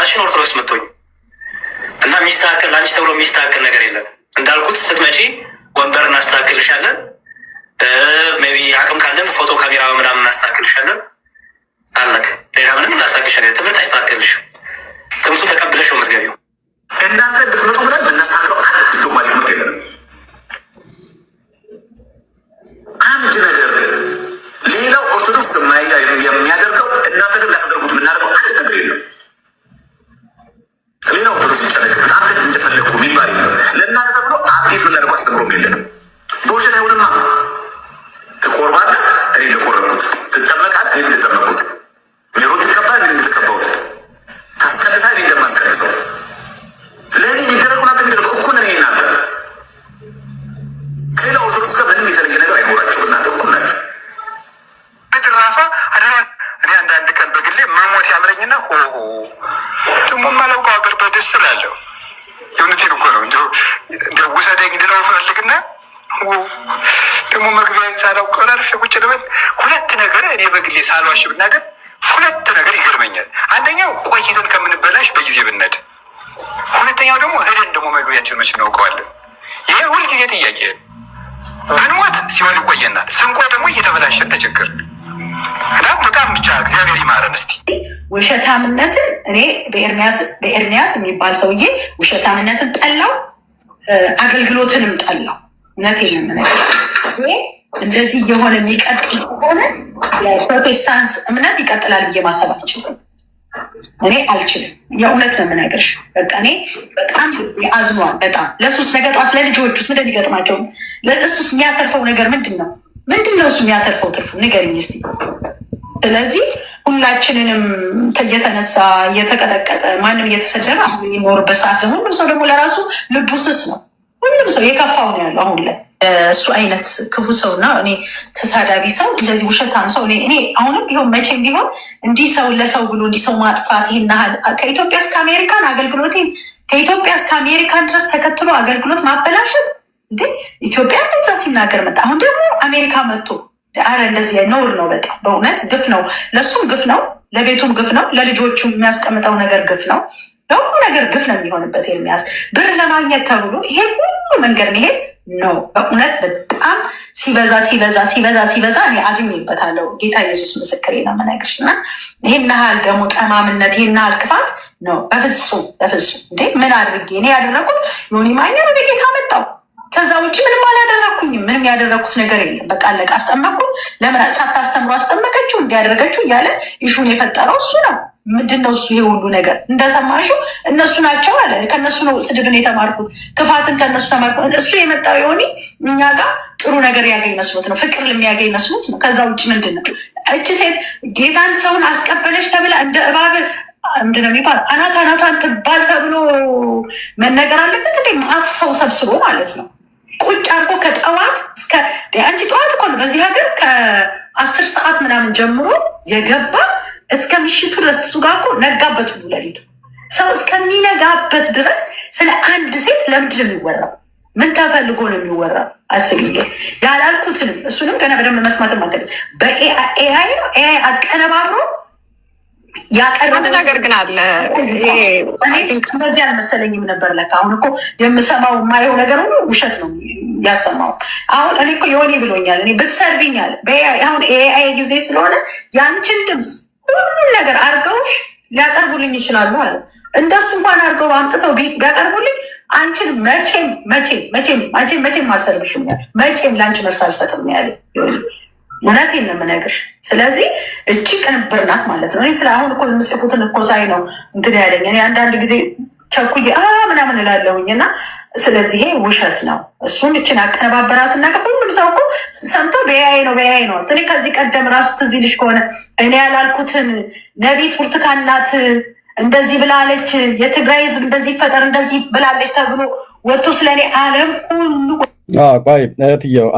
ራስሽን ኦርቶዶክስ ምትሆኝ እና ሚስተካከል ላንቺ ተብሎ ሚስተካከል ነገር የለም። እንዳልኩት ስትመጪ ወንበር እናስተካክልሻለን። ሜቢ አቅም ካለን ፎቶ ካሜራ ምናምን እናስተካክልሻለን። አለቅ ሌላ ምንም እናስተካክልሻለን። ትምህርት አይስተካከልሽ። ትምህርቱ ተቀብለሽ ነው የምትገቢው። እናንተ እንድትመጡ ብለን ብናስተካክለው ዶማሊ ትምህርት የለንም። አንድ ነገር ሌላው ኦርቶዶክስ የሚያደርገው እናንተ ግን ላተደርጉት የምናደርገው አንድ ነገር የለም። ሌላው ኦርቶዶክስ ይጨነቅበት አንተ እንደፈለግኩ የሚባል የለም። ለእናንተ ተብሎ አብዴት የምናደርገው አስተምሮም የለንም። በውሸት አይሆንማ። ትቆርባለህ፣ እኔ እንደቆረብኩት፣ ትጠመቃለህ፣ እኔ እንደጠመቅኩት፣ ሜሮን ትቀባል፣ እኔ እንደተቀባሁት፣ ታስቀድሳል፣ እኔ እንደማስቀድሰው። ለእኔ የሚደረጉ ናንተ የሚደረጉ እኩል ነን። እናንተ ከሌላ ኦርቶዶክስ ጋር ምንም የተለየ ነገር አይኖራችሁ። እናንተ እኩል ናችሁ። ራሷ እኔ አንዳንድ ቀን በግሌ መሞት ያምረኝና ደግሞ የማላውቀው ሀገር በደስ ስላለሁ የእውነቴን እኮ ነው። እንደ ውሰደኝ እንድለው ፈልግና ደግሞ መግቢያ ሳላውቅ ራርፌ ቁጭ ልበል። ሁለት ነገር እኔ በግሌ ሳልዋሽ ብናገር ሁለት ነገር ይገርመኛል። አንደኛው ቆይተን ከምንበላሽ በጊዜ ብነድ፣ ሁለተኛው ደግሞ ሄደን ደግሞ መግቢያችን መች እናውቀዋለን። ይሄ ሁልጊዜ ጥያቄ። ብንሞት ሲሆን ይቆየናል፣ ስንቆ ደግሞ እየተበላሸን ተቸገር እና በጣም ብቻ እግዚአብሔር ይማረን። እስቲ ውሸታምነትን እኔ በኤርሚያስ የሚባል ሰውዬ ውሸታምነትን ጠላው፣ አገልግሎትንም ጠላው። እውነቴን ነው የምነግርህ። እንደዚህ የሆነ የሚቀጥል ከሆነ የፕሮቴስታንት እምነት ይቀጥላል ብዬ ማሰብ አልችልም። እኔ አልችልም። የእውነት ነው የምነግርሽ። በቃ እኔ በጣም አዝኗል። በጣም ለሱስ ነገ ጧት ለልጆች ውስጥ ምንድን ይገጥማቸው? ለእሱስ የሚያተርፈው ነገር ምንድን ነው? ምንድን ነው እሱ የሚያተርፈው ትርፉ? ንገሪኝ እስኪ። ስለዚህ ሁላችንንም እየተነሳ እየተቀጠቀጠ ማንም እየተሰደበ አሁን የሚኖርበት ሰዓት ነው። ሁሉም ሰው ደግሞ ለራሱ ልቡ ስስ ነው። ሁሉም ሰው የከፋው ነው ያለው አሁን ላይ። እሱ አይነት ክፉ ሰው እና እኔ ተሳዳቢ ሰው እንደዚህ ውሸታም ሰው እኔ አሁንም ቢሆን መቼም ቢሆን እንዲህ ሰው ለሰው ብሎ እንዲህ ሰው ማጥፋት ይሄን ከኢትዮጵያ እስከ አሜሪካን አገልግሎቴን ከኢትዮጵያ እስከ አሜሪካን ድረስ ተከትሎ አገልግሎት ማበላሸት እንዴ! ኢትዮጵያ እንደዛ ሲናገር መጣ። አሁን ደግሞ አሜሪካ መጥቶ አረ እንደዚህ ነውር ነው። በጣም በእውነት ግፍ ነው። ለሱም ግፍ ነው፣ ለቤቱም ግፍ ነው፣ ለልጆቹ የሚያስቀምጠው ነገር ግፍ ነው። ለሁሉ ነገር ግፍ ነው የሚሆንበት። ኤርሚያስ ብር ለማግኘት ተብሎ ይሄ ሁሉ መንገድ መሄድ ነው። በእውነት በጣም ሲበዛ ሲበዛ ሲበዛ ሲበዛ እኔ አዝኜበታለሁ። ጌታ ኢየሱስ ምስክሬ ነው የምነግርሽ። እና ይህን ያህል ደግሞ ጠማምነት፣ ይህን ያህል ክፋት ነው በፍጹም በፍጹም። እንዴ ምን አድርጌ እኔ ያደረኩት ዮኒ ማኛር ወደ ጌታ መጣው። ከዛ ውጭ ምንም አላደረኩኝም። ምንም ያደረኩት ነገር የለም። በቃ አለቃ አስጠመቅኩ። ለምን ሳታስተምሩ አስጠመቀችው እንዲያደረገችው እያለ ኢሹን የፈጠረው እሱ ነው። ምንድን ነው እሱ? ይሄ ሁሉ ነገር እንደሰማሽው እነሱ ናቸው አለ። ከነሱ ነው ስድብን የተማርኩት፣ ክፋትን ከነሱ ተማርኩ። እሱ የመጣው የሆኒ እኛ ጋር ጥሩ ነገር ያገኝ መስሎት ነው፣ ፍቅር የሚያገኝ መስሎት ነው። ከዛ ውጭ ምንድን ነው? እቺ ሴት ጌታን ሰውን አስቀበለች ተብላ እንደ እባብ ምንድነው የሚባል አናቷን ትባል ተብሎ መነገር አለበት እንዴ? ማአት ሰው ሰብስቦ ማለት ነው ቁጭ አርጎ ከጠዋት እስከ አንቺ ጠዋት እኮ ነው በዚህ ሀገር ከ10 ሰዓት ምናምን ጀምሮ የገባ እስከ ምሽቱ ድረስ እሱ ጋር እኮ ነጋበት ሁሉ ሌሊቱ ሰው እስከሚነጋበት ድረስ ስለ አንድ ሴት ለምንድን ነው የሚወራው? ምን ተፈልጎ ነው የሚወራው? አስብዬ ያላልኩትንም እሱንም ገና በደንብ መስማትም አለ። በኤአይ ነው ኤአይ አቀነባብሮ ያቀረበ ነገር ግን አለ። በዚህ አልመሰለኝም ነበር። ለካ አሁን እኮ የምሰማው የማየው ነገር ሁሉ ውሸት ነው ያሰማው። አሁን እኔ እኮ የሆኔ ብሎኛል። እኔ ብትሰርቢኛል አሁን ኤአይ ጊዜ ስለሆነ ያንቺን ድምፅ ሁሉም ነገር አርገውሽ ሊያቀርቡልኝ ይችላሉ አለ። እንደሱ እንኳን አርገው አምጥተው ቢያቀርቡልኝ አንቺን መቼም መቼም መቼም አንቺን መቼም አልሰርብሽም ያለ መቼም ለአንቺ መልስ አልሰጥም ያለ እውነቴን ነው የምነግርሽ። ስለዚህ እቺ ቅንብር ናት ማለት ነው። እኔ ስለ አሁን እኮ የምጽፉትን እኮ ሳይ ነው እንትን ያለኝ። እኔ አንዳንድ ጊዜ ቸኩዬ ምናምን እላለሁኝ እና ስለዚህ ይሄ ውሸት ነው። እሱም እችን አቀነባበራትና ሁሉም ሰው እኮ ሰምቶ በያይ ነው በያይ ነው። እኔ ከዚህ ቀደም ራሱ ትዝ ይልሽ ከሆነ እኔ ያላልኩትን ነቢት ብርቱካን ናት እንደዚህ ብላለች፣ የትግራይ ህዝብ እንደዚህ ይፈጠር እንደዚህ ብላለች ተብሎ ወጥቶ ስለኔ ዓለም ሁሉ ቆይ እህትየው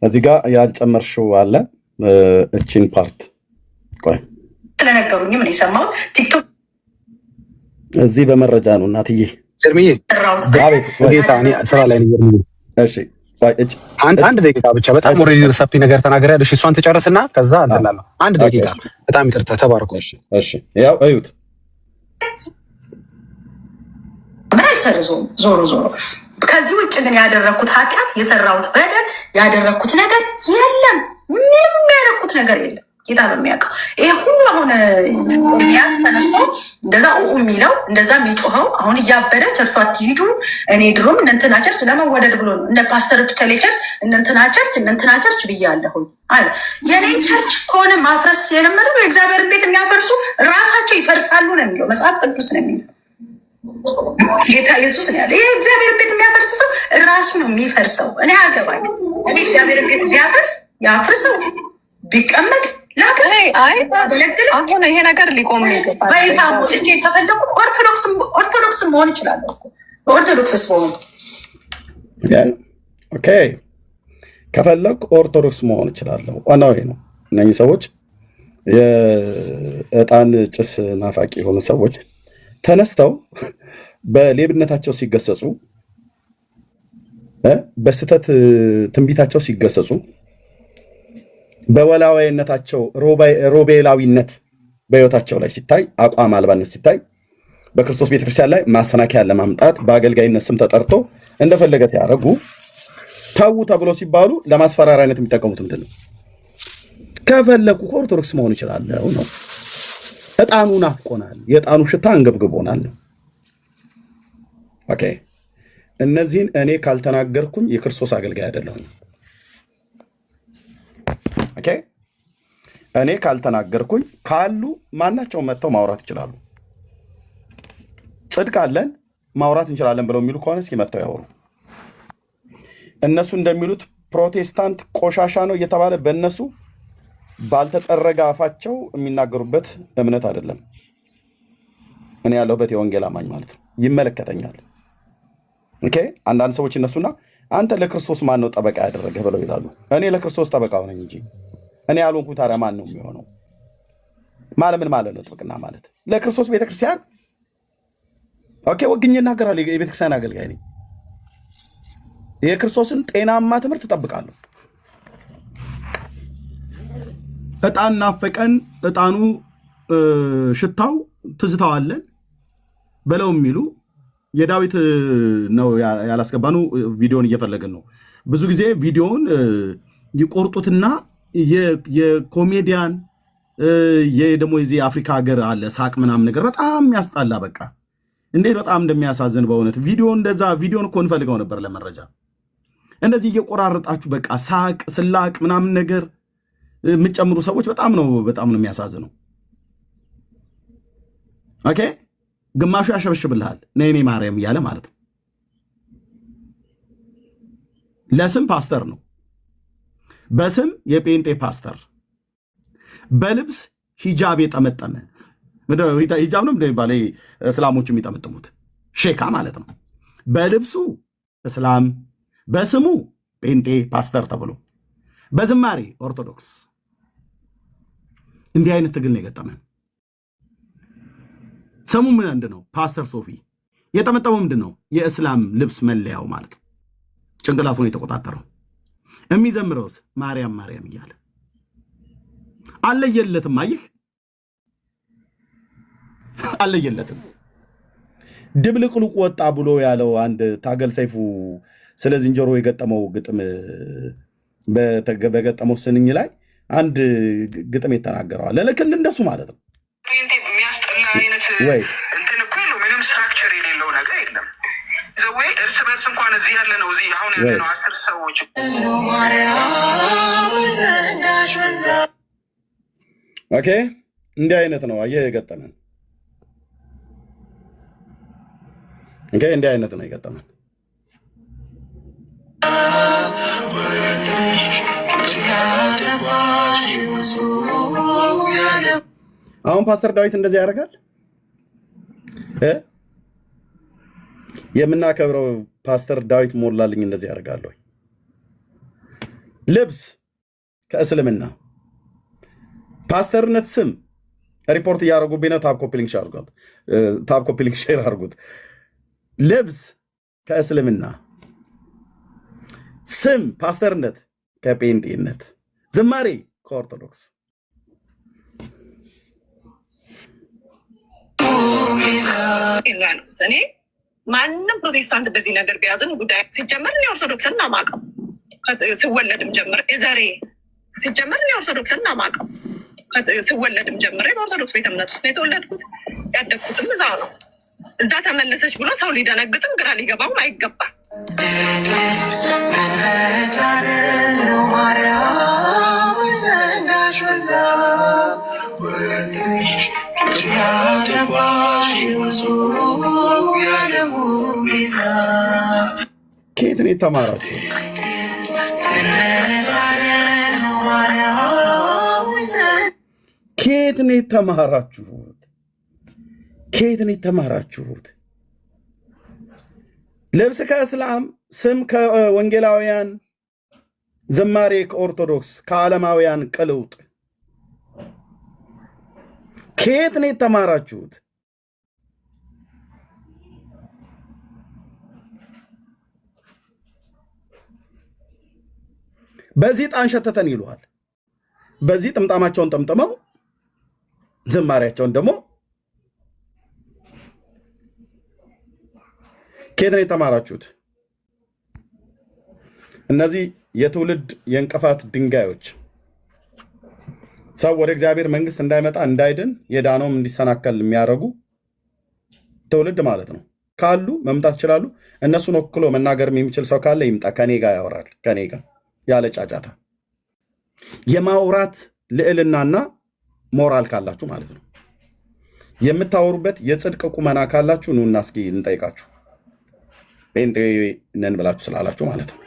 እዚህ ጋር ያልጨመርሽው አለ። እቺን ፓርት ቆይ ስለነገሩኝም ነው የሰማሁት። ቲክቶክ እዚህ በመረጃ ነው እናትዬ እርምዬ ጌታ እኔ ስራ ላይ ነው። እሺ አንድ ደቂቃ ብቻ በጣም ኦሬዲ ሰፊ ነገር ተናግሬያለሁ። እሷን ትጨርስና ከዛ እንትላለሁ። አንድ ደቂቃ በጣም ይቅርታ ተባርኩ። እሺ ያው እዩት አይሰርዞም ዞሮ ዞሮ። ከዚህ ውጭ ግን ያደረኩት ኃጢአት፣ የሰራሁት በደል፣ ያደረኩት ነገር የለም። ምንም ያደረኩት ነገር የለም። ጌታ በሚያውቀው ይሄ ሁሉ አሁን ያስ ተነስቶ እንደዛ የሚለው እንደዛ የሚጮኸው አሁን እያበደ ቸርቹ አትሂዱ። እኔ ድሮም እነንትና ቸርች ለመወደድ ብሎ ነው እነ ፓስተር ብቻሌ ቸርች እነንትና ቸርች ብያለሁኝ አለ። የኔ ቸርች ከሆነ ማፍረስ የለመደው የእግዚአብሔርን ቤት የሚያፈርሱ ራሳቸው ይፈርሳሉ ነው የሚለው መጽሐፍ ቅዱስ ነው የሚለው። ጌታ ኢየሱስ ነው ያለ። ይሄ እግዚአብሔርን ቤት የሚያፈርስ ሰው ራሱ ነው የሚፈርሰው። እኔ አገባኝ። እኔ እግዚአብሔርን ቤት ቢያፈርስ ያፍርሰው ቢቀመጥ አሁን ይሄ ነገር ሊቆም ይገባል። በይፋ ሞጥቼ ከፈለኩት ኦርቶዶክስ መሆን እችላለሁ። ኦርቶዶክስስ በሆነ ኦኬ፣ ከፈለኩ ኦርቶዶክስ መሆን እችላለሁ። ዋናው ይሄ ነው። እነኚህ ሰዎች የዕጣን ጭስ ናፋቂ የሆኑ ሰዎች ተነስተው በሌብነታቸው ሲገሰጹ፣ በስተት ትንቢታቸው ሲገሰጹ፣ በወላዋይነታቸው ሮቤላዊነት በሕይወታቸው ላይ ሲታይ፣ አቋም አልባነት ሲታይ፣ በክርስቶስ ቤተክርስቲያን ላይ ማሰናከያ ለማምጣት በአገልጋይነት ስም ተጠርቶ እንደፈለገ ሲያደርጉ ተዉ ተብሎ ሲባሉ ለማስፈራሪያነት የሚጠቀሙት ምንድን ነው? ከፈለኩ ኦርቶዶክስ መሆን ይችላለሁ ነው። ዕጣኑ ናፍቆናል፣ የዕጣኑ ሽታ አንገብግቦናል ነው። ኦኬ፣ እነዚህን እኔ ካልተናገርኩኝ የክርስቶስ አገልጋይ አይደለሁም። ኦኬ፣ እኔ ካልተናገርኩኝ ካሉ ማናቸው መጥተው ማውራት ይችላሉ። ጽድቅ አለን ማውራት እንችላለን ብለው የሚሉ ከሆነ እስኪ መጥተው ያወሩ። እነሱ እንደሚሉት ፕሮቴስታንት ቆሻሻ ነው እየተባለ በእነሱ ባልተጠረገ አፋቸው የሚናገሩበት እምነት አይደለም። እኔ ያለሁበት የወንጌል አማኝ ማለት ነው፣ ይመለከተኛል። ኦኬ፣ አንዳንድ ሰዎች እነሱና አንተ ለክርስቶስ ማን ነው ጠበቃ ያደረገህ ብለው ይላሉ። እኔ ለክርስቶስ ጠበቃው ነኝ እንጂ እኔ ያልሆንኩ ታዲያ ማን ነው የሚሆነው? ምን ማለት ነው ጥብቅና ማለት? ለክርስቶስ ቤተክርስቲያን ኦኬ፣ ወግኜ እናገራለሁ። የቤተክርስቲያን አገልጋይ ነኝ። የክርስቶስን ጤናማ ትምህርት እጠብቃለሁ። ዕጣን ናፈቀን፣ ዕጣኑ ሽታው ትዝታዋለን በለው የሚሉ የዳዊት ነው ያላስገባነው። ቪዲዮን እየፈለግን ነው። ብዙ ጊዜ ቪዲዮውን ይቆርጡትና የኮሜዲያን ደግሞ የዚህ አፍሪካ ሀገር አለ ሳቅ ምናምን ነገር በጣም ያስጣላ። በቃ እንዴት በጣም እንደሚያሳዝን በእውነት ቪዲዮን እኮ እንፈልገው ነበር ለመረጃ። እንደዚህ እየቆራረጣችሁ በቃ ሳቅ ስላቅ ምናምን ነገር የምትጨምሩ ሰዎች በጣም ነው የሚያሳዝነው። ኦኬ፣ ግማሹ ያሸበሽብልሃል ነይ ማርያም እያለ ማለት ነው። ለስም ፓስተር ነው፣ በስም የጴንጤ ፓስተር፣ በልብስ ሂጃብ የጠመጠመ ሂጃብ ነው እንደሚባለው እስላሞቹ የሚጠመጥሙት ሼካ ማለት ነው። በልብሱ እስላም፣ በስሙ ጴንጤ ፓስተር ተብሎ በዝማሬ ኦርቶዶክስ። እንዲህ አይነት ትግል ነው የገጠመን። ስሙ ምንድን ነው? ፓስተር ሶፊ። የጠመጠመው ምንድን ነው? የእስላም ልብስ መለያው ማለት ነው። ጭንቅላቱ ነው የተቆጣጠረው። የሚዘምረውስ ማርያም ማርያም እያለ አለየለትም። አይህ አለየለትም። ድብልቅልቁ ወጣ ብሎ ያለው አንድ ታገል ሰይፉ ስለ ዝንጀሮ የገጠመው ግጥም በገጠመው ስንኝ ላይ አንድ ግጥም የተናገረዋል። ልክ እንደሱ ማለት ነው። የሚያስጠላ አይነት እንትን እኮ የለው፣ ምንም ስትራክቸር የሌለው ነገር የለም። ወይ እርስ በርስ እንኳን እዚህ ያለ ነው እዚህ አሁን ያለ ነው 10 ሰዎች ኦኬ፣ እንዲህ አይነት ነው አየህ የገጠመን። ኦኬ፣ እንዲህ አይነት ነው የገጠመን። አሁን ፓስተር ዳዊት እንደዚህ ያደርጋል። የምናከብረው ፓስተር ዳዊት ሞላልኝ እንደዚህ ያደርጋል ወይ? ልብስ ከእስልምና ፓስተርነት ስም ሪፖርት እያደረጉብኝ ነው። ታብ ኮፒ ሊንክ ሼር አድርጉት። ልብስ ከእስልምና፣ ስም ፓስተርነት ከጴንጤነት፣ ዝማሬ ከኦርቶዶክስ። እኔ ማንንም ፕሮቴስታንት እንደዚህ ነገር ቢያዝን ጉዳይ ሲጀመር እኔ ኦርቶዶክስና ማቀም ስወለድም ጀምሬ የዛሬ ሲጀመር እኔ ኦርቶዶክስና ማቀም ስወለድም ጀምሬ በኦርቶዶክስ ቤተ እምነት ውስጥ የተወለድኩት ያደግኩትም እዛ ነው። እዛ ተመለሰች ብሎ ሰው ሊደነግጥም ግራ ሊገባውም አይገባም። ከየት ነው የተማራችሁ? ከየት ነው የተማራችሁት? ከየት ነው የተማራችሁት? ልብስ ከእስላም፣ ስም ከወንጌላውያን፣ ዝማሬ ከኦርቶዶክስ፣ ከዓለማውያን ቅልውጥ ከየት ነው የተማራችሁት? በዚህ ጣን ሸተተን ይሉሃል። በዚህ ጥምጣማቸውን ጠምጥመው ዝማሬያቸውን ደግሞ ከየት ነው የተማራችሁት? እነዚህ የትውልድ የእንቅፋት ድንጋዮች ሰው ወደ እግዚአብሔር መንግስት እንዳይመጣ እንዳይድን የዳነውም እንዲሰናከል የሚያደርጉ ትውልድ ማለት ነው። ካሉ መምጣት ይችላሉ። እነሱን ወክሎ መናገር የሚችል ሰው ካለ ይምጣ፣ ከኔ ጋር ያወራል። ከኔ ጋር ያለ ጫጫታ የማውራት ልዕልናና ሞራል ካላችሁ ማለት ነው። የምታወሩበት የጽድቅ ቁመና ካላችሁ ኑና እስኪ እንጠይቃችሁ። ጴንጤ ነን ብላችሁ ስላላችሁ ማለት ነው።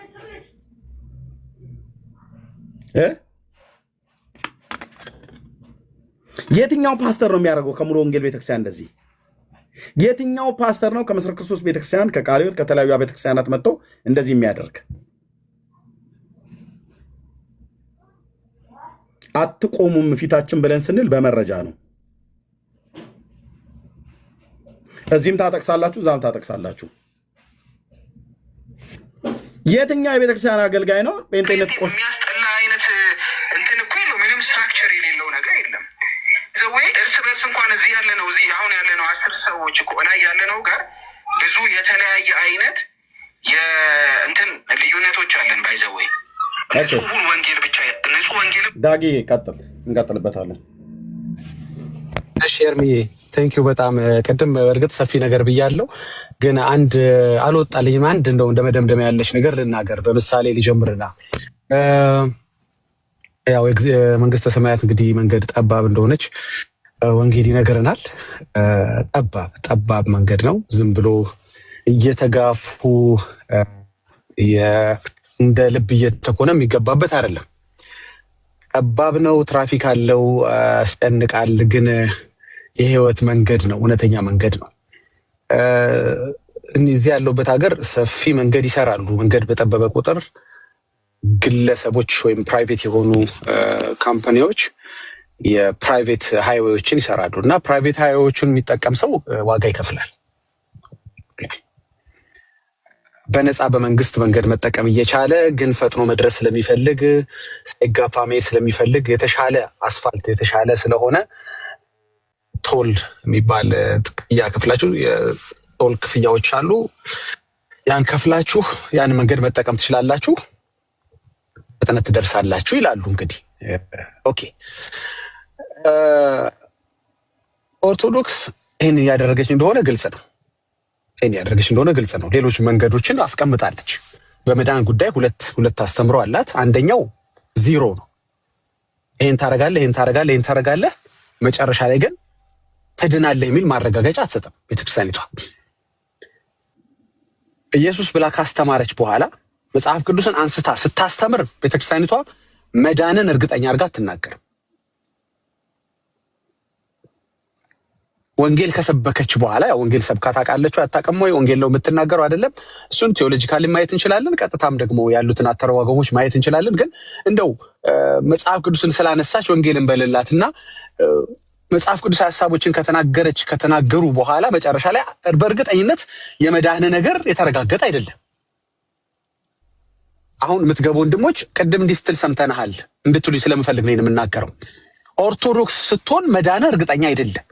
የትኛው ፓስተር ነው የሚያደርገው ከሙሉ ወንጌል ቤተክርስቲያን እንደዚህ? የትኛው ፓስተር ነው ከመሰረተ ክርስቶስ ቤተክርስቲያን ከቃለ ሕይወት ከተለያዩ ቤተክርስቲያናት መጥተው እንደዚህ የሚያደርግ? አትቆሙም ፊታችን ብለን ስንል በመረጃ ነው። እዚህም ታጠቅሳላችሁ፣ እዛም ታጠቅሳላችሁ። የትኛው የቤተክርስቲያን አገልጋይ ነው ጴንጤነት የሚያስጠላ አይነት እንትን እኮ ነው። ምንም ስትራክቸር የሌለው ነገር የለም። ዘወይ እርስ በርስ እንኳን እዚህ ያለ ነው እዚህ አሁን ያለ ነው 10 ሰዎች እኮ ላይ ያለ ነው ጋር ብዙ የተለያየ አይነት የእንትን ልዩነቶች አለን። ባይዘወይ ንጹህ ወንጌል ብቻ ንጹህ ወንጌል ዳጊ ቀጥል፣ እንቀጥልበታለን። እሺ ኤርሚዬ ቴንኪው በጣም ቅድም በእርግጥ ሰፊ ነገር ብያለሁ፣ ግን አንድ አልወጣልኝም። አንድ እንደው እንደ መደምደሚያ ያለች ነገር ልናገር። በምሳሌ ሊጀምርና ያው መንግስተ ሰማያት እንግዲህ መንገድ ጠባብ እንደሆነች ወንጌል ይነግረናል። ጠባብ መንገድ ነው። ዝም ብሎ እየተጋፉ እንደ ልብ እየተኮነ የሚገባበት አይደለም። ጠባብ ነው፣ ትራፊክ አለው፣ ያስጨንቃል። ግን የህይወት መንገድ ነው፣ እውነተኛ መንገድ ነው። እዚህ ያለውበት ሀገር ሰፊ መንገድ ይሰራሉ። መንገድ በጠበበ ቁጥር ግለሰቦች ወይም ፕራይቬት የሆኑ ካምፓኒዎች የፕራይቬት ሃይዌዎችን ይሰራሉ እና ፕራይቬት ሃይዌዎችን የሚጠቀም ሰው ዋጋ ይከፍላል። በነፃ በመንግስት መንገድ መጠቀም እየቻለ ግን ፈጥኖ መድረስ ስለሚፈልግ ሳይጋፋ መሄድ ስለሚፈልግ የተሻለ አስፋልት የተሻለ ስለሆነ ቶል የሚባል ክፍያ ከፍላችሁ የቶል ክፍያዎች አሉ። ያን ከፍላችሁ ያን መንገድ መጠቀም ትችላላችሁ፣ ፍጥነት ትደርሳላችሁ ይላሉ። እንግዲህ ኦኬ ኦርቶዶክስ ይህን እያደረገች እንደሆነ ግልጽ ነው። ሌሎች መንገዶችን አስቀምጣለች። በመዳን ጉዳይ ሁለት አስተምሮ አላት። አንደኛው ዚሮ ነው። ይህን ታረጋለህ፣ መጨረሻ ላይ ግን ትድናለህ የሚል ማረጋገጫ አትሰጥም ቤተክርስቲያኒቷ። ኢየሱስ ብላ ካስተማረች በኋላ መጽሐፍ ቅዱስን አንስታ ስታስተምር ቤተክርስቲያኒቷ መዳንን እርግጠኛ አድርጋ አትናገርም። ወንጌል ከሰበከች በኋላ ወንጌል ሰብካ ታውቃለች አታውቅም ወይ? ወንጌል ነው የምትናገረው አይደለም? እሱን ቴዎሎጂካሊ ማየት እንችላለን። ቀጥታም ደግሞ ያሉትን አተረጓጎሞች ማየት እንችላለን። ግን እንደው መጽሐፍ ቅዱስን ስላነሳች ወንጌልን በሌላትና መጽሐፍ ቅዱስ ሐሳቦችን ከተናገሩ በኋላ መጨረሻ ላይ በእርግጠኝነት የመዳን ነገር የተረጋገጠ አይደለም። አሁን የምትገቡ ወንድሞች ቅድም እንዲህ ስትል ሰምተናል እንድትሉኝ ስለምፈልግ ነው የምናገረው። ኦርቶዶክስ ስትሆን መዳን እርግጠኛ አይደለም።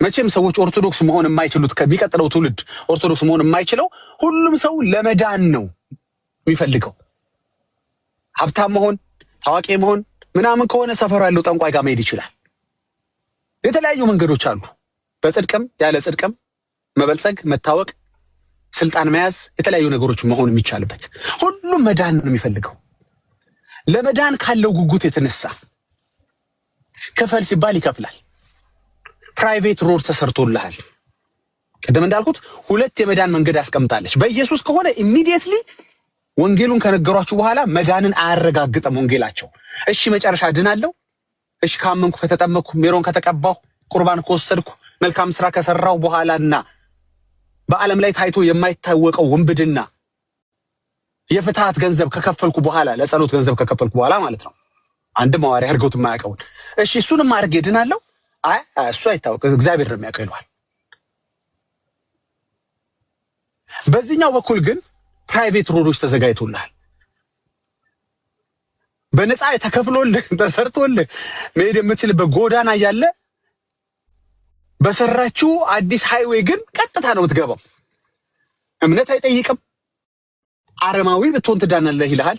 መቼም ሰዎች ኦርቶዶክስ መሆን የማይችሉት ከሚቀጥለው ትውልድ ኦርቶዶክስ መሆን የማይችለው ሁሉም ሰው ለመዳን ነው የሚፈልገው። ሀብታም መሆን ታዋቂ መሆን ምናምን ከሆነ ሰፈሩ ያለው ጠንቋይ ጋር መሄድ ይችላል። የተለያዩ መንገዶች አሉ። በጽድቅም ያለ ጽድቅም መበልጸግ፣ መታወቅ፣ ስልጣን መያዝ፣ የተለያዩ ነገሮች መሆን የሚቻልበት። ሁሉም መዳን ነው የሚፈልገው። ለመዳን ካለው ጉጉት የተነሳ ክፈል ሲባል ይከፍላል። ፕራይቬት ሮድ ተሰርቶልሃል። ቅድም እንዳልኩት 2 የመዳን መንገድ አስቀምጣለች። በኢየሱስ ከሆነ ኢሚዲየትሊ ወንጌሉን ከነገሯችሁ በኋላ መዳንን አያረጋግጥም ወንጌላቸው። እሺ መጨረሻ ድናለሁ፣ እሺ ካመንኩ ከተጠመቅኩ ሜሮን ከተቀባሁ ቁርባን ከወሰድኩ መልካም ስራ ከሰራው በኋላና በዓለም ላይ ታይቶ የማይታወቀው ውንብድና የፍትሃት ገንዘብ ከከፈልኩ በኋላ ለጸሎት ገንዘብ ከከፈልኩ በኋላ ማለት ነው። አንድ ማዋሪያ አድርገውት የማያውቀውን እሺ እሱንም አድርጌ ድናለሁ፣ አይ እሱ አይታወቅም እግዚአብሔር ነው የሚያውቀው ይለዋል። በዚህኛው በኩል ግን ፕራይቬት ሮዶች ተዘጋጅቶልሃል። በነፃ ተከፍሎልህ ተሰርቶልህ መሄድ የምትችልበት ጎዳና እያለ በሰራችው አዲስ ሃይዌይ ግን ቀጥታ ነው የምትገባው። እምነት አይጠይቅም። አረማዊ ብትሆን ትዳናለህ ይልሃል።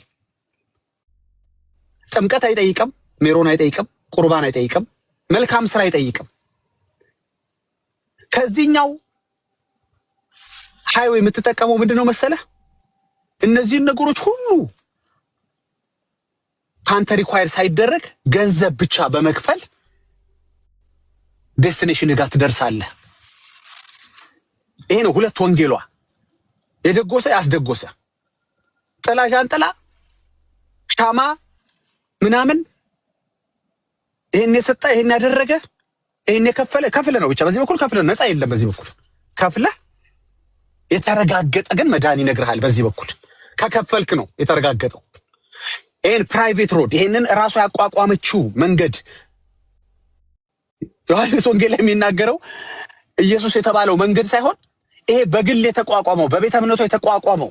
ጥምቀት አይጠይቅም፣ ሜሮን አይጠይቅም፣ ቁርባን አይጠይቅም፣ መልካም ስራ አይጠይቅም። ከዚህኛው ሃይዌይ የምትጠቀመው ምንድነው መሰለህ? እነዚህን ነገሮች ሁሉ ካንተ ሪኳየር ሳይደረግ ገንዘብ ብቻ በመክፈል ዴስቲኔሽን ጋር ትደርሳለህ። ይሄ ነው 2 ወንጌሏ። የደጎሰ ያስደጎሰ፣ ጥላ ዣንጥላ፣ ሻማ ምናምን ይሄን የሰጠ ይሄን ያደረገ ይሄን የከፈለ ከፍለ ነው ብቻ። በዚህ በኩል ከፍለ ነፃ የለም። በዚህ በኩል ከፍለ የተረጋገጠ ግን መዳን ይነግርሃል። በዚህ በኩል ከከፈልክ ነው የተረጋገጠው። ይሄን ፕራይቬት ሮድ ይሄንን ራሱ ያቋቋመችው መንገድ ዮሐንስ ወንጌል ላይ የሚናገረው ኢየሱስ የተባለው መንገድ ሳይሆን ይሄ በግል የተቋቋመው በቤተ እምነቱ የተቋቋመው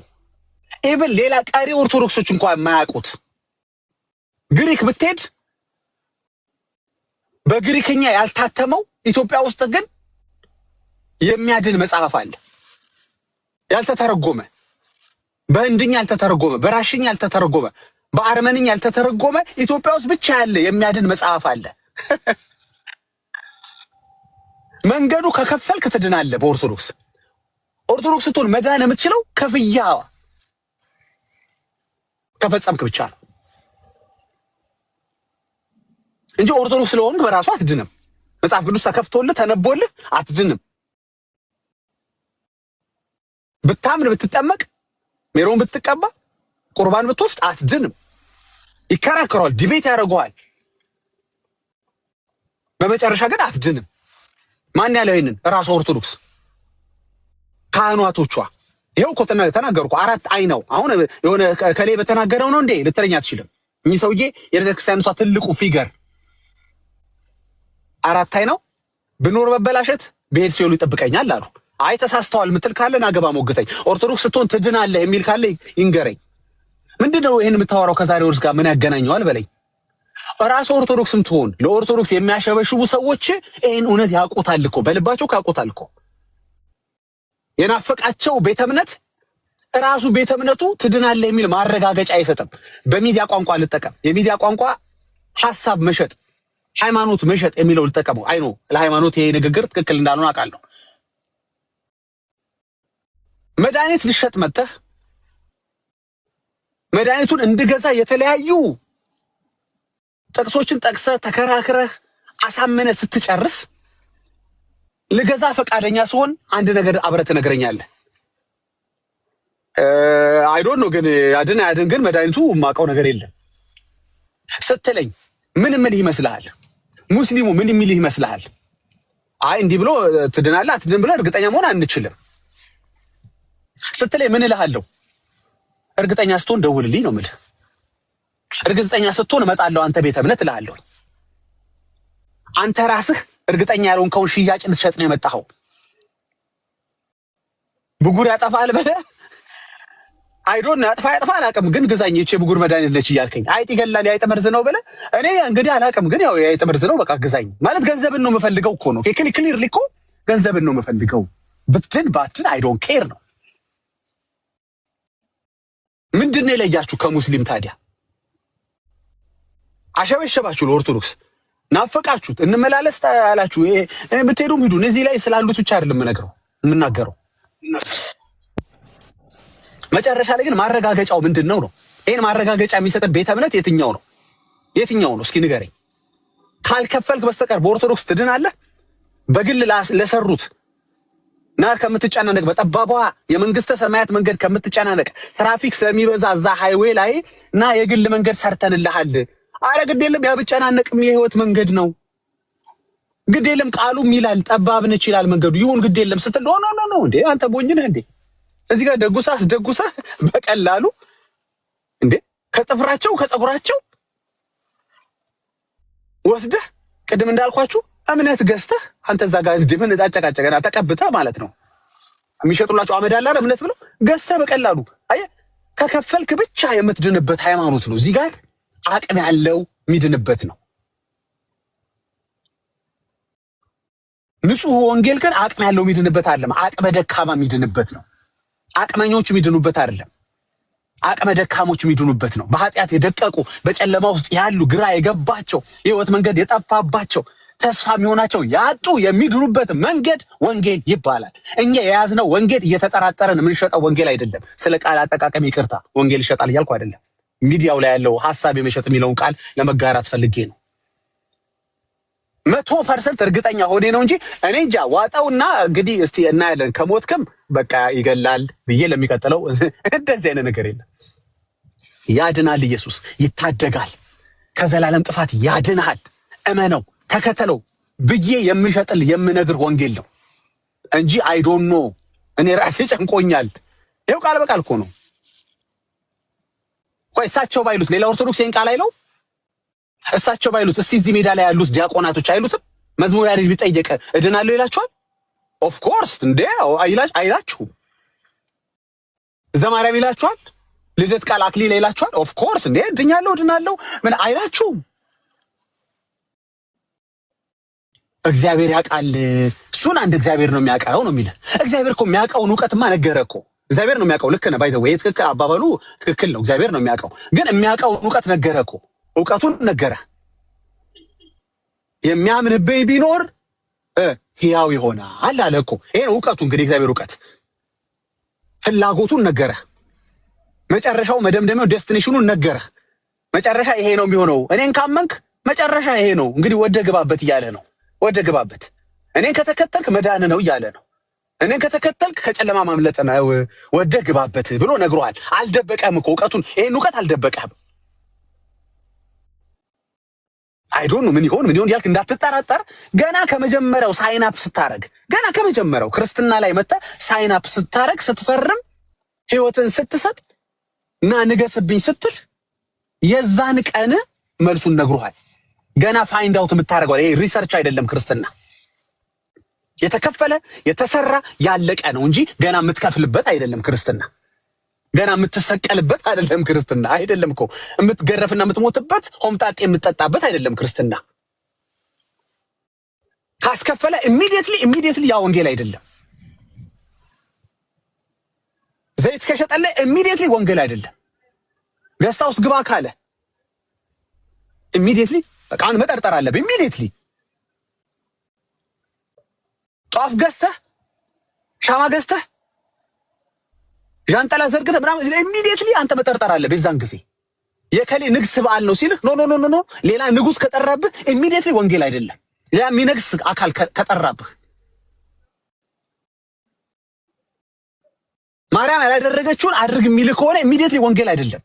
ኢቭን ሌላ ቀሪ ኦርቶዶክሶች እንኳን የማያውቁት ግሪክ ብትሄድ በግሪክኛ ያልታተመው ኢትዮጵያ ውስጥ ግን የሚያድን መጽሐፍ አለ። ያልተተረጎመ፣ በህንድኛ ያልተተረጎመ፣ በራሽኛ ያልተተረጎመ፣ በአርመንኛ ያልተተረጎመ ኢትዮጵያ ውስጥ ብቻ ያለ የሚያድን መጽሐፍ አለ። መንገዱ ከከፈልክ ትድናለህ። በኦርቶዶክስ ስትሆን መዳን የምትችለው ከፍያ ከፈጸምክ ብቻ ነው እንጂ ኦርቶዶክስ ስለሆንክ በራሱ አትድንም። መጽሐፍ ቅዱስ ተከፍቶልህ ተነቦልህ አትድንም። ብታምን ብትጠመቅ ሜሮን ብትቀባ ቁርባን ብትወስድ አትድንም። ይከራከረዋል፣ ዲቤት ያደርገዋል። በመጨረሻ ግን አትድንም። ማን ያለው ይሄንን? ራሱ ኦርቶዶክስ ካህናቶቿ። ይሄው እኮ ተናገርኩ። 4 አይ ነው። አሁን የሆነ ከሌ በተናገረው ነው እንዴ ልትረኛ አትችልም። እኚህ ሰውዬ የቤተክርስቲያኗ ትልቁ ፊገር 4 አይ ነው። ብኖር መበላሸት ብሄድ ሲሉ ይጠብቀኛል አሉ። አይ ተሳስተዋል ምትል ካለ ናገባ ሞግተኝ። ኦርቶዶክስ ስትሆን ትድናለህ የሚል ካለ ይንገረኝ። ምንድነው ይሄን የምታወራው ከዛሬ ወርስ ጋር ምን ያገናኘዋል በለኝ። ራስ ኦርቶዶክስም ትሆን ለኦርቶዶክስ የሚያሸበሽቡ ሰዎች ይሄን እውነት ያውቁታል እኮ፣ በልባቸው ያውቁታል እኮ። የናፈቃቸው ቤተ እምነት ራሱ ቤተ እምነቱ ትድናለህ የሚል ማረጋገጫ አይሰጥም። በሚዲያ ቋንቋ ልጠቀም፣ የሚዲያ ቋንቋ ሐሳብ መሸጥ፣ ሃይማኖት መሸጥ የሚለው ልጠቀመው። አይኖ ለሃይማኖት ይሄ ንግግር ትክክል እንዳልሆነ አውቃለሁ። መድኃኒት ልሸጥ መጥተህ መድኃኒቱን እንድገዛ የተለያዩ ጥቅሶችን ጠቅሰህ ተከራክረህ አሳምነህ ስትጨርስ ልገዛ ፈቃደኛ ሲሆን አንድ ነገር አብረህ ትነግረኛለህ። አይ ዶንት ኖ ግን ያድን ግን መድኃኒቱ የማውቀው ነገር የለም ስትለኝ ምን ምልህ ይመስልሃል? ሙስሊሙ ምን የሚልህ ይመስልሃል? አይ እንዲህ ብሎ ትድናለህ አትድን ብለህ እርግጠኛ መሆን አንችልም ስትለኝ ምን እልሃለሁ? እርግጠኛ ስትሆን ደውልልኝ ነው የምልህ። እርግጠኛ ስትሆን እመጣለሁ አንተ ቤተ እምነት እልሃለሁ። አንተ ራስህ እርግጠኛ ያልሆንከውን ሽያጭ ልትሸጥ ነው የመጣኸው። ብጉር ያጠፋል በለህ አይ ዶንት ኖ ያጥፋ አላውቅም፣ ግን ግዛኝ እቺ ብጉር መድኃኒት ነች እያልከኝ አይጥ ይገላል የአይጥ መርዝ ነው በለህ። እኔ እንግዲህ አላውቅም፣ ግን ያው የአይጥ መርዝ ነው በቃ ግዛኝ ማለት ገንዘብን ነው የምፈልገው እኮ ነው። ክሊርሊ እኮ ገንዘብን ነው የምፈልገው። ብትድን ባትድን አይ ዶንት ኬር ነው። ምንድነው የለያችሁ ከሙስሊም ታዲያ? አሸበሸባችሁ ለኦርቶዶክስ ናፈቃችሁት። እንመላለስ ታላችሁ የምትሄዱም ሂዱ። እዚህ ላይ ስላሉት ብቻ አይደለም የምናገረው። መጨረሻ ላይ ግን ማረጋገጫው ምንድነው ነው? ይሄን ማረጋገጫ የሚሰጥ ቤተ እምነት የትኛው ነው? የትኛው ነው? እስኪ ንገረኝ። ካልከፈልክ በስተቀር በኦርቶዶክስ ትድናለህ? በግል ለሰሩት ና ከምትጨናነቅ በጠባቧ የመንግስተ ሰማያት መንገድ ከምትጨናነቅ ትራፊክ ስለሚበዛ እዛ ሃይዌይ ላይ ና የግል መንገድ ሰርተንልሃል። አረ ግድ የለም ያ ብጨናነቅም የህይወት መንገድ ነው። ግድ የለም ቃሉም ይላል ጠባብ ነች ይላል መንገዱ። ይሁን ግድ የለም ስትል ኖ እንዴ አንተ ቦኝ ነህ እንዴ? እዚህ ጋር ደጉሳህ በቀላሉ እንዴ ከጥፍራቸው ከጸጉራቸው ወስደህ ቅድም እንዳልኳችሁ እምነት ገዝተህ አንተ እዛ ጋር ድምን ታጨቃጨቀና ተቀብተህ ማለት ነው የሚሸጡላቸው አመድ አለ እምነት ብለው ገዝተህ በቀላሉ አየህ ከከፈልክ ብቻ የምትድንበት ሃይማኖት ነው። እዚህ ጋር አቅም ያለው የሚድንበት ነው። ንጹህ ወንጌል ግን አቅም ያለው የሚድንበት አይደለም። አቅመ ደካማ የሚድንበት ነው። አቅመኞች የሚድኑበት አይደለም። አቅመ ደካሞች የሚድኑበት ነው። በኃጢአት የደቀቁ በጨለማ ውስጥ ያሉ ግራ የገባቸው የህይወት መንገድ የጠፋባቸው ተስፋ የሚሆናቸው ያጡ የሚድኑበት መንገድ ወንጌል ይባላል። እኛ የያዝነው ወንጌል እየተጠራጠረን የምንሸጠው ወንጌል አይደለም። ስለ ቃል አጠቃቀም ይቅርታ፣ ወንጌል ይሸጣል እያልኩ አይደለም። ሚዲያው ላይ ያለው ሐሳብ የመሸጥ የሚለውን ቃል ለመጋራት ፈልጌ ነው። 100% እርግጠኛ ሆኔ ነው እንጂ እኔ እንጃ። ዋጣውና እንግዲህ እስቲ እናያለን። ከሞትክም በቃ ይገላል ብዬ ለሚቀጥለው እንደዚህ አይነት ነገር የለም። ያድናል፣ ኢየሱስ ይታደጋል፣ ከዘላለም ጥፋት ያድናል። እመነው፣ ተከተለው ብዬ የምሸጥል የምነግር ወንጌል ነው እንጂ አይ ዶንት ኖ እኔ ራሴ ጨንቆኛል። ይኸው ቃል በቃል እኮ ነው። ቆይ እሳቸው ባይሉት ሌላ ኦርቶዶክስ ይሄን ቃል አይለው? እሳቸው ባይሉት እስቲ እዚህ ሜዳ ላይ ያሉት ዲያቆናቶች አይሉትም? መዝሙር ያሬድ ቢጠየቅ እድናለሁ ይላችኋል? ኦፍ ኮርስ እንዴ አይላችሁም? ዘማሪያም ይላችኋል? ልደት ቃል አክሊል ይላችኋል? ኦፍ ኮርስ እንዴ እድናለሁ ምን አይላችሁም? እግዚአብሔር ያውቃል። እሱን አንድ እግዚአብሔር ነው የሚያውቀው ነው የሚል። እግዚአብሔር እኮ የሚያውቀውን እውቀትማ ነገረ እኮ እግዚአብሔር ነው የሚያውቀው። ልክ ነህ። ባይ ዘ ወይ ትክክል፣ አባባሉ ትክክል ነው። እግዚአብሔር ነው የሚያውቀው፣ ግን የሚያውቀውን እውቀት ነገረ እኮ። እውቀቱን ነገረ። የሚያምንብኝ ቢኖር ሕያው ይሆናል አለ እኮ። ይሄን እውቀቱ እንግዲህ እግዚአብሔር እውቀት ፍላጎቱን ነገረ። መጨረሻው መደምደሚያው ዴስቲኔሽኑን ነገረ። መጨረሻ ይሄ ነው የሚሆነው። እኔን ካመንክ መጨረሻ ይሄ ነው እንግዲህ ወደ ግባበት እያለ ነው። ወደ ግባበት እኔን ከተከተልክ መዳን ነው እያለ ነው። እኔን ከተከተልክ ከጨለማ ማምለጥ ነው ወደ ግባበት ብሎ ነግሯል። አልደበቀህም እኮ እውቀቱን። ይሄን እውቀት አልደበቀህም። አይ ዶንት ኖ ምን ይሆን ያልክ እንዳትጠራጠር። ገና ከመጀመሪያው ሳይን አፕ ስታረግ፣ ገና ከመጀመሪያው ክርስትና ላይ መጣ ሳይን አፕ ስታረግ፣ ስትፈርም፣ ህይወትን ስትሰጥ እና ንገስብኝ ስትል የዛን ቀን መልሱን ነግሯል። ገና ፋይንድ አውት የምታረገው ይሄ ሪሰርች አይደለም። ክርስትና የተከፈለ የተሰራ ያለቀ ነው እንጂ ገና የምትከፍልበት አይደለም። ክርስትና ገና የምትሰቀልበት አይደለም። ክርስትና አይደለም እኮ የምትገረፍና የምትሞትበት ሆምጣጤ የምትጠጣበት አይደለም። ክርስትና ካስከፈለ ኢሚዲየትሊ ያ ወንጌል አይደለም። ዘይት ከሸጠለ ኢሚዲየትሊ ወንጌል አይደለም። ገስታ ውስጥ ግባ ካለ ኢሚዲየትሊ በቃ መጠርጠር አለብህ። ኢሚዲየትሊ ጧፍ ገዝተህ ሻማ ገዝተህ ዣንጥላ ዘርግተህ ምናምን ኢሚዲየትሊ አንተ መጠርጠር አለብህ። በዛን ጊዜ የከሌ ንግስ በዓል ነው ሲልህ ኖ ሌላ ንጉስ ከጠራብህ ኢሚዲየትሊ ወንጌል አይደለም። ሌላ የሚነግስ አካል ከጠራብህ ማርያም ያላደረገችውን አድርግ የሚልህ ከሆነ ኢሚዲየትሊ ወንጌል አይደለም።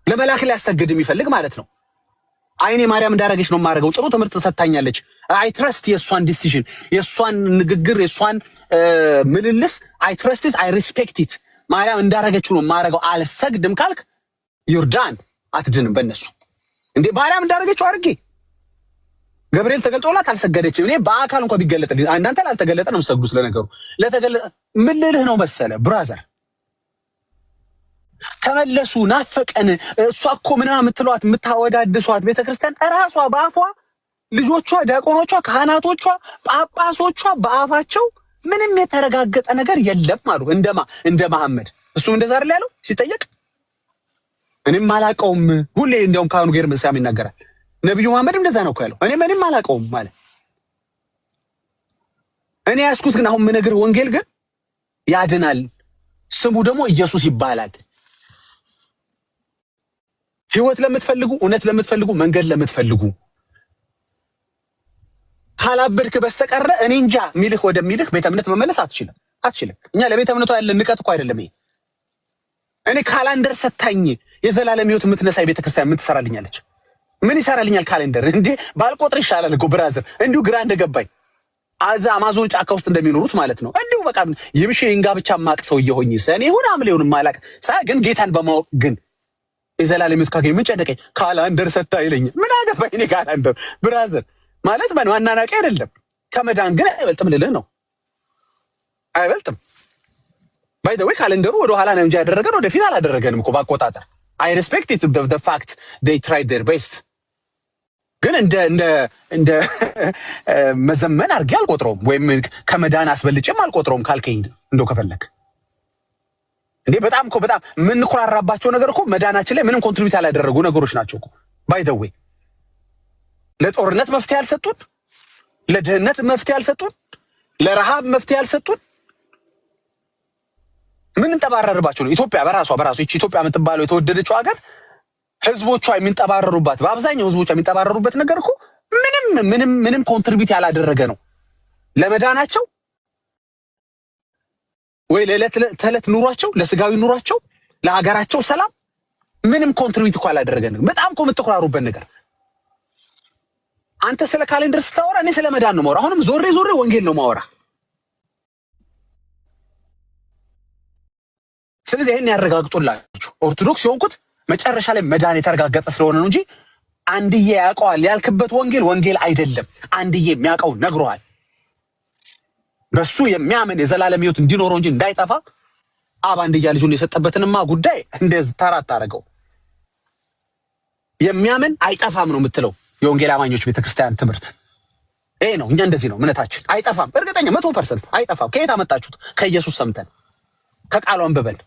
ለመላክ ሊያሰግድ የሚፈልግ ማለት ነው። አይኔ ማርያም እንዳረገች ነው የማረገው፣ ጥሩ ትምህርት ሰጣኛለች፣ አይ ትረስት የሷን ዲሲዥን፣ የሷን ንግግር፣ የሷን ምልልስ አይ ትረስት ኢት፣ አይ ሪስፔክት ኢት፣ ማርያም እንዳረገችው ነው የማረገው አልሰግድም ካልክ ዮርዳን አትድንም። በእነሱ እንዴ ማርያም እንዳረገችው አድርጌ ገብርኤል ተገልጦላት አልሰገደችም። እኔ በአካል እንኳን ቢገለጥልኝ አንዳንተ ላልተገለጠ ነው የምሰግዱት። ለነገሩ ለተገለጠ ምን ልልህ ነው መሰለ ብራዘር፣ ተመለሱ ናፈቀን እሷ እኮ ምናምን የምትሏት የምታወዳድሷት ቤተክርስቲያን እራሷ በአፏ ልጆቿ፣ ዲያቆኖቿ፣ ካህናቶቿ፣ ጳጳሶቿ በአፋቸው ምንም የተረጋገጠ ነገር የለም አሉ። እንደ መሐመድ እሱም እንደዛ አይደል ያለው ሲጠየቅ እኔም አላቀውም። ሁሌ እንደውም ካህኑ ጌርምሳም ይናገራል። ነብዩ መሐመድም እንደዛ ነው ያለው። እኔም አላቀውም ማለት እኔ ያስኩት ግን አሁን ምነግርህ ወንጌል ግን ያድናል። ስሙ ደግሞ ኢየሱስ ይባላል። ህይወት ለምትፈልጉ፣ እውነት ለምትፈልጉ፣ መንገድ ለምትፈልጉ ካላበድክ በስተቀረ እኔ እንጃ ሚልህ ወደሚልህ ቤተ እምነት መመለስ አትችልም። እኛ ለቤተ እምነቱ ያለን ንቀት እኮ አይደለም ይሄ። እኔ ካላንደር ሰታኝ የዘላለም ህይወት የምትነሳይ ቤተክርስቲያን ምን ትሰራልኛለች? ምን ይሰራልኛል ካሌንደር? እንዴ ባልቆጥር ይሻላል እኮ ብራዘር። እንዲሁ ግራ እንደገባኝ አዛ አማዞን ጫካ ውስጥ እንደሚኖሩት ማለት ነው። እንዲሁ በቃ ይምሽ እንጋ ብቻ ማቅ ሰው እየሆኝ ሰኔ ሁን አምሌውን ማላቅ ግን ጌታን በማወቅ ግን የዘላለም ህይወት ካገኝ ምን ጨነቀኝ? ካላንደር ሰታ ይለኝ ምን አገባኝ እኔ ካላንደር ብራዘር ማለት ማናናቂ አይደለም። ከመዳን ግን አይበልጥም ልልህ ነው። አይበልጥም። ባይ ዘ ዌይ ካሌንደሩ ወደ ኋላ ነው እንጂ ያደረገን ወደፊት አላደረገንም እኮ ባቆጣጠር። I respect it the fact they tried their best። ግን እንደ መዘመን አድርጌ አልቆጥረውም፣ ወይም ከመዳን አስበልጬም አልቆጥረውም ካልከኝ እንደው ከፈለክ እንዴ በጣም የምንኮራራባቸው ነገር እኮ መዳናችን ላይ ምንም ኮንትሪቢዩት ያላደረጉ ነገሮች ናቸው እኮ ባይ ዘ ዌይ። ለጦርነት መፍትሄ ያልሰጡን፣ ለድህነት መፍትሄ ያልሰጡን፣ ለረሃብ መፍትሄ ያልሰጡን ምን እንጠባረርባቸው ነው? ኢትዮጵያ በራሷ እቺ ኢትዮጵያ የምትባለው የተወደደችው ሀገር ህዝቦቿ የሚንጠባረሩባት፣ በአብዛኛው ህዝቦቿ የሚንጠባረሩበት ነገር እኮ ምንም ኮንትሪቢዩት ያላደረገ ነው ለመዳናቸው ወይ ለዕለት ተዕለት ኑሯቸው፣ ለስጋዊ ኑሯቸው፣ ለሀገራቸው ሰላም ምንም ኮንትሪቢዩት እኮ ያላደረገ ነው። በጣም እኮ የምትኮራሩበት ነገር። አንተ ስለ ካሌንደር ስታወራ እኔ ስለ መዳን ነው ማወራ። አሁንም ዞሬ ወንጌል ነው ማወራ። ስለዚህ ይሄን ያረጋግጡላችሁ። ኦርቶዶክስ የሆንኩት መጨረሻ ላይ መዳን የተረጋገጠ ስለሆነ ነው እንጂ አንድዬ ያውቀዋል ያልክበት ወንጌል አይደለም። አንድዬ የሚያውቀው ነግሮሃል። በሱ የሚያምን የዘላለም ህይወት እንዲኖረው እንጂ እንዳይጠፋ አብ አንድያ ልጁን የሰጠበትንማ ጉዳይ እንደዚህ ተራት አደረገው። የሚያምን አይጠፋም ነው የምትለው የወንጌል አማኞች ቤተክርስቲያን ትምህርት ይሄ ነው። እኛ እንደዚህ ነው እምነታችን። አይጠፋም፣ እርግጠኛ 100% አይጠፋም። ከየት አመጣችሁት? ከኢየሱስ ሰምተን፣ ከቃሉ አንብበን፣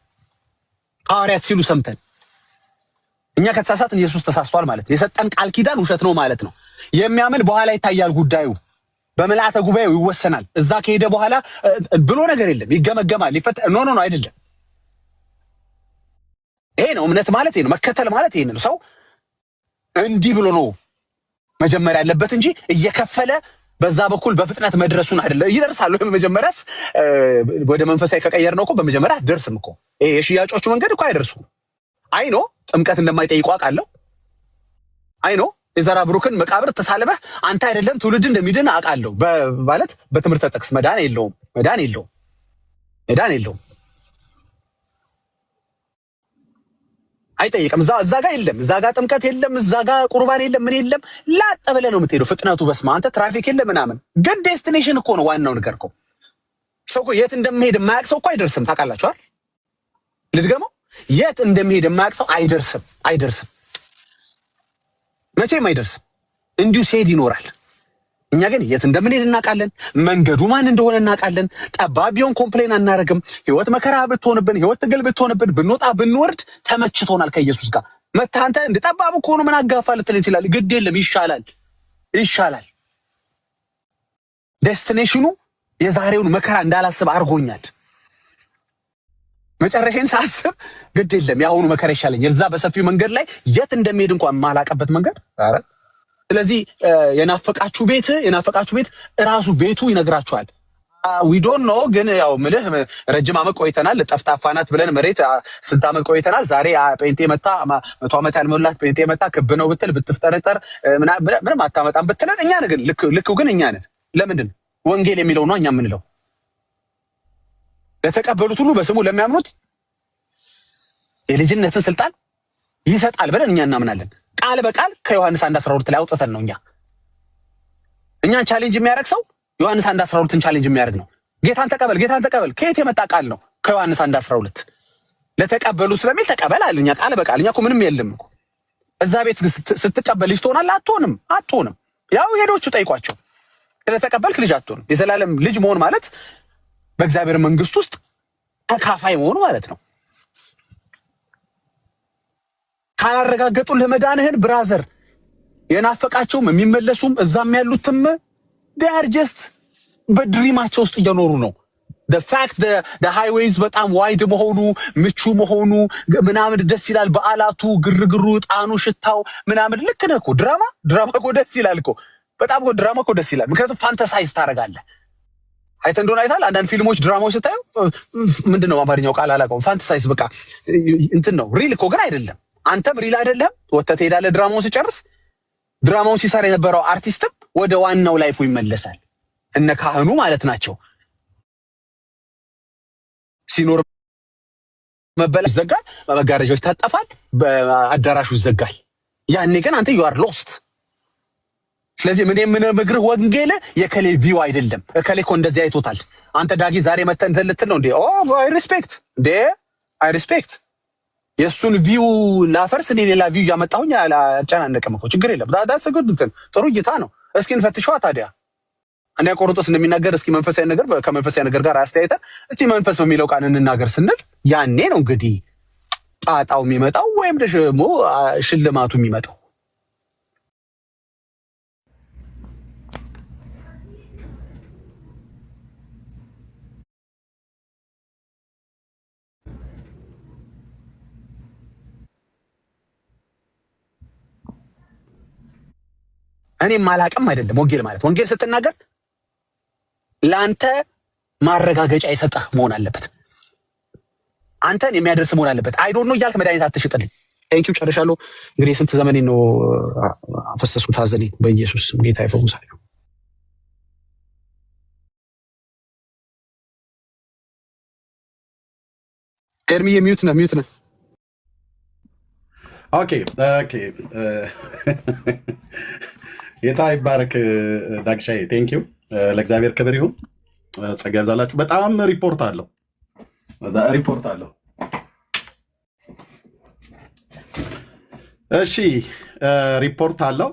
ሐዋርያት ሲሉ ሰምተን። እኛ ከተሳሳትን ኢየሱስ ተሳስቷል ማለት ነው። የሰጠን ቃል ኪዳን ውሸት ነው ማለት ነው። የሚያምን በኋላ ይታያል ጉዳዩ፣ በመላእተ ጉባኤው ይወሰናል። እዛ ከሄደ በኋላ ብሎ ነገር የለም፣ ይገመገማል፣ ኖ አይደለም። ይሄ ነው እምነት ማለት፣ ይሄ ነው መከተል ማለት። ይሄ ነው ሰው እንዲህ ብሎ ነው መጀመሪያ ያለበት እንጂ እየከፈለ በዛ በኩል በፍጥነት መድረሱን አይደለም። ይደርሳል። በመጀመሪያስ ወደ መንፈሳዊ ከቀየር ነው እኮ በመጀመሪያ አትደርስም እኮ። ይሄ የሽያጮቹ መንገድ እኮ አይደርሱም። አይኖ ጥምቀት እንደማይጠይቁ አውቃለሁ። አይኖ የዘራ ብሩክን መቃብር ተሳልበህ አንተ አይደለም ትውልድ እንደሚድን አውቃለሁ። ማለት በትምህርት ተጠቅስ መዳን የለውም። አይጠይቅም። እዛ ጋር የለም፣ እዛ ጋር ጥምቀት የለም፣ እዛ ጋር ቁርባን የለም፣ ምን የለም። ላጥ ብለህ ነው የምትሄደው። ፍጥነቱ በስመ አንተ ትራፊክ የለም ምናምን። ግን ዴስቲኔሽን እኮ ነው ዋናው ነገር እኮ። ሰው እኮ የት እንደሚሄድ የማያውቅ ሰው እኮ አይደርስም። ታውቃላችኋል? ልድገመው፣ የት እንደሚሄድ የማያውቅ ሰው አይደርስም፣ መቼም አይደርስም። እንዲሁ ሲሄድ ይኖራል። እኛ ግን የት እንደምንሄድ እናውቃለን። መንገዱ ማን እንደሆነ እናውቃለን። ጠባብ ቢሆን ኮምፕሌን አናረግም። ህይወት መከራ ብትሆንብን፣ ህይወት ትግል ብትሆንብን፣ ብንወጣ ብንወርድ ተመችቶናል ከኢየሱስ ጋር። መታንተ እንደ ጠባብ እኮ ነው ምን አጋፋ ልትል ይችላል። ግድ የለም ይሻላል። ዴስቲኔሽኑ የዛሬውን መከራ እንዳላስብ አድርጎኛል። መጨረሻዬን ሳስብ ግድ የለም የአሁኑ መከራ ይሻለኛል። የዛ በሰፊው መንገድ ላይ የት እንደሚሄድ እንኳን ማላቀበት መንገድ አረ። ስለዚህ የናፈቃችሁ ቤት እራሱ ቤቱ ይነግራችኋል። ዊ ዶንት ኖ ግን ያው ምልህ ረጅም ዓመት ቆይተናል። ጠፍጣፋናት ብለን መሬት ስንት ዓመት ቆይተናል። ዛሬ ጴንጤ መታ 100 ዓመት ያልሞላት ጴንጤ መታ ክብ ነው ብትል ብትፍጠረጠር ምንም አታመጣም ብትለን እኛ ነን። ግን ልክ ግን እኛ ነን። ለምንድን ወንጌል የሚለው ነው እኛ የምንለው። ለተቀበሉት ሁሉ በስሙ ለሚያምኑት የልጅነትን ስልጣን ይሰጣል ብለን እኛ እናምናለን። ቃል በቃል ከዮሐንስ 1:12 ላይ አውጥተን ነው እኛን ቻሌንጅ የሚያደርግ ሰው ዮሐንስ 1:12ን ቻሌንጅ የሚያደርግ ነው። ጌታን ተቀበል። ከየት የመጣ ቃል ነው? ከዮሐንስ 1:12 ለተቀበሉ ስለሚል ተቀበል አለ። እኛ ቃል በቃል እኛ እኮ ምንም የለም እኮ። እዛ ቤት ስትቀበል ልጅ ትሆናለህ? አትሆንም። ያው ሄዶቹ ጠይቋቸው። ስለተቀበልክ ልጅ አትሆንም። የዘላለም ልጅ መሆን ማለት በእግዚአብሔር መንግስት ውስጥ ተካፋይ መሆን ማለት ነው። ካላረጋገጡልህ መዳንህን ብራዘር፣ የናፈቃቸውም የሚመለሱም እዛም ያሉትም they are just በድሪማቸው ውስጥ እየኖሩ ነው። the fact the highways በጣም ዋይድ መሆኑ ምቹ መሆኑ ምናምን ደስ ይላል። በዓላቱ፣ ግርግሩ፣ ጣኑ፣ ሽታው ምናምን ልክ ነህ እኮ። ድራማ እኮ ደስ ይላል እኮ በጣም እኮ ድራማ እኮ ደስ ይላል። ምክንያቱም ፋንታሳይዝ ታደርጋለህ። አይተህ እንደሆነ አይተሃል። አንዳንድ ፊልሞች ድራማዎች ስታዩ ምንድነው አማርኛው ቃል አላውቀውም። ፋንታሳይዝ በቃ እንትን ነው። ሪል እኮ ግን አይደለም። አንተም ሪል አይደለም። ወጥተህ ትሄዳለህ። ድራማውን ሲጨርስ ድራማውን ሲሰራ የነበረው አርቲስትም ወደ ዋናው ላይፉ ይመለሳል። እነ ካህኑ ማለት ናቸው። ሲኖር መበላ ይዘጋል፣ መጋረጃዎች ይታጠፋል፣ በአዳራሹ ይዘጋል። ያኔ ግን አንተ you are lost። ስለዚህ ምን የምነግርህ ወንጌል የከሌ ቪው አይደለም። ከሌ እኮ እንደዚህ አይቶታል። አንተ ዳጊ ዛሬ መተን ልትል ነው እንዴ? አይ ሪስፔክት የሱን ቪው ላፈርስ እኔ ሌላ ቪው ያመጣሁኝ አልጨናነቅም እኮ ችግር የለም። ዳዳስ ጉድ እንትን ጥሩ እይታ ነው። እስኪ እንፈትሽዋ ታዲያ። አንደ ቆሮንቶስ እንደሚናገር እስኪ መንፈሳዊ ነገር ከመንፈሳዊ ነገር ጋር አስተያየተን እስቲ መንፈስ በሚለው ቃል እንናገር ስንል ያኔ ነው እንግዲህ ጣጣው የሚመጣው ወይም ደግሞ ሽልማቱ የሚመጣው። እኔም ማላቅም አይደለም ወንጌል ማለት። ወንጌል ስትናገር ለአንተ ማረጋገጫ የሰጠህ መሆን አለበት። አንተን የሚያደርስ መሆን አለበት። አይ ዶንት ኖ እያልክ መድኃኒት አትሽጥልኝ። ቴንኪው ጨርሻለሁ። እንግዲህ ስንት ዘመኔ ነው አፈሰስኩት ሐዘኔ። በኢየሱስ ጌታ ይፈውሳል። ኤርሚ ሚዩት ነህ። ኦኬ ጌታ ይባረክ። ዳግሻዬ ቴንኪው። ለእግዚአብሔር ክብር ይሁን። ጸጋ ይብዛላችሁ። በጣም ሪፖርት አለው። እሺ ሪፖርት አለው፣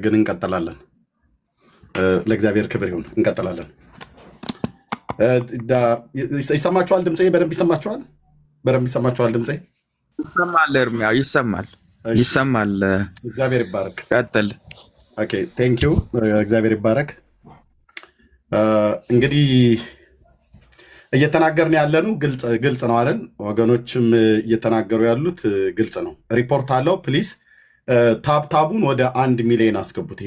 ግን እንቀጥላለን። ለእግዚአብሔር ክብር ይሁን። እንቀጥላለን። ይሰማችኋል? ድምፄ በደንብ ይሰማችኋል? ድምፄ ይሰማል? እርሚያው ይሰማል። እግዚአብሔር ይባረክ። ቀጥል። ኦኬ ቴንኪው። እግዚአብሔር ይባረክ። እንግዲህ እየተናገርን ያለነው ግልጽ ነው አይደል? ወገኖችም እየተናገሩ ያሉት ግልጽ ነው። ሪፖርት አለው። ፕሊዝ ታብታቡን ወደ 1 ሚሊዮን አስገቡት።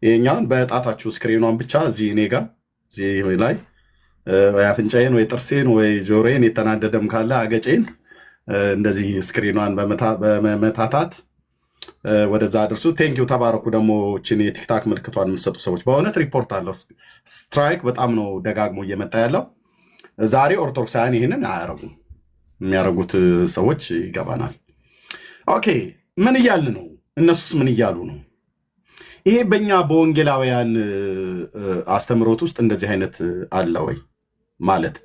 ይሄኛውን በጣታችሁ ስክሪኗን ብቻ እዚህ እኔ ጋር እዚህ ላይ ወይ አፍንጫዬን ወይ ጥርሴን ወይ ጆሮዬን የተናደደም ካለ አገጬን እንደዚህ ስክሪኗን በመታታት ወደዛ አድርሱ። ቴንኪው። ተባረኩ። ደግሞ እችን የቲክታክ ምልክቷን የምትሰጡ ሰዎች በእውነት ሪፖርት አለው። ስትራይክ በጣም ነው ደጋግሞ እየመጣ ያለው። ዛሬ ኦርቶዶክሳውያን ይህንን አያረጉም። የሚያደርጉት ሰዎች ይገባናል። ኦኬ ምን እያልን ነው? እነሱስ ምን እያሉ ነው? ይሄ በእኛ በወንጌላውያን አስተምሮት ውስጥ እንደዚህ አይነት አለ ወይ? ማለት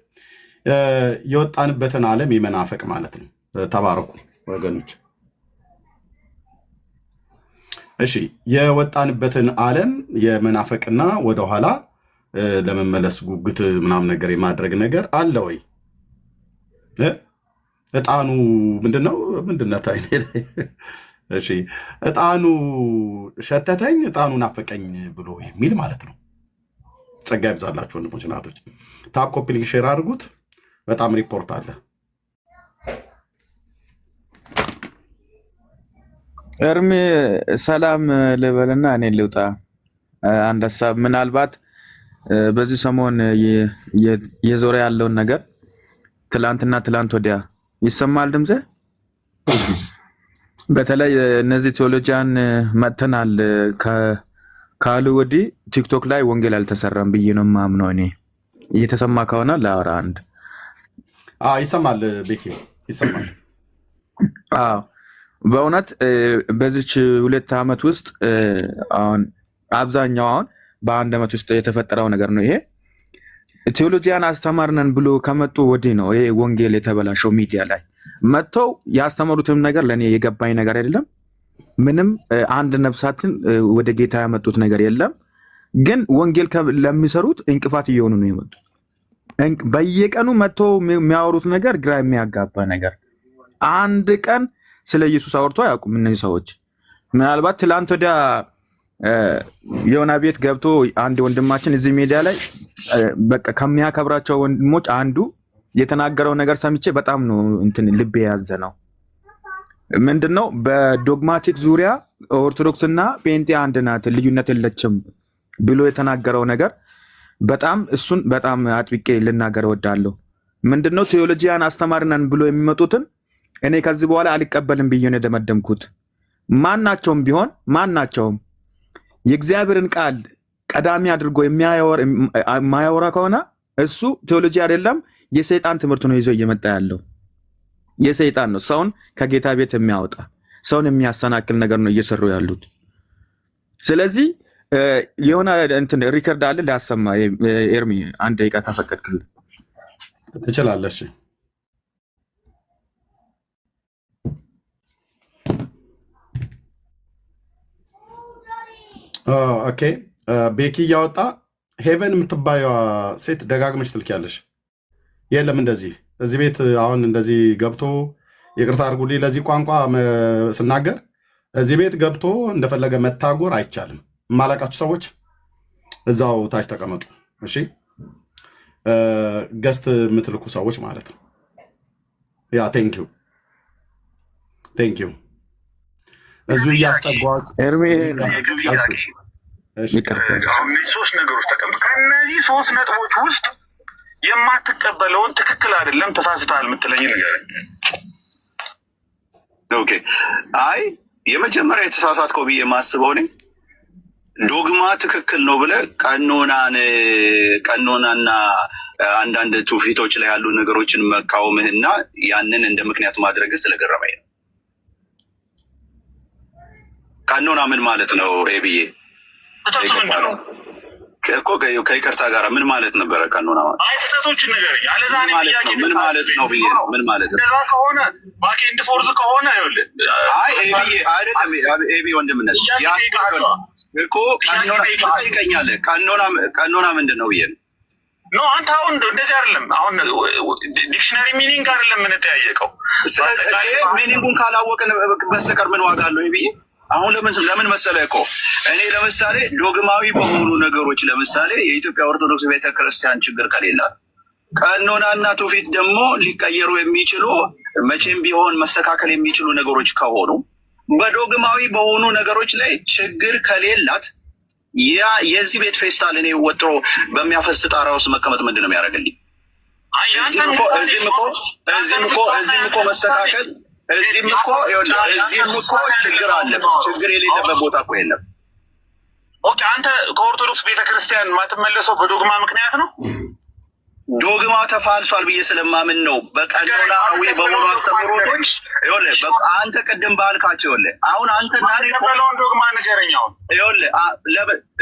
የወጣንበትን ዓለም የመናፈቅ ማለት ነው። ተባረኩ ወገኖች። እሺ የወጣንበትን ዓለም የመናፈቅና ወደኋላ ለመመለስ ጉጉት ምናምን ነገር የማድረግ ነገር አለ ወይ? እጣኑ ምንድነው? እሺ እጣኑ ሸተተኝ፣ እጣኑ ናፈቀኝ ብሎ የሚል ማለት ነው። ጸጋ ይብዛላችሁ ወንድሞች እናቶች። ታፕ ኮፒ ሊንክ ሼር አድርጉት። በጣም ሪፖርት አለ። እርሜ ሰላም ልበልና እኔ ልውጣ። አንድ ሀሳብ ምናልባት በዚህ ሰሞን የዞረ ያለውን ነገር ትላንትና ትላንት ወዲያ ይሰማል ድምጼ። በተለይ እነዚህ ቴዎሎጂያን መጥተናል ካሉ ወዲህ ቲክቶክ ላይ ወንጌል አልተሰራም ብዬ ነው የማምነው። እኔ እየተሰማ ከሆነ ለአውራ አንድ ይሰማል። ቤኪ ይሰማል። በእውነት በዚች 2 ዓመት ውስጥ አሁን አብዛኛው በአንድ ዓመት ውስጥ የተፈጠረው ነገር ነው። ይሄ ቴዎሎጂያን አስተማርነን ብሎ ከመጡ ወዲህ ነው ይሄ ወንጌል የተበላሸው። ሚዲያ ላይ መጥተው ያስተማሩትም ነገር ለእኔ የገባኝ ነገር አይደለም። ምንም አንድ ነፍሳትን ወደ ጌታ ያመጡት ነገር የለም። ግን ወንጌል ለሚሰሩት እንቅፋት እየሆኑ ነው የመጡት። በየቀኑ መጥቶ የሚያወሩት ነገር ግራ የሚያጋባ ነገር። አንድ ቀን ስለ ኢየሱስ አውርቶ አያውቁም እነዚህ ሰዎች። ምናልባት ትላንት ወዲያ የሆነ ቤት ገብቶ አንድ ወንድማችን እዚህ ሚዲያ ላይ በቃ ከሚያከብራቸው ወንድሞች አንዱ የተናገረው ነገር ሰምቼ በጣም ነው እንትን ልቤ ያዘነው። ምንድነው በዶግማቲክ ዙሪያ ኦርቶዶክስና ጴንጤ አንድ ናት፣ ልዩነት የለችም ብሎ የተናገረው ነገር በጣም እሱን በጣም አጥብቄ ልናገር እወዳለሁ። ምንድነው ቴዎሎጂያን አስተማሪነን ብሎ የሚመጡትን እኔ ከዚህ በኋላ አልቀበልም ብዬ ነው የደመደምኩት። ማናቸውም ቢሆን ማናቸውም የእግዚአብሔርን ቃል ቀዳሚ አድርጎ የማያወራ ከሆነ እሱ ቴዎሎጂ አይደለም፣ የሰይጣን ትምህርት ነው ይዞ እየመጣ ያለው። የሰይጣን ነው፣ ሰውን ከጌታ ቤት የሚያወጣ ሰውን የሚያሰናክል ነገር ነው እየሰሩ ያሉት። ስለዚህ የሆነ እንትን ሪከርድ አለ ላሰማ። ኤርሚ አንድ ደቂቃ ካፈቀድክልኝ ትችላለሽ። ኦኬ ቤኪ እያወጣ ሄቨን የምትባየዋ ሴት ደጋግመሽ ትልኪያለሽ። የለም እንደዚህ እዚህ ቤት አሁን እንደዚህ ገብቶ ይቅርታ አድርጉልኝ ለዚህ ቋንቋ ስናገር እዚህ ቤት ገብቶ እንደፈለገ መታጎር አይቻልም። የማላቃችሁ ሰዎች እዛው ታች ተቀመጡ እሺ። ገስት የምትልኩ ሰዎች ማለት ነው። ያ ቴንኪው እዙ እያስጠጓችሁ ኤርሚ ሶስት ነገሮች ተቀምጡ። ከእነዚህ ሶስት ነጥቦች ውስጥ የማትቀበለውን ትክክል አይደለም ተሳስተሃል የምትለኝ ነገር ኦኬ። አይ የመጀመሪያ የተሳሳትከው ብዬ የማስበው እኔ ዶግማ ትክክል ነው ብለህ ቀኖናና አንዳንድ ትውፊቶች ላይ ያሉ ነገሮችን መቃወምህና ያንን እንደ ምክንያት ማድረግ ስለገረመኝ ነው። ቀኖና ምን ማለት ነው ብዬ እኮ ከይቅርታ ጋር ምን ማለት ነበረ? ቀኖና ማለት አይ ስህተቶችን ነገር ምን ማለት ነው ብዬ ነው። ምን ማለት ነው ከሆነ ባኬንድ ፎርዝ ከሆነ ይኸውልህ፣ አይ አይደለም ኤቢ ወንድምነት ያ እኮ ቀኖና ቀኖና ምንድን ነው ብዬ ነው። ኖ አንተ አሁን እንደዚህ አይደለም። አሁን ዲክሽነሪ ሚኒንግ አይደለም የምንጠያየቀው። ስለዚህ ሚኒንጉን ካላወቅን በስተቀር ምን ዋጋ አለው ብዬ አሁን ለምን መሰለህ እኮ እኔ ለምሳሌ ዶግማዊ በሆኑ ነገሮች ለምሳሌ የኢትዮጵያ ኦርቶዶክስ ቤተክርስቲያን ችግር ከሌላት ቀኖናና ትውፊት ደግሞ ሊቀየሩ የሚችሉ መቼም ቢሆን መስተካከል የሚችሉ ነገሮች ከሆኑ በዶግማዊ በሆኑ ነገሮች ላይ ችግር ከሌላት ያ የዚህ ቤት ፌስታል እኔ ወጥሮ በሚያፈስ ጣራ ውስጥ መቀመጥ ምንድን ነው የሚያደርግልኝ? እዚህም እኮ መስተካከል እዚህም እኮ ችግር አለ። ችግር የሌለበት ቦታ እኮ የለም። ኦኬ አንተ ከኦርቶዶክስ ቤተክርስቲያን ማትመለሰው በዶግማ ምክንያት ነው? ዶግማ ተፋልሷል ብዬ ስለማምን ነው። በቀኖናዊ በሆኑ አስተምሮቶች ይኸውልህ አንተ ቅድም ባልካቸው ይኸውልህ አሁን አንተ ናሪቆለውን ዶግማ ንገረኛው ይኸውልህ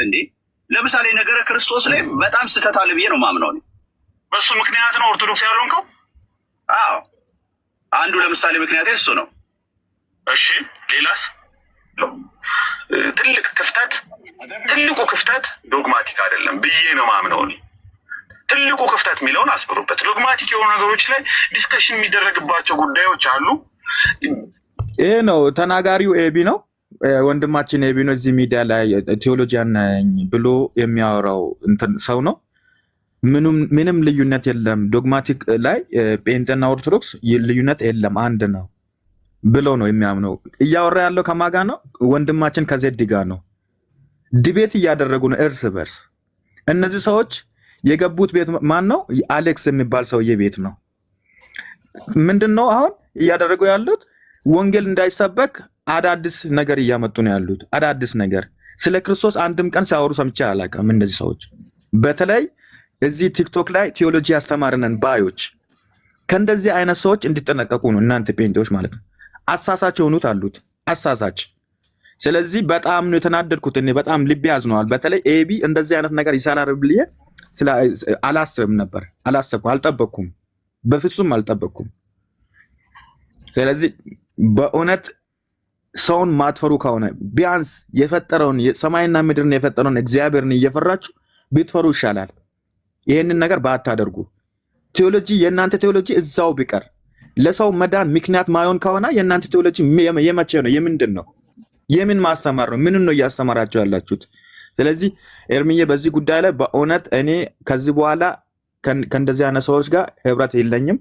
እንዴ ለምሳሌ ነገረ ክርስቶስ ላይ በጣም ስህተት አለ ብዬ ነው ማምነው። በሱ ምክንያት ነው ኦርቶዶክስ ያልሆንከው? አዎ አንዱ ለምሳሌ ምክንያት እሱ ነው። እሺ ሌላስ? ትልቁ ክፍተት ዶግማቲክ አይደለም ብዬ ነው ማምነው። ትልቁ ክፍተት የሚለውን አስብሩበት። ዶግማቲክ የሆኑ ነገሮች ላይ ዲስከሽን የሚደረግባቸው ጉዳዮች አሉ። ይሄ ነው ተናጋሪው ኤቢ ነው፣ ወንድማችን ኤቢ ነው። እዚህ ሚዲያ ላይ ቴዎሎጂያን ብሎ የሚያወራው እንትን ሰው ነው። ምንም ልዩነት የለም ዶግማቲክ ላይ ጴንጤና ኦርቶዶክስ ልዩነት የለም አንድ ነው ብሎ ነው የሚያምነው። እያወራ ያለው ከማጋ ነው? ወንድማችን ከዜድ ጋር ነው። ዲቤት እያደረጉ ነው እርስ በርስ። እነዚህ ሰዎች የገቡት ቤት ማን ነው? አሌክስ የሚባል ሰውዬ ቤት ነው። ምንድነው አሁን እያደረጉ ያሉት? ወንጌል እንዳይሰበክ አዳዲስ ነገር እያመጡ ነው ያሉት። አዳዲስ ነገር ስለ ክርስቶስ አንድም ቀን ሲያወሩ ሰምቼ አላውቅም። እነዚህ ሰዎች በተለይ እዚህ ቲክቶክ ላይ ቴዎሎጂ ያስተማርነን ባዮች ከእንደዚህ አይነት ሰዎች እንዲጠነቀቁ ነው። እናንተ ጴንጤዎች ማለት ነው። አሳሳች የሆኑት አሉት አሳሳች። ስለዚህ በጣም ነው የተናደድኩት። እኔ በጣም ልቤ ያዝነዋል። በተለይ ኤቢ እንደዚህ አይነት ነገር ይሰራል ብዬ አላሰብም ነበር። አልጠበቅኩም፣ በፍጹም አልጠበቅኩም። ስለዚህ በእውነት ሰውን ማትፈሩ ከሆነ ቢያንስ የፈጠረውን ሰማይና ምድርን የፈጠረውን እግዚአብሔርን እየፈራችሁ ብትፈሩ ይሻላል። ይሄንን ነገር ባታደርጉ ቴዎሎጂ የእናንተ ቴዎሎጂ እዛው ቢቀር ለሰው መዳን ምክንያት ማይሆን ከሆነ የእናንተ ቴዎሎጂ የመቼ ነው? የምንድን ነው? የምን ማስተማር ነው? ምን ነው እያስተማራችሁ ያላችሁት? ስለዚህ ኤርሚዬ በዚህ ጉዳይ ላይ በእውነት እኔ ከዚህ በኋላ ከእንደዚህ አይነት ሰዎች ጋር ህብረት የለኝም።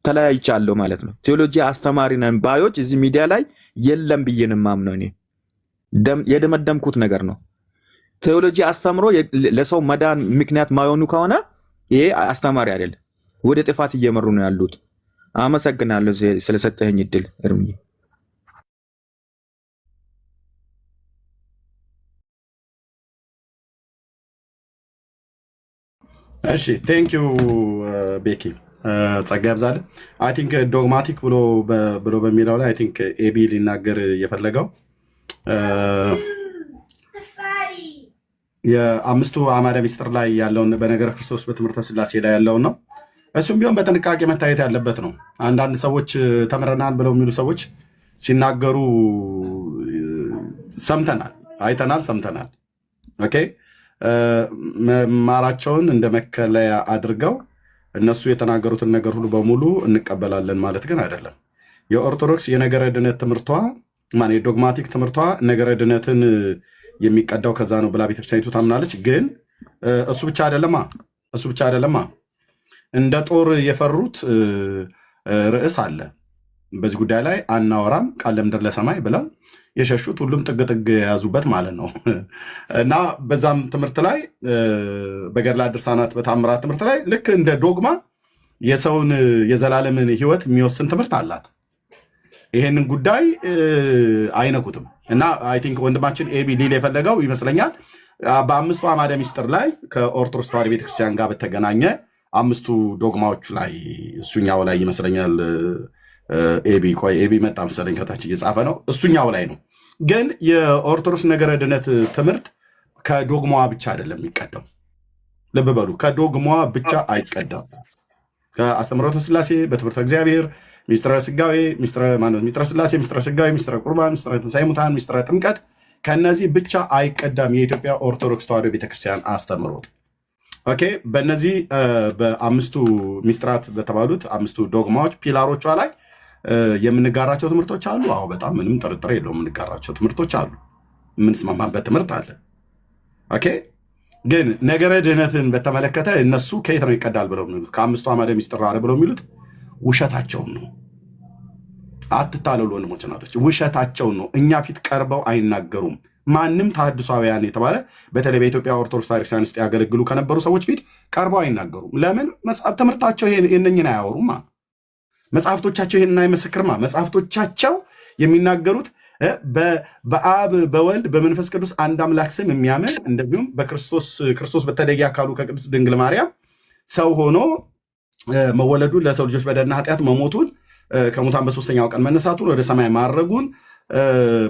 ተለያይቻለሁ ማለት ነው። ቴዎሎጂ አስተማሪ ነን ባዮች እዚህ ሚዲያ ላይ የለም ብዬን ማምነው እኔ የደመደምኩት ነገር ነው። ቴዎሎጂ አስተምሮ ለሰው መዳን ምክንያት ማይሆኑ ከሆነ ይሄ አስተማሪ አይደለም። ወደ ጥፋት እየመሩ ነው ያሉት። አመሰግናለሁ ስለሰጠኸኝ እድል እርምዬ። እሺ ቴንክ ዩ ቤኪ ጸጋ ያብዛል። አይ ቲንክ ዶግማቲክ ብሎ በሚለው ላይ አይ ቲንክ ኤቢ ሊናገር የፈለገው የአምስቱ አዕማደ ምስጢር ላይ ያለውን በነገረ ክርስቶስ በትምህርተ ሥላሴ ላይ ያለውን ነው። እሱም ቢሆን በጥንቃቄ መታየት ያለበት ነው። አንዳንድ ሰዎች ተምረናል ብለው የሚሉ ሰዎች ሲናገሩ ሰምተናል። ኦኬ መማራቸውን እንደ መከለያ አድርገው እነሱ የተናገሩትን ነገር ሁሉ በሙሉ እንቀበላለን ማለት ግን አይደለም። የኦርቶዶክስ የነገረ ድነት ትምህርቷ የዶግማቲክ ትምህርቷ ነገረ ድነትን የሚቀዳው ከዛ ነው ብላ ቤተክርስቲያኒቱ ታምናለች። ግን እሱ ብቻ አይደለማ እንደ ጦር የፈሩት ርዕስ አለ። በዚህ ጉዳይ ላይ አናወራም ቃል ለምድር ለሰማይ ብለው የሸሹት ሁሉም ጥግ የያዙበት ማለት ነው። እና በዛም ትምህርት ላይ በገድላት ድርሳናት በታምራት ትምህርት ላይ ልክ እንደ ዶግማ የሰውን የዘላለምን ሕይወት የሚወስን ትምህርት አላት። ይሄንን ጉዳይ አይነኩትም። እና አይ ቲንክ ወንድማችን ኤቢ ሊል የፈለገው ይመስለኛል በአምስቱ አዕማደ ምስጢር ላይ ከኦርቶዶክስ ተዋሕዶ ቤተክርስቲያን ጋር በተገናኘ አምስቱ ዶግማዎቹ ላይ እሱኛው ላይ ይመስለኛል። ኤቢ መጣ መሰለኝ ከታች እየጻፈ ነው። እሱኛው ላይ ነው። ግን የኦርቶዶክስ ነገረ ድነት ትምህርት ከዶግማዋ ብቻ አይደለም የሚቀዳው። ልብ በሉ፣ ከዶግማዋ ብቻ አይቀዳም። ከአስተምህሮተ ሥላሴ በትምህርተ እግዚአብሔር ሚስጥረ ስጋዌ፣ ሚስጥረ ሥላሴ፣ ሚስጥረ ስጋዌ፣ ሚስጥረ ቁርባን፣ ሚስጥረ ትንሣኤ ሙታን፣ ሚስጥረ ጥምቀት ከነዚህ ብቻ አይቀዳም የኢትዮጵያ ኦርቶዶክስ ተዋሕዶ ቤተክርስቲያን አስተምህሮት። ኦኬ በእነዚህ በአምስቱ ሚስጥራት በተባሉት አምስቱ ዶግማዎች ፒላሮቿ ላይ የምንጋራቸው ትምህርቶች አሉ። አዎ በጣም ምንም ጥርጥር የለውም የምንጋራቸው ትምህርቶች አሉ። የምንስማማበት ትምህርት አለ። ኦኬ ግን ነገረ ድህነትን በተመለከተ እነሱ ከየት ነው ይቀዳል ብለው የሚሉት ከአምስቱ አዕማደ ምስጢር ብለው የሚሉት ውሸታቸውን ነው። አትታለሉ ወንድሞች እናቶች፣ ውሸታቸውን ነው። እኛ ፊት ቀርበው አይናገሩም። ማንም ተሐድሷውያን የተባለ በተለይ በኢትዮጵያ ኦርቶዶክስ ቤተክርስቲያን ውስጥ ያገለግሉ ከነበሩ ሰዎች ፊት ቀርበው አይናገሩም። ለምን? መጽሐፍ ትምህርታቸው ይህንን አያወሩማ። መጽሐፍቶቻቸው ይህንን አይመሰክርማ። መጽሐፍቶቻቸው የሚናገሩት በአብ በወልድ በመንፈስ ቅዱስ አንድ አምላክ ስም የሚያምን እንደዚሁም ክርስቶስ በተለየ አካሉ ከቅድስት ድንግል ማርያም ሰው ሆኖ መወለዱን ለሰው ልጆች በደልና ኃጢአት መሞቱን ከሙታን በሶስተኛው ቀን መነሳቱን ወደ ሰማይ ማድረጉን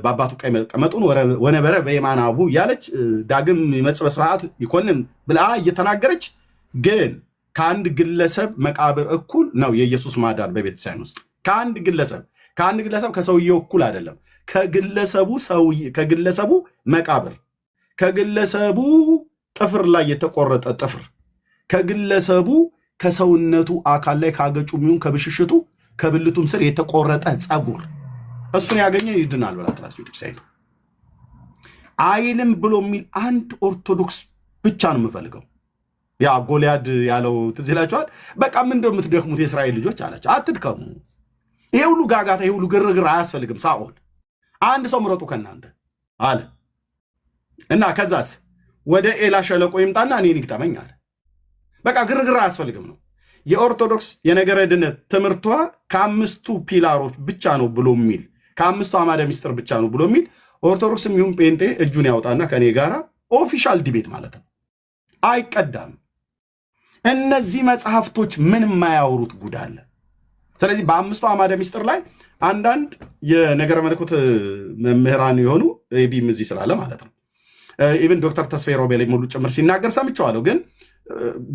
በአባቱ ቀኝ መቀመጡን ወነበረ በየማነ አቡሁ እያለች ዳግም ይመጽእ በስብሐት ይኮንን ብላ እየተናገረች ግን ከአንድ ግለሰብ መቃብር እኩል ነው የኢየሱስ ማዳን በቤተክርስቲያን ውስጥ። ከአንድ ግለሰብ ከሰውየው እኩል አይደለም። ከግለሰቡ መቃብር፣ ከግለሰቡ ጥፍር ላይ የተቆረጠ ጥፍር፣ ከግለሰቡ ከሰውነቱ አካል ላይ ካገጩ የሚሆን ከብሽሽቱ ከብልቱም ስር የተቆረጠ ጸጉር እሱን ያገኘ ይድናል ብላ ትላለች ቤተክርስቲያኒቱ። አይልም ብሎ የሚል አንድ ኦርቶዶክስ ብቻ ነው የምፈልገው። ያ ጎልያድ ያለው ትዝ ይላችኋል። በቃ ምንድን ነው የምትደክሙት የእስራኤል ልጆች አላቸው። አትድከሙ። ይሄ ሁሉ ጋጋታ፣ ይሄ ሁሉ ግርግር አያስፈልግም። ሳኦል አንድ ሰው ምረጡ ከእናንተ አለ እና ከዛስ ወደ ኤላ ሸለቆ ይምጣና እኔን ይግጠመኝ አለ። በቃ ግርግር አያስፈልግም ነው። የኦርቶዶክስ የነገረ ድነት ትምህርቷ ከአምስቱ ፒላሮች ብቻ ነው ብሎ የሚል ከአምስቱ አዕማደ ምስጢር ብቻ ነው ብሎ የሚል ኦርቶዶክስም ይሁን ጴንጤ እጁን ያውጣና ከኔ ጋራ ኦፊሻል ዲቤት ማለት ነው። አይቀዳም። እነዚህ መጽሐፍቶች ምን የማያወሩት ጉድ አለ? ስለዚህ በአምስቱ አዕማደ ምስጢር ላይ አንዳንድ የነገረ መለኮት መምህራን የሆኑ ኤቢም እዚህ ስላለ ማለት ነው ኢቨን ዶክተር ተስፋዬ ሮቤል ሙሉ ጭምር ሲናገር ሰምቼዋለሁ። ግን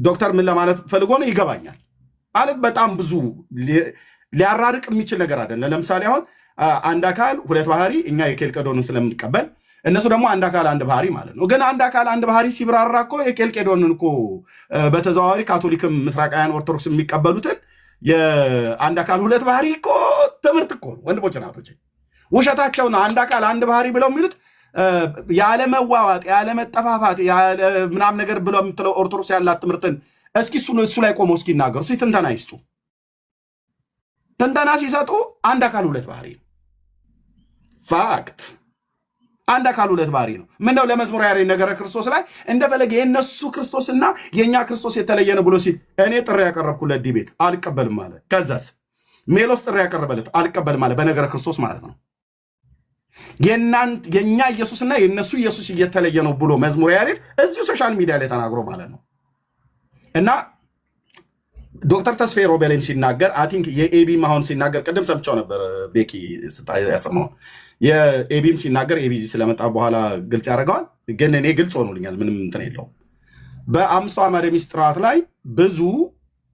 ዶክተር ምን ለማለት ፈልጎ ነው ይገባኛል ማለት በጣም ብዙ ሊያራርቅ የሚችል ነገር አይደለም። ለምሳሌ አሁን አንድ አካል ሁለት ባህሪ እኛ የኬልቄዶንን ስለምንቀበል እነሱ ደግሞ አንድ አካል አንድ ባህሪ ማለት ነው። ግን አንድ አካል አንድ ባህሪ ሲብራራ እኮ የኬልቄዶንን እኮ በተዘዋዋሪ ካቶሊክም ምስራቃውያን ኦርቶዶክስ የሚቀበሉትን የአንድ አካል ሁለት ባህሪ እኮ ትምህርት እኮ ነው ወንድሞች ናቶች። ውሸታቸው ነው። አንድ አካል አንድ ባህሪ ብለው የሚሉት ያለ መዋዋጥ ያለ መጠፋፋት ያለ ምናምን ነገር ብለው የምትለው ኦርቶዶክስ ያላት ትምህርትን እስኪ እሱ ላይ ቆመው እስኪ ይናገሩ። እስኪ ትንተና ይስጡ። ትንተና ሲሰጡ አንድ አካል ሁለት ባህሪ ነው። ፋክት አንድ አካል ሁለት ባህሪ ነው። ምነው ለመዝሙር ያሬድ ነገረ ክርስቶስ ላይ እንደፈለገ የእነሱ ክርስቶስና የእኛ ክርስቶስ የተለየ ነው ብሎ ሲል እኔ ጥሪ ያቀረብኩለት ዲቤት አልቀበልም ማለት ከዛስ ሜሎስ ጥሪ ያቀረበለት አልቀበልም ማለት በነገረ ክርስቶስ ማለት ነው። የእኛ ኢየሱስና የእነሱ ኢየሱስ እየተለየ ነው ብሎ መዝሙር ያሬድ እዚሁ ሶሻል ሚዲያ ላይ ተናግሮ ማለት ነው። እና ዶክተር ተስፋዬ ሮቤሌም ሲናገር አይ ቲንክ የኤቢም አሁን ሲናገር ቅድም ሰምቻው ነበር ቤኪ ያሰማው የኤቢም ሲናገር ኤቢዚ ስለመጣ በኋላ ግልጽ ያደርገዋል። ግን እኔ ግልጽ ሆኖልኛል፣ ምንም እንትን የለውም። በአምስቱ አዕማደ ምስጢራት ላይ ብዙ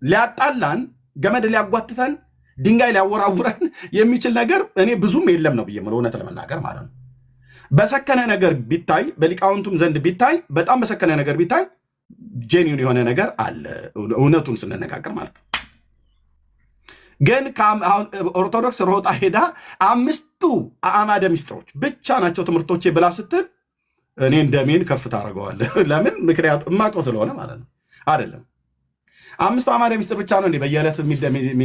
ሊያጣላን ገመድ ሊያጓትተን ድንጋይ ሊያወራውረን የሚችል ነገር እኔ ብዙም የለም ነው ብዬ የምለው እውነት ለመናገር ማለት ነው። በሰከነ ነገር ቢታይ በሊቃውንቱም ዘንድ ቢታይ በጣም በሰከነ ነገር ቢታይ ጄኒውን የሆነ ነገር አለ እውነቱን ስንነጋገር ማለት ነው። ግን ኦርቶዶክስ ሮጣ ሄዳ አምስቱ አዕማደ ምስጢሮች ብቻ ናቸው ትምህርቶቼ ብላ ስትል እኔ እንደሜን ከፍ ታደርገዋለህ። ለምን? ምክንያቱም እማቀው ስለሆነ ማለት ነው። አይደለም አምስቱ አዕማደ ምስጢር ብቻ ነው እንዴ በየዕለት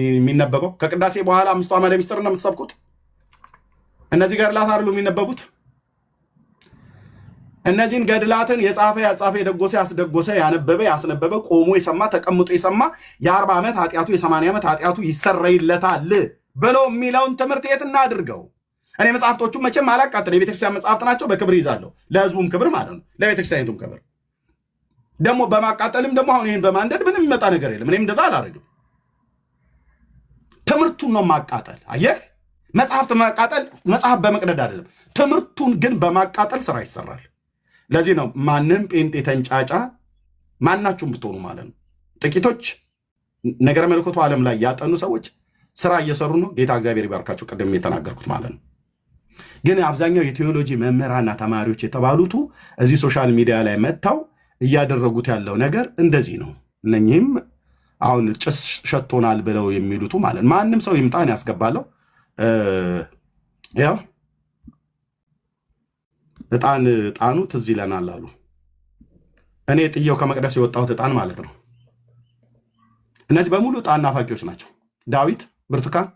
የሚነበበው? ከቅዳሴ በኋላ አምስቱ አዕማደ ምስጢር ነው የምትሰብኩት? እነዚህ ገድላት አይደሉ የሚነበቡት? እነዚህን ገድላትን የጻፈ ያጻፈ የደጎሰ ያስደጎሰ ያነበበ ያስነበበ ቆሞ የሰማ ተቀምጦ የሰማ የ40 ዓመት ኃጢአቱ የ80 ዓመት ኃጢአቱ ይሰረይለታል ብሎ የሚለውን ትምህርት የት እናድርገው? እኔ መጽሐፍቶቹን መቼም አላቃጥል። የቤተክርስቲያን መጽሐፍት ናቸው፣ በክብር ይዛለሁ። ለህዝቡም ክብር ማለት ነው፣ ለቤተክርስቲያኒቱም ክብር። ደግሞ በማቃጠልም ደግሞ አሁን ይህን በማንደድ ምንም የሚመጣ ነገር የለም። እኔም እንደዛ አላደርግም። ትምህርቱን ነው ማቃጠል። አየህ፣ መጽሐፍት ማቃጠል መጽሐፍ በመቅደድ አይደለም። ትምህርቱን ግን በማቃጠል ስራ ይሰራል። ለዚህ ነው ማንም ጴንጤ ተንጫጫ ማናችሁም ብትሆኑ ማለት ነው ጥቂቶች ነገረ መለኮቱ ዓለም ላይ ያጠኑ ሰዎች ስራ እየሰሩ ነው። ጌታ እግዚአብሔር ይባርካቸው። ቀደም የተናገርኩት ማለት ነው። ግን አብዛኛው የቴዎሎጂ መምህራንና ተማሪዎች የተባሉቱ እዚህ ሶሻል ሚዲያ ላይ መጥተው እያደረጉት ያለው ነገር እንደዚህ ነው። እነኚህም አሁን ጭስ ሸቶናል ብለው የሚሉቱ ማለት ነው። ማንም ሰው ይምጣን ያስገባለው ያው እጣኑ ትዝ ይለናል አሉ። እኔ ጥየው ከመቅደስ የወጣሁት እጣን ማለት ነው። እነዚህ በሙሉ እጣን ናፋቂዎች ናቸው። ዳዊት፣ ብርቱካን፣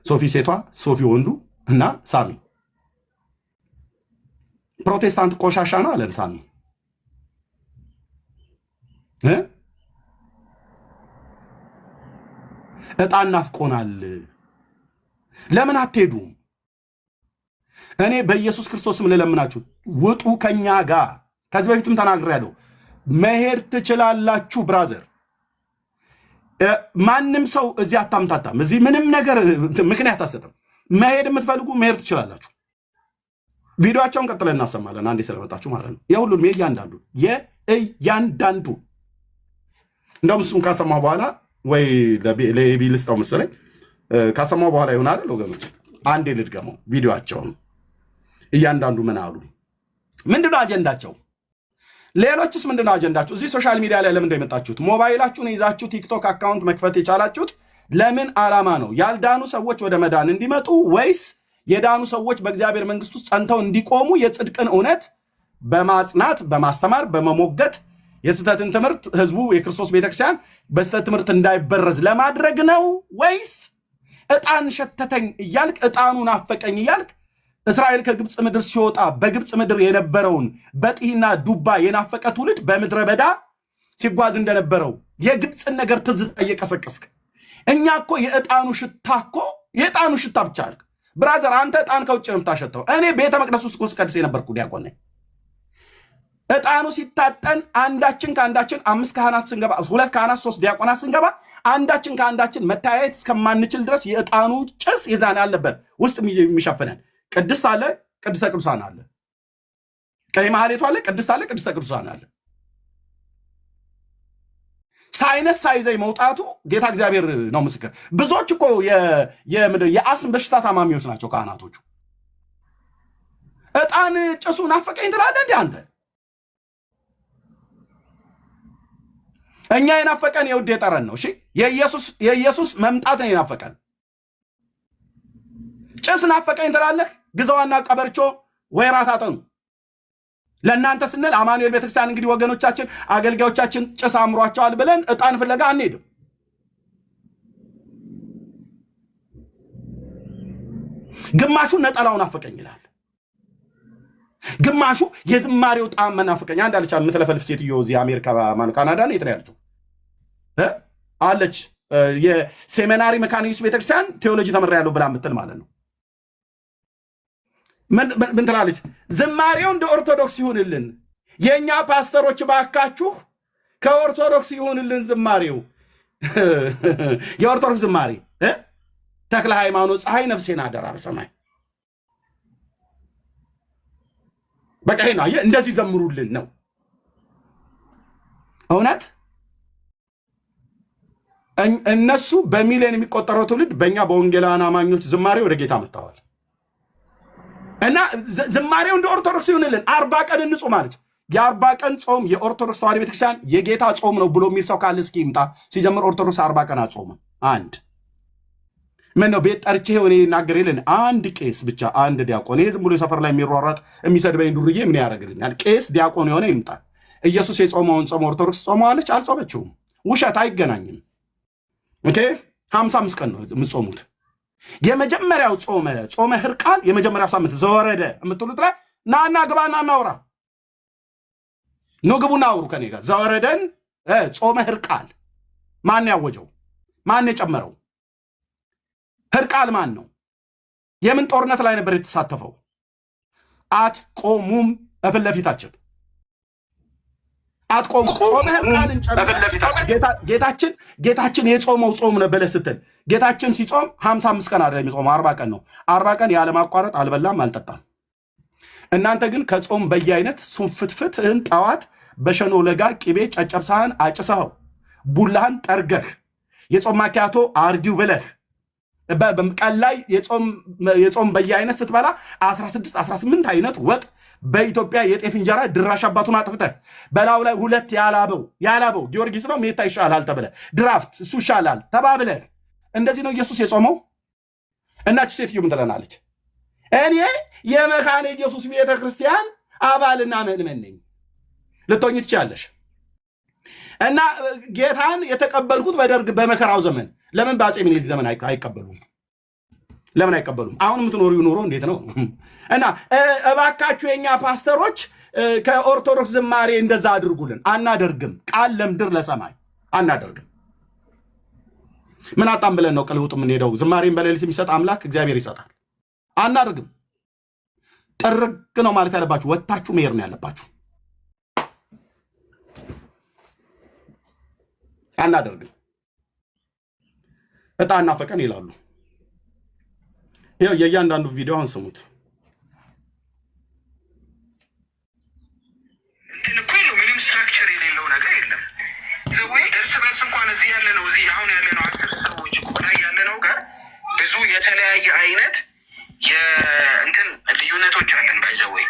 ሶፊ ሴቷ፣ ሶፊ ወንዱ እና ሳሚ። ፕሮቴስታንት ቆሻሻ ነው አለን ሳሚ። እጣን ናፍቆናል። ለምን አትሄዱም? እኔ በኢየሱስ ክርስቶስም ልለምናችሁ ውጡ ከኛ ጋር። ከዚህ በፊትም ተናግሬያለሁ። መሄድ ትችላላችሁ ብራዘር። ማንም ሰው እዚህ አታምታታም። እዚህ ምንም ነገር ምክንያት አሰጥም። መሄድ የምትፈልጉ መሄድ ትችላላችሁ። ቪዲዮአቸውን ቀጥለን እናሰማለን። አንዴ ስለመጣችሁ ማለት ነው። የሁሉንም የእያንዳንዱ እንደውም እሱም ካሰማሁ በኋላ ወይ ለኤቢ ልስጠው መሰለኝ። ካሰማሁ በኋላ ይሆን አይደል ወገኖች? አንዴ ልድገመው ቪዲዮአቸውን። እያንዳንዱ ምን አሉ? ምንድነው አጀንዳቸው? ሌሎችስ ምንድነው አጀንዳቸው? እዚህ ሶሻል ሚዲያ ላይ ለምን እንደመጣችሁት? ሞባይላችሁን ይዛችሁ ቲክቶክ አካውንት መክፈት የቻላችሁት ለምን ዓላማ ነው? ያልዳኑ ሰዎች ወደ መዳን እንዲመጡ ወይስ የዳኑ ሰዎች በእግዚአብሔር መንግስት ውስጥ ጸንተው እንዲቆሙ የጽድቅን እውነት በማጽናት በማስተማር በመሞገት የስህተትን ትምህርት ህዝቡ የክርስቶስ ቤተክርስቲያን በስህተት ትምህርት እንዳይበረዝ ለማድረግ ነው? ወይስ ዕጣን ሸተተኝ እያልክ ዕጣኑ ናፈቀኝ እያልክ እስራኤል ከግብፅ ምድር ሲወጣ በግብፅ ምድር የነበረውን በጢህና ዱባ የናፈቀ ትውልድ በምድረ በዳ ሲጓዝ እንደነበረው የግብፅን ነገር ትዝታ እየቀሰቀስክ እኛ እኮ የዕጣኑ ሽታ ብቻ አልክ። ብራዘር አንተ ዕጣን ከውጭ ነው የምታሸተው። እኔ ቤተ መቅደስ ውስጥ ስቀድስ የነበርኩ ዲያቆን ነኝ። ዕጣኑ ሲታጠን አንዳችን ከአንዳችን 5 ካህናት ስንገባ 2 ካህናት 3 ዲያቆናት ስንገባ አንዳችን ከአንዳችን መታየት እስከማንችል ድረስ የዕጣኑ ጭስ ይዛን ያለበት ውስጥ የሚሸፍነን ቅድስት አለ፣ ቅድስተ ቅዱሳን አለ፣ ቀይ ማህሌቱ አለ፣ ቅድስት አለ፣ ቅድስተ ቅዱሳን አለ። ሳይነስ ሳይዘይ መውጣቱ ጌታ እግዚአብሔር ነው ምስክር። ብዙዎች እኮ የአስም በሽታ ታማሚዎች ናቸው ካህናቶቹ። ዕጣን ጭሱ ናፈቀኝ ትላለህ እንዴ አንተ? እኛ የናፈቀን የውዴ ጠረን ነው። እሺ የኢየሱስ መምጣት ነው የናፈቀን። ጭስ ናፈቀኝ ትላለህ? ግዘዋና ቀበርቾ ወይራ ታጠኑ። ለእናንተ ስንል አማኑኤል ቤተክርስቲያን እንግዲህ ወገኖቻችን አገልጋዮቻችን ጭስ አምሯቸዋል ብለን ዕጣን ፍለጋ አንሄድም። ግማሹ ነጠላው ናፈቀኝ ይላል። ግማሹ የዝማሬው ጣዕም መናፈቀኝ። አንድ አለች የምትለፈልፍ ሴትዮ እዚህ አሜሪካ ካናዳ ነው የት ነው ያለችው አለች። የሴሚናሪ መካኒክስ ቤተክርስቲያን ቴዎሎጂ ተመሪያለሁ ብላ ምትል ማለት ነው። ምን ትላለች? ዝማሬው እንደ ኦርቶዶክስ ይሁንልን፣ የኛ ፓስተሮች ባካችሁ ከኦርቶዶክስ ይሁንልን ዝማሬው። የኦርቶዶክስ ዝማሬ ተክለ ሃይማኖት ፀሐይ ነፍሴን አደራ በሰማይ በቃ ይሄ ነው። እንደዚህ ዘምሩልን ነው እውነት። እነሱ በሚሊዮን የሚቆጠረው ትውልድ በእኛ በወንጌላውያን አማኞች ዝማሬ ወደ ጌታ መጥተዋል። እና ዝማሬው እንደ ኦርቶዶክስ ይሁንልን። 40 ቀን እንጹም አለች። የ40 ቀን ጾም የኦርቶዶክስ ተዋሕዶ ቤተክርስቲያን የጌታ ጾም ነው ብሎ የሚል ሰው ካለ እስኪ ይምጣ። ሲጀምር ኦርቶዶክስ 40 ቀን አጾመ። አንድ ምን ነው ቤት ጠርቼ ሆነ ይናገር የለን አንድ ቄስ ብቻ አንድ ዲያቆን። ይሄ ዝም ብሎ ሰፈር ላይ የሚሯሯጥ የሚሰድበኝ ዱርዬ ምን ያደርግልኛል? ቄስ ዲያቆን የሆነ ይምጣ። ኢየሱስ የጾመውን ጾም ኦርቶዶክስ ጾመዋለች? አልጾመችውም። ውሸት አይገናኝም። ኦኬ 55 ቀን ነው የምትጾሙት። የመጀመሪያው ጾመ ሕርቃል የመጀመሪያው ሳምንት ዘወረደ የምትሉት ላይ ናና ግባና እናውራ። ኑ ግቡና አውሩ ከኔ ጋር። ዘወረደን ጾመ ሕርቃል ማን ያወጀው? ማን የጨመረው? ሕርቃል ማን ነው? የምን ጦርነት ላይ ነበር የተሳተፈው? አትቆሙም። እፊት ለፊታችን አትቆሙ። ጾመ ሕርቃልን ጌታችን የጾመው ጾም ነው ብለህ ስትል ጌታችን ሲጾም 55 ቀን አይደለም የሚጾመው 40 ቀን ነው። 40 ቀን ያለማቋረጥ አልበላም አልጠጣም። እናንተ ግን ከጾም በየአይነት ሱንፍትፍትህን ጠዋት በሸኖ ለጋ ቅቤ ጨጨብሳህን አጭሰኸው ቡላህን ጠርገህ የጾም ማኪያቶ አርጊው ብለህ ቀን ላይ የጾም በየአይነት ስትበላ 16 18 አይነት ወጥ በኢትዮጵያ የጤፍ እንጀራ ድራሽ አባቱን አጥፍተህ በላው ላይ 2 ያላበው ጊዮርጊስ ነው ሜታ ይሻላል ተብለ ድራፍት እሱ ይሻላል ተባብለህ እንደዚህ ነው ኢየሱስ የጾመው። እናች ሴትዮ ምን ትለናለች? እኔ የመካነ ኢየሱስ ቤተ ክርስቲያን አባልና ምእመን ነኝ ልትሆኚ ትችያለሽ። እና ጌታን የተቀበልኩት በደርግ በመከራው ዘመን ለምን በአፄ ምኒልክ ዘመን አይቀበሉም? ለምን አይቀበሉም? አሁን የምትኖሪው ኑሮ እንዴት ነው? እና እባካችሁ የኛ ፓስተሮች ከኦርቶዶክስ ዝማሬ እንደዛ አድርጉልን። አናደርግም። ቃል ለምድር ለሰማይ አናደርግም። ምን አጣም ብለን ነው ቅልውጥ የምንሄደው? ዝማሬን በሌሊት የሚሰጥ አምላክ እግዚአብሔር ይሰጣል። አናደርግም። ጥርግ ነው ማለት ያለባችሁ። ወታችሁ መሄድ ነው ያለባችሁ። አናደርግም። ዕጣን ናፈቀን ይላሉ። ይኸው የእያንዳንዱ ቪዲዮ አሁን ስሙት። ምንም ስትራክቸር የሌለው ነገር የለም። እርስ በርስ እንኳን እዚህ ያለ ነው አሁን ያለ ነው 10 ሰዎች ላይ ያለ ነው ጋር ብዙ የተለያየ አይነት የእንትን ልዩነቶች አለን። ባይዘወይ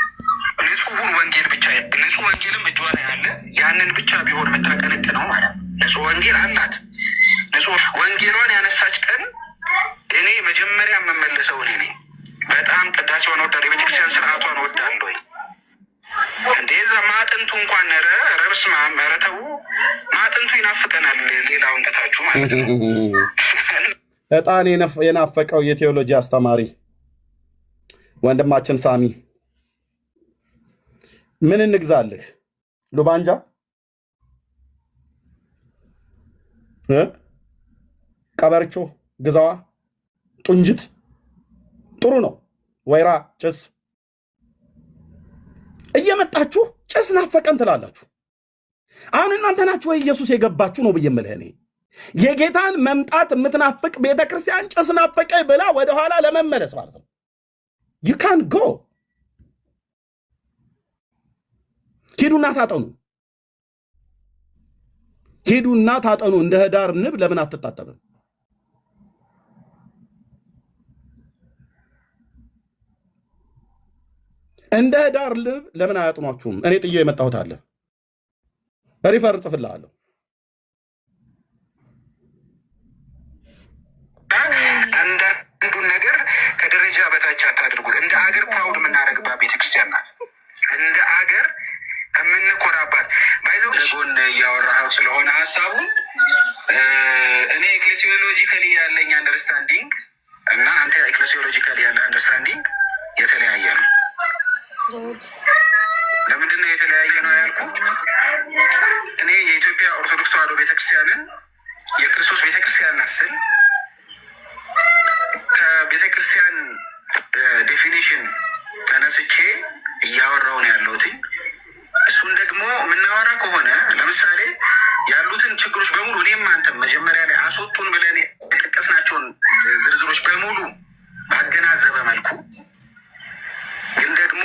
ንጹሑን ወንጌል ብቻ ንጹሕ ወንጌልም እጇ ላይ አለ። ያንን ብቻ ቢሆን የምታቀነቅ ነው ማለት ንጹሕ ወንጌል አላት። ንጹሕ ወንጌሏን ያነሳች ቀን እኔ መጀመሪያ የምመለሰው እኔ ነኝ። በጣም ቅዳሴዋን ወዳለሁ። የቤተክርስቲያን ስርዓቷን ወዳለሁ። እንደዛ ማጥንቱ እንኳን ረብስ ማመረተው ማጥንቱ ይናፍቀናል። ሌላውን ተታችሁ ማለት ነው። ዕጣን የናፈቀው የቴዎሎጂ አስተማሪ ወንድማችን ሳሚ ምን እንግዛልህ? ሉባንጃ ቀበርቾ ግዛዋ ጡንጅት ጥሩ ነው። ወይራ ጭስ እየመጣችሁ ጭስ ናፈቀን ትላላችሁ። አሁን እናንተ ናችሁ ወይ ኢየሱስ የገባችሁ ነው ብዬ የምልህ እኔ። የጌታን መምጣት የምትናፍቅ ቤተክርስቲያን ጭስ ናፈቀኝ ብላ ወደኋላ ለመመለስ ማለት ነው። you can't go። ሂዱና ታጠኑ። ሂዱና ታጠኑ። እንደ ህዳር ንብ ለምን አትታጠብም? እንደ ህዳር ንብ ለምን አያጥኗችሁም? እኔ ጥዬ የመጣሁት አለ ሪፈር ጽፍልሃለሁ። አንዳንዱን ነገር ከደረጃ በታች አታድርጉት። እንደ አገር ፕራውድ የምናደርግባት ቤተክርስቲያን ናት። እንደ አገር የምንኮራባት ባይዘው ለጎን እያወራኸው ስለሆነ ሀሳቡ እኔ ኤክሌሲዮሎጂካሊ ያለኝ አንደርስታንዲንግ እና አንተ ኤክሌሲዮሎጂካሊ ያለ አንደርስታንዲንግ የተለያየ ነው። ለምንድነው የተለያየ ነው ያልኩ? እኔ የኢትዮጵያ ኦርቶዶክስ ተዋሕዶ ቤተክርስቲያንን የክርስቶስ ቤተክርስቲያን ናስል ከቤተክርስቲያን ዴፊኒሽን ተነስቼ እያወራው ነው ያለሁት። እሱን ደግሞ የምናወራ ከሆነ ለምሳሌ ያሉትን ችግሮች በሙሉ እኔም አንተም መጀመሪያ ላይ አስወጡን ብለን የጠቀስናቸውን ዝርዝሮች በሙሉ ባገናዘበ መልኩ ግን ደግሞ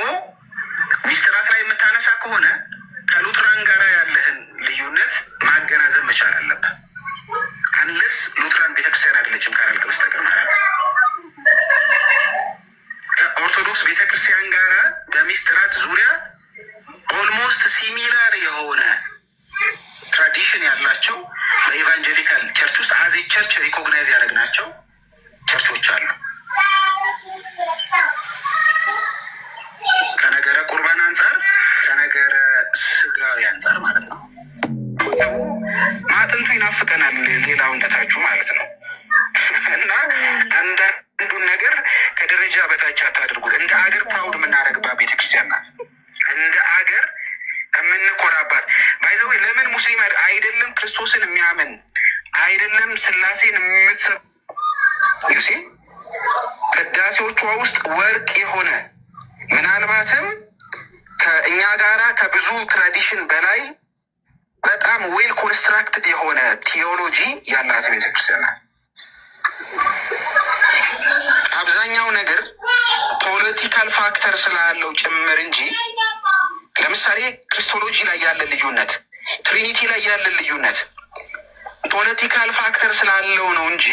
ሚስጥራት ላይ የምታነሳ ከሆነ ከሉትራን ጋር ያለህን ልዩነት ማገናዘብ መቻል አለብህ። አንለስ ሉትራን ቤተክርስቲያን አይደለችም ካላልክ በስተቀር ማለት ነው። ከኦርቶዶክስ ቤተክርስቲያን ጋር በሚስጥራት ዙሪያ ኦልሞስት ሲሚላር የሆነ ትራዲሽን ያላቸው በኢቫንጀሊካል ቸርች ውስጥ አዜ ቸርች ሪኮግናይዝ ያደረግናቸው ቸርቾች አሉ። ከነገረ ቁርባን አንጻር፣ ከነገረ ስጋዊ አንጻር ማለት ነው። ማጥንቱ ይናፍቀናል ሌላውን ተታችሁ ማለት ነው። እና አንዳንዱን ነገር ከደረጃ በታች አታድርጉት። እንደ አገር ፕራውድ የምናደርግባት ቤተክርስቲያን ናት። እንደ አገር የምንኮራባት ባይዘው ለምን ሙስሊም አይደለም ክርስቶስን የሚያምን አይደለም ስላሴን የምትሰብ ዩሲ ቅዳሴዎቿ ውስጥ ወርቅ የሆነ ምናልባትም ከእኛ ጋራ ከብዙ ትራዲሽን በላይ በጣም ዌል ኮንስትራክትድ የሆነ ቲዮሎጂ ያላት ቤተክርስቲያን ናት። አብዛኛው ነገር ፖለቲካል ፋክተር ስላለው ጭምር እንጂ ለምሳሌ ክሪስቶሎጂ ላይ ያለ ልዩነት፣ ትሪኒቲ ላይ ያለ ልዩነት ፖለቲካል ፋክተር ስላለው ነው እንጂ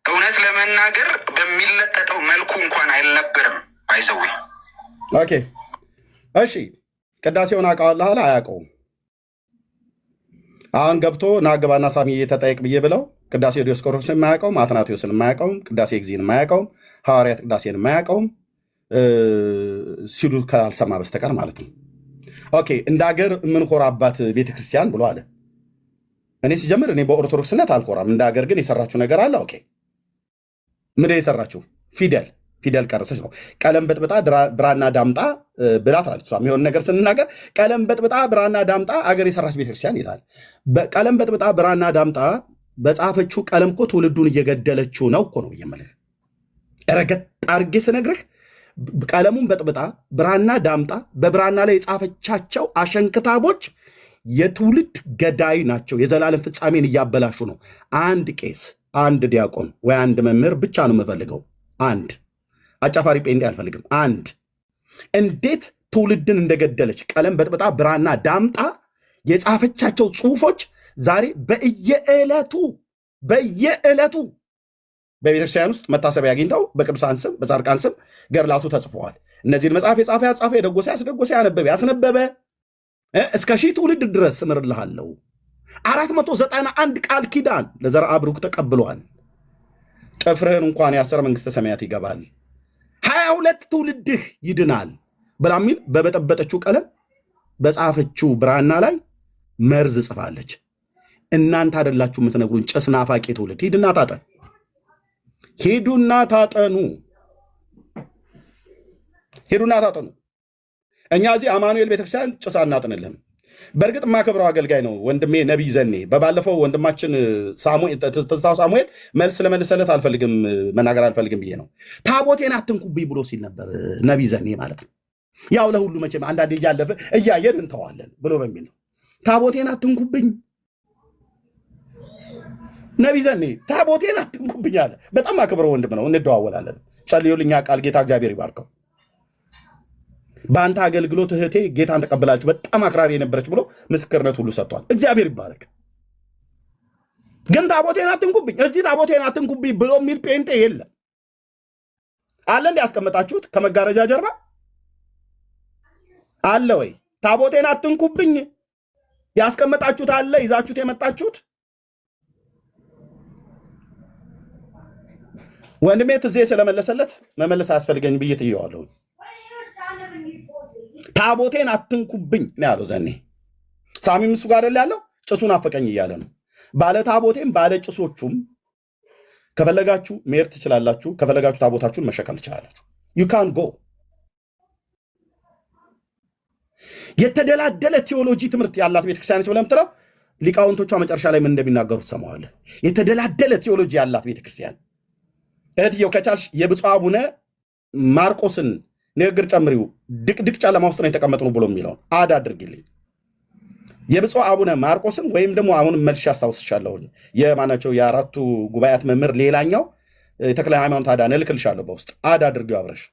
እውነት ለመናገር በሚለጠጠው መልኩ እንኳን አይነበርም። አይዘው ኦኬ እሺ፣ ቅዳሴውን አውቀዋለሁ አያውቀውም? አሁን ገብቶ ናግባና ሳሚዬ ተጠየቅ ብዬ ብለው ቅዳሴ ዲዮስቆሮስን የማያውቀውም፣ አትናቴዎስን የማያውቀውም፣ ቅዳሴ እግዚእን የማያውቀውም፣ ሐዋርያት ቅዳሴን የማያውቀውም ሲሉ ካልሰማ በስተቀር ማለት ነው። ኦኬ እንደ ሀገር የምንኮራባት ቤተክርስቲያን ብሎ አለ። እኔ ሲጀምር እኔ በኦርቶዶክስነት አልኮራም። እንደ ሀገር ግን የሰራችሁ ነገር አለ። ኦኬ ምንድን የሰራችሁ? ፊደል ቀረሰች ነው። ቀለም በጥብጣ ብራና ዳምጣ ብላ ትላለች። እሷም የሆነ ነገር ስንናገር ቀለም በጥብጣ ብራና ዳምጣ አገር የሰራች ቤተክርስቲያን ይላል። ቀለም በጥብጣ ብራና ዳምጣ በጻፈችው ቀለም እኮ ትውልዱን እየገደለችው ነው እኮ ነው እየመለክ ረገጥ አድርጌ ስነግርህ ቀለሙን በጥብጣ ብራና ዳምጣ በብራና ላይ የጻፈቻቸው አሸንክታቦች የትውልድ ገዳይ ናቸው። የዘላለም ፍጻሜን እያበላሹ ነው። አንድ ቄስ፣ አንድ ዲያቆን ወይ አንድ መምህር ብቻ ነው የምፈልገው። አንድ አጫፋሪ ጴንጤ አልፈልግም። አንድ እንዴት ትውልድን እንደገደለች ቀለም በጥብጣ ብራና ዳምጣ የጻፈቻቸው ጽሁፎች ዛሬ በየዕለቱ በቤተክርስቲያን ውስጥ መታሰቢያ አግኝተው በቅዱሳን ስም በጻድቃን ስም ገድላቱ ተጽፈዋል። እነዚህን መጽሐፍ የጻፈ ያጻፈ የደጎሰ ያስደጎሰ ያነበበ እስከ ሺህ ትውልድ ድረስ እምርልሃለሁ። 491 ቃል ኪዳን ለዘርአ ብሩክ ተቀብሏል። ጥፍርህን እንኳን ያሰረ መንግስተ ሰማያት ይገባል፣ 22 ትውልድህ ይድናል ብላ የሚል በበጠበጠችው ቀለም በጻፈችው ብራና ላይ መርዝ ጽፋለች። እናንተ አይደላችሁ የምትነግሩን ጭስ ናፋቂ ትውልድ። ሂዱና ታጠኑ። እኛ እዚህ አማኑኤል ቤተክርስቲያን ጭስ አናጥንልህም። በእርግጥ የማከብረው አገልጋይ ነው ወንድሜ ነቢይ ዘኔ። በባለፈው ወንድማችን ትዝታው ሳሙኤል መልስ ለመልሰለት መናገር አልፈልግም ብዬ ነው። ታቦቴን አትንኩብኝ ብሎ ሲል ነበር ነቢይ ዘኔ ማለት ነው። ያው ለሁሉ መቼም አንዳንዴ እያለፈ እያየን እንተዋለን ብሎ በሚል ነው። ታቦቴን አትንኩብኝ ነቢይ ዘኔ ታቦቴን አትንኩብኝ አለ። በጣም አክብረው ወንድም ነው፣ እንደዋወላለን። ጸልዩልኛ ቃል ጌታ እግዚአብሔር ይባርከው። በአንተ አገልግሎት እህቴ ጌታን ተቀብላለች፣ በጣም አክራሪ የነበረች ብሎ ምስክርነት ሁሉ ሰጥቷል። እግዚአብሔር ይባረክ። ግን ታቦቴን አትንኩብኝ፣ እዚህ ታቦቴን አትንኩብኝ ብሎ የሚል ጴንጤ የለም። አለ እንዲ ያስቀመጣችሁት ከመጋረጃ ጀርባ አለ ወይ? ታቦቴን አትንኩብኝ ያስቀመጣችሁት አለ? ይዛችሁት የመጣችሁት? ወንድሜ ትዜ ስለመለሰለት መመለስ አያስፈልገኝ ብዬ ትየዋለሁ። ታቦቴን አትንኩብኝ ነው ያለው። ዘኔ ሳሚም እሱ ጋር ያለው ጭሱን አፈቀኝ እያለ ነው። ባለ ታቦቴም ባለ ጭሶቹም ከፈለጋችሁ መሄድ ትችላላችሁ፣ ከፈለጋችሁ ታቦታችሁን መሸከም ትችላላችሁ። ዩ ካን ጎ። የተደላደለ ቴዎሎጂ ትምህርት ያላት ቤተክርስቲያኖች ብለህ የምትለው ሊቃውንቶቿ መጨረሻ ላይ ምን እንደሚናገሩት ትሰማዋለህ። የተደላደለ ቴዎሎጂ ያላት ቤተክርስቲያን እህትየው ከቻልሽ የብፁዕ አቡነ ማርቆስን ንግግር ጨምሪው። ድቅድቅ ጨለማ ውስጥ ነው የተቀመጥነው ብሎ የሚለውን አድ አድርግልኝ። የብፁዕ አቡነ ማርቆስን ወይም ደግሞ አሁን መልሼ አስታውስሻለሁ የማናቸው የአራቱ ጉባኤያት መምህር ሌላኛው ተክለ ሃይማኖት አዳነ እልክልሻለሁ በውስጥ አድ አድርጊው አብረሽ።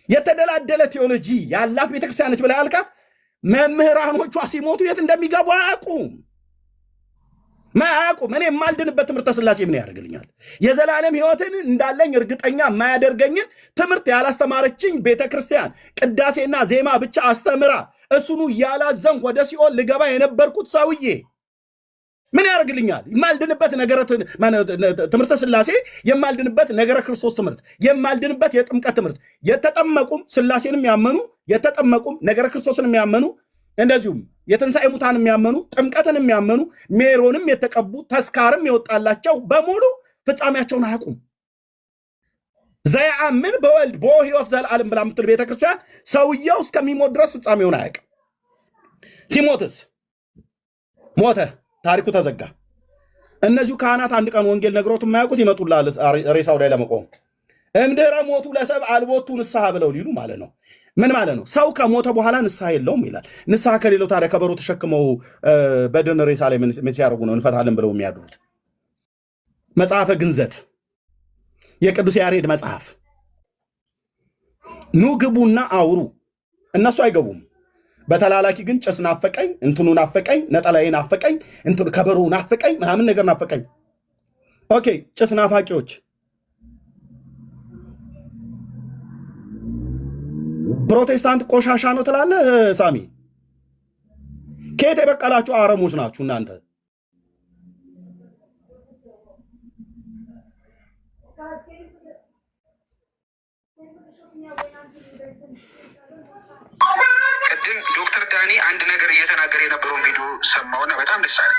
የተደላደለ ቴዎሎጂ ያላት ቤተክርስቲያኖች ብላ ያልካት መምህራኖቿ ሲሞቱ የት እንደሚገቡ አያውቁም። እኔ የማልድንበት ትምህርተ ሥላሴ ምን ያደርግልኛል? የዘላለም ሕይወትን እንዳለኝ እርግጠኛ የማያደርገኝን ትምህርት ያላስተማረችኝ ቤተክርስቲያን ቅዳሴና ዜማ ብቻ አስተምራ እሱኑ ያላዘንኩ ወደ ሲኦል ልገባ የነበርኩት ሰውዬ ምን ያደርግልኛል? የማልድንበት ነገረ ትምህርተ ሥላሴ፣ የማልድንበት ነገረ ክርስቶስ ትምህርት፣ የማልድንበት የጥምቀት ትምህርት የተጠመቁም ሥላሴንም ያመኑ የተጠመቁም ነገረ ክርስቶስን የሚያመኑ እንደዚሁም የትንሣኤ ሙታን የሚያመኑ ጥምቀትን የሚያመኑ ሜሮንም የተቀቡ ተስካርም የወጣላቸው በሙሉ ፍጻሜያቸውን አያውቁም። ዘያምን በወልድ በሕይወት ዘለዓለም ብላ የምትል ቤተክርስቲያን ሰውየው እስከሚሞት ድረስ ፍጻሜውን አያውቅም። ሲሞትስ ሞተ፣ ታሪኩ ተዘጋ። እነዚሁ ካህናት አንድ ቀን ወንጌል ነግሮት የማያውቁት ይመጡላል ሬሳው ላይ ለመቆም እምድኅረ ሞቱ ለሰብእ አልቦቱ ንስሐ ብለው ሊሉ ማለት ነው። ምን ማለት ነው? ሰው ከሞተ በኋላ ንስሐ የለውም ይላል። ንስሐ ከሌለው ታዲያ ከበሮ ተሸክመው በድን ሬሳ ላይ ምን ሲያደርጉ ነው እንፈታለን ብለው የሚያድሩት? መጽሐፈ ግንዘት የቅዱስ ያሬድ መጽሐፍ ኑ ግቡና አውሩ። እነሱ አይገቡም። በተላላኪ ግን ጭስ ናፈቀኝ፣ እንትኑ ናፈቀኝ፣ ነጠላዬ ናፈቀኝ፣ እንትኑ ከበሮ ናፈቀኝ፣ ምናምን ነገር ናፈቀኝ። ኦኬ ጭስ ናፋቂዎች ፕሮቴስታንት ቆሻሻ ነው ትላለህ ሳሚ? ከየት የበቀላችሁ አረሞች ናችሁ እናንተ? ቅድም ዶክተር ዳኒ አንድ ነገር እየተናገረ የነበረውን ቪዲዮ ሰማውና በጣም ደስ አለ።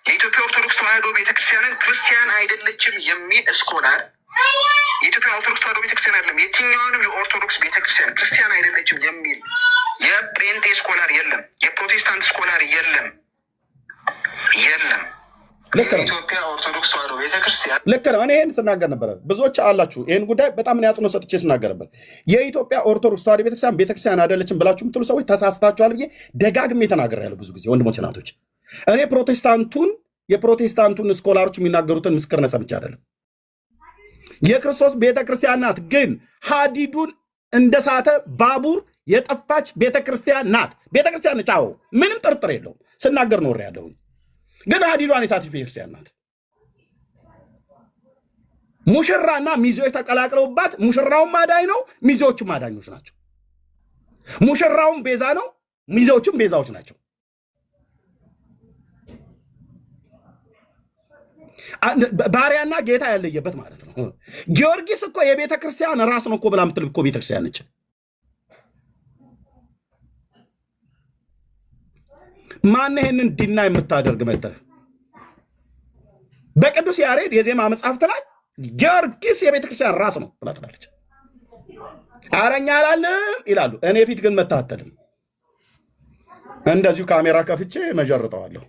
የኢትዮጵያ ኦርቶዶክስ ተዋሕዶ ቤተክርስቲያንን ክርስቲያን አይደለችም የሚል ስኮላር የኢትዮጵያ ኦርቶዶክስ ተዋሕዶ ቤተክርስቲያን አይደለም የትኛውንም የኦርቶዶክስ ቤተክርስቲያን ክርስቲያን አይደለችም የሚል የጴንጤ ስኮላር የለም፣ የፕሮቴስታንት ስኮላር የለም። የኢትዮጵያ ኦርቶዶክስ ተዋሕዶ ቤተክርስቲያን ልክ ነው። እኔ ይህን ስናገር ነበረ። ብዙዎች አላችሁ ይህን ጉዳይ በጣም አጽንኦት ሰጥቼ ስናገር ነበር። የኢትዮጵያ ኦርቶዶክስ ተዋሕዶ ቤተክርስቲያን አይደለችም ብላችሁ የምትሉ ሰዎች ተሳስታችኋል ብዬ ደጋግሜ ተናግሬያለሁ ብዙ ጊዜ። ወንድሞች እናቶች፣ እኔ የፕሮቴስታንቱን ስኮላሮች የሚናገሩትን ምስክርነት ሰምቼ አይደለም። የክርስቶስ ቤተክርስቲያን ናት፣ ግን ሀዲዱን እንደሳተ ባቡር የጠፋች ቤተክርስቲያን ናት። ቤተክርስቲያን ነች፣ አዎ ምንም ጥርጥር የለውም። ስናገር ኖር ያለሁኝ ግን ሀዲዷን የሳተች ቤተክርስቲያን ናት። ሙሽራና ሚዜዎች ተቀላቅለውባት፣ ሙሽራውም አዳኝ ነው፣ ሚዜዎቹም አዳኞች ናቸው። ሙሽራውም ቤዛ ነው፣ ሚዜዎቹም ቤዛዎች ናቸው። ባሪያና ጌታ ያለየበት ማለት ነው። ጊዮርጊስ እኮ የቤተ ክርስቲያን ራስ ነው እኮ ብላ ምትል እኮ ቤተክርስቲያን ነች። ማን ይሄንን ዲና የምታደርግ መጥተህ በቅዱስ ያሬድ የዜማ መጽሐፍት ላይ ጊዮርጊስ የቤተክርስቲያን ራስ ነው ብላ ትላለች። አረኛ አላለም ይላሉ። እኔ ፊት ግን መታተልም እንደዚሁ ካሜራ ከፍቼ መጀርጠዋለሁ።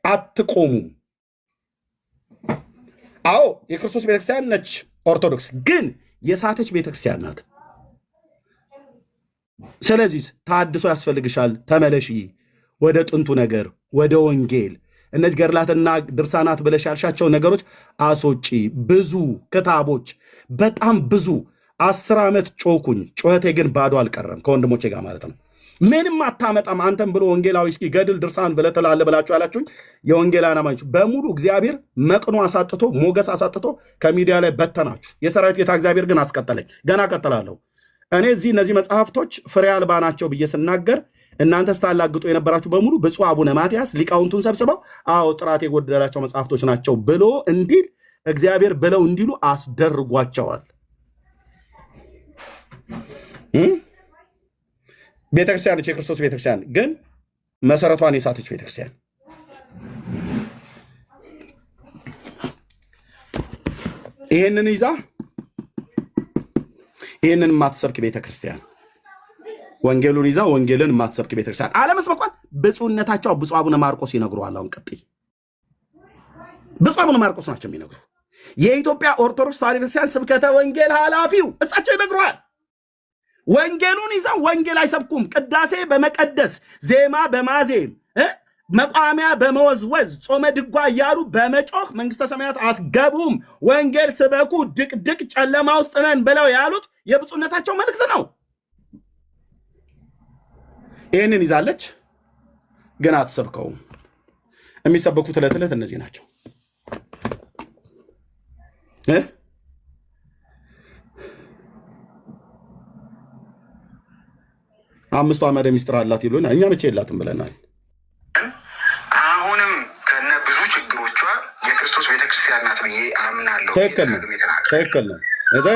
አትቆሙም። አዎ የክርስቶስ ቤተክርስቲያን ነች ኦርቶዶክስ፣ ግን የሳተች ቤተክርስቲያን ናት። ስለዚህ ታድሶ ያስፈልግሻል። ተመለሺ ወደ ጥንቱ ነገር፣ ወደ ወንጌል እነዚህ ገድላትና ድርሳናት ብለሽ ያልሻቸው ነገሮች አስወጪ። ብዙ ክታቦች በጣም ብዙ 10 ዓመት ጮኩኝ። ጩኸቴ ግን ባዶ አልቀረም ከወንድሞቼ ጋር ማለት ነው። ምንም አታመጣም አንተም ብሎ ወንጌላዊ እስኪ ገድል ድርሳን ብለህ ትላለህ ብላችሁ ያላችሁኝ የወንጌላውያን አማኞች በሙሉ እግዚአብሔር መቅኖ አሳጥቶ ሞገስ አሳጥቶ ከሚዲያ ላይ በተናችሁ። የሰራዊት ጌታ እግዚአብሔር ግን አስቀጠለኝ። ገና ቀጥላለሁ። እኔ እነዚህ መጽሐፍቶች ፍሬ አልባ ናቸው ብዬ ስናገር እናንተ ስታላግጡ የነበራችሁ በሙሉ ብፁዕ አቡነ ማትያስ ሊቃውንቱን ሰብስበው አዎ ጥራት የጎደላቸው መጽሐፍቶች ናቸው ብሎ እንዲል እግዚአብሔር ብለው እንዲሉ አስደርጓቸዋል። ቤተክርስቲያን የክርስቶስ ቤተክርስቲያን ግን መሰረቷን የሳተች ቤተክርስቲያን ይህንን ይዛ ይህንን የማትሰብክ ቤተክርስቲያን ወንጌሉን ይዛ ወንጌልን የማትሰብክ ቤተክርስቲያን አለመስበኳን ብፁዕነታቸው ብፁዕ አቡነ ማርቆስ ይነግሩዋል። አሁን ቀጥይ ብፁዕ አቡነ ማርቆስ ናቸው የሚነግሩ። የኢትዮጵያ ኦርቶዶክስ ተዋሕዶ ቤተክርስቲያን ስብከተ ወንጌል ኃላፊው እሳቸው ይነግሩዋል። ወንጌሉን ይዘው ወንጌል አይሰብኩም። ቅዳሴ በመቀደስ ዜማ በማዜም መቋሚያ በመወዝወዝ ጾመ ድጓ እያሉ በመጮህ መንግስተ ሰማያት አትገቡም፣ ወንጌል ስበኩ፣ ድቅድቅ ጨለማ ውስጥ ነን ብለው ያሉት የብፁዕነታቸው መልእክት ነው። ይህንን ይዛለች ግን አትሰብከውም። የሚሰበኩት ዕለት ዕለት እነዚህ ናቸው። አምስቱ አመደ ሚስጥር አላት ይሉን እኛ መቼ የላትም ብለናል። አሁንም ከነ ብዙ ችግሮቿ የክርስቶስ ቤተክርስቲያን ናት ብዬ አምናለሁ። ትክክል ነው። እዛ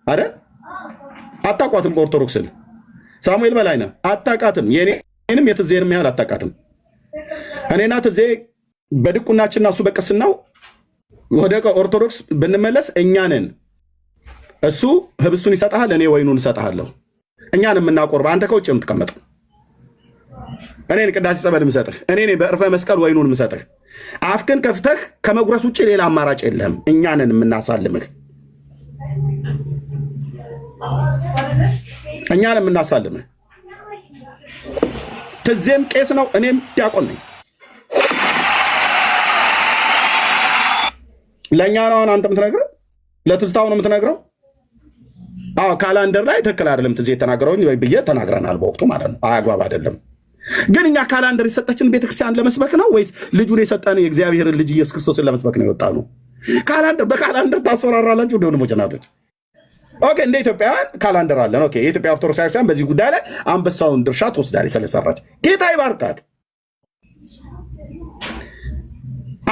አይደል? አታቋትም። ኦርቶዶክስን ሳሙኤል በላይነህ አታቃትም። የኔንም የትዜንም ያህል አታቃትም። እኔና ትዜ በድቁናችንና እሱ በቅስናው ወደ ኦርቶዶክስ ብንመለስ እኛንን እሱ ህብስቱን ይሰጥሃል፣ እኔ ወይኑን እሰጥሃለሁ። እኛን የምናቆርብ አንተ ከውጭ የምትቀመጠው እኔን ቅዳሴ ጸበል ምሰጥህ፣ እኔ በዕርፈ መስቀል ወይኑን ምሰጥህ። አፍክን ከፍተህ ከመጉረስ ውጭ ሌላ አማራጭ የለህም። እኛንን የምናሳልምህ እኛን የምናሳልምህ። ትዜም ቄስ ነው፣ እኔም ዲያቆን ነኝ። ለእኛ ነው አሁን አንተ የምትነግረው፣ ለትዝታው ነው የምትነግረው። አዎ ካላንደር ላይ ትክክል አይደለም ትዜ የተናገረውን ብዬ ተናግረናል በወቅቱ ማለት ነው። አያግባብ አይደለም። ግን እኛ ካላንደር የሰጠችን ቤተክርስቲያን ለመስበክ ነው ወይስ ልጁን የሰጠን የእግዚአብሔርን ልጅ ኢየሱስ ክርስቶስን ለመስበክ ነው የወጣ ነው? ካላንደር በካላንደር ታስፈራራላችሁ እንደሆነ ሞጨናቶች። ኦኬ እንደ ኢትዮጵያውያን ካላንደር አለን። ኦኬ የኢትዮጵያ ኦርቶዶክስ ቤተክርስቲያን በዚህ ጉዳይ ላይ አንበሳውን ድርሻ ትወስዳለች ስለሰራች። ጌታ ይባርካት።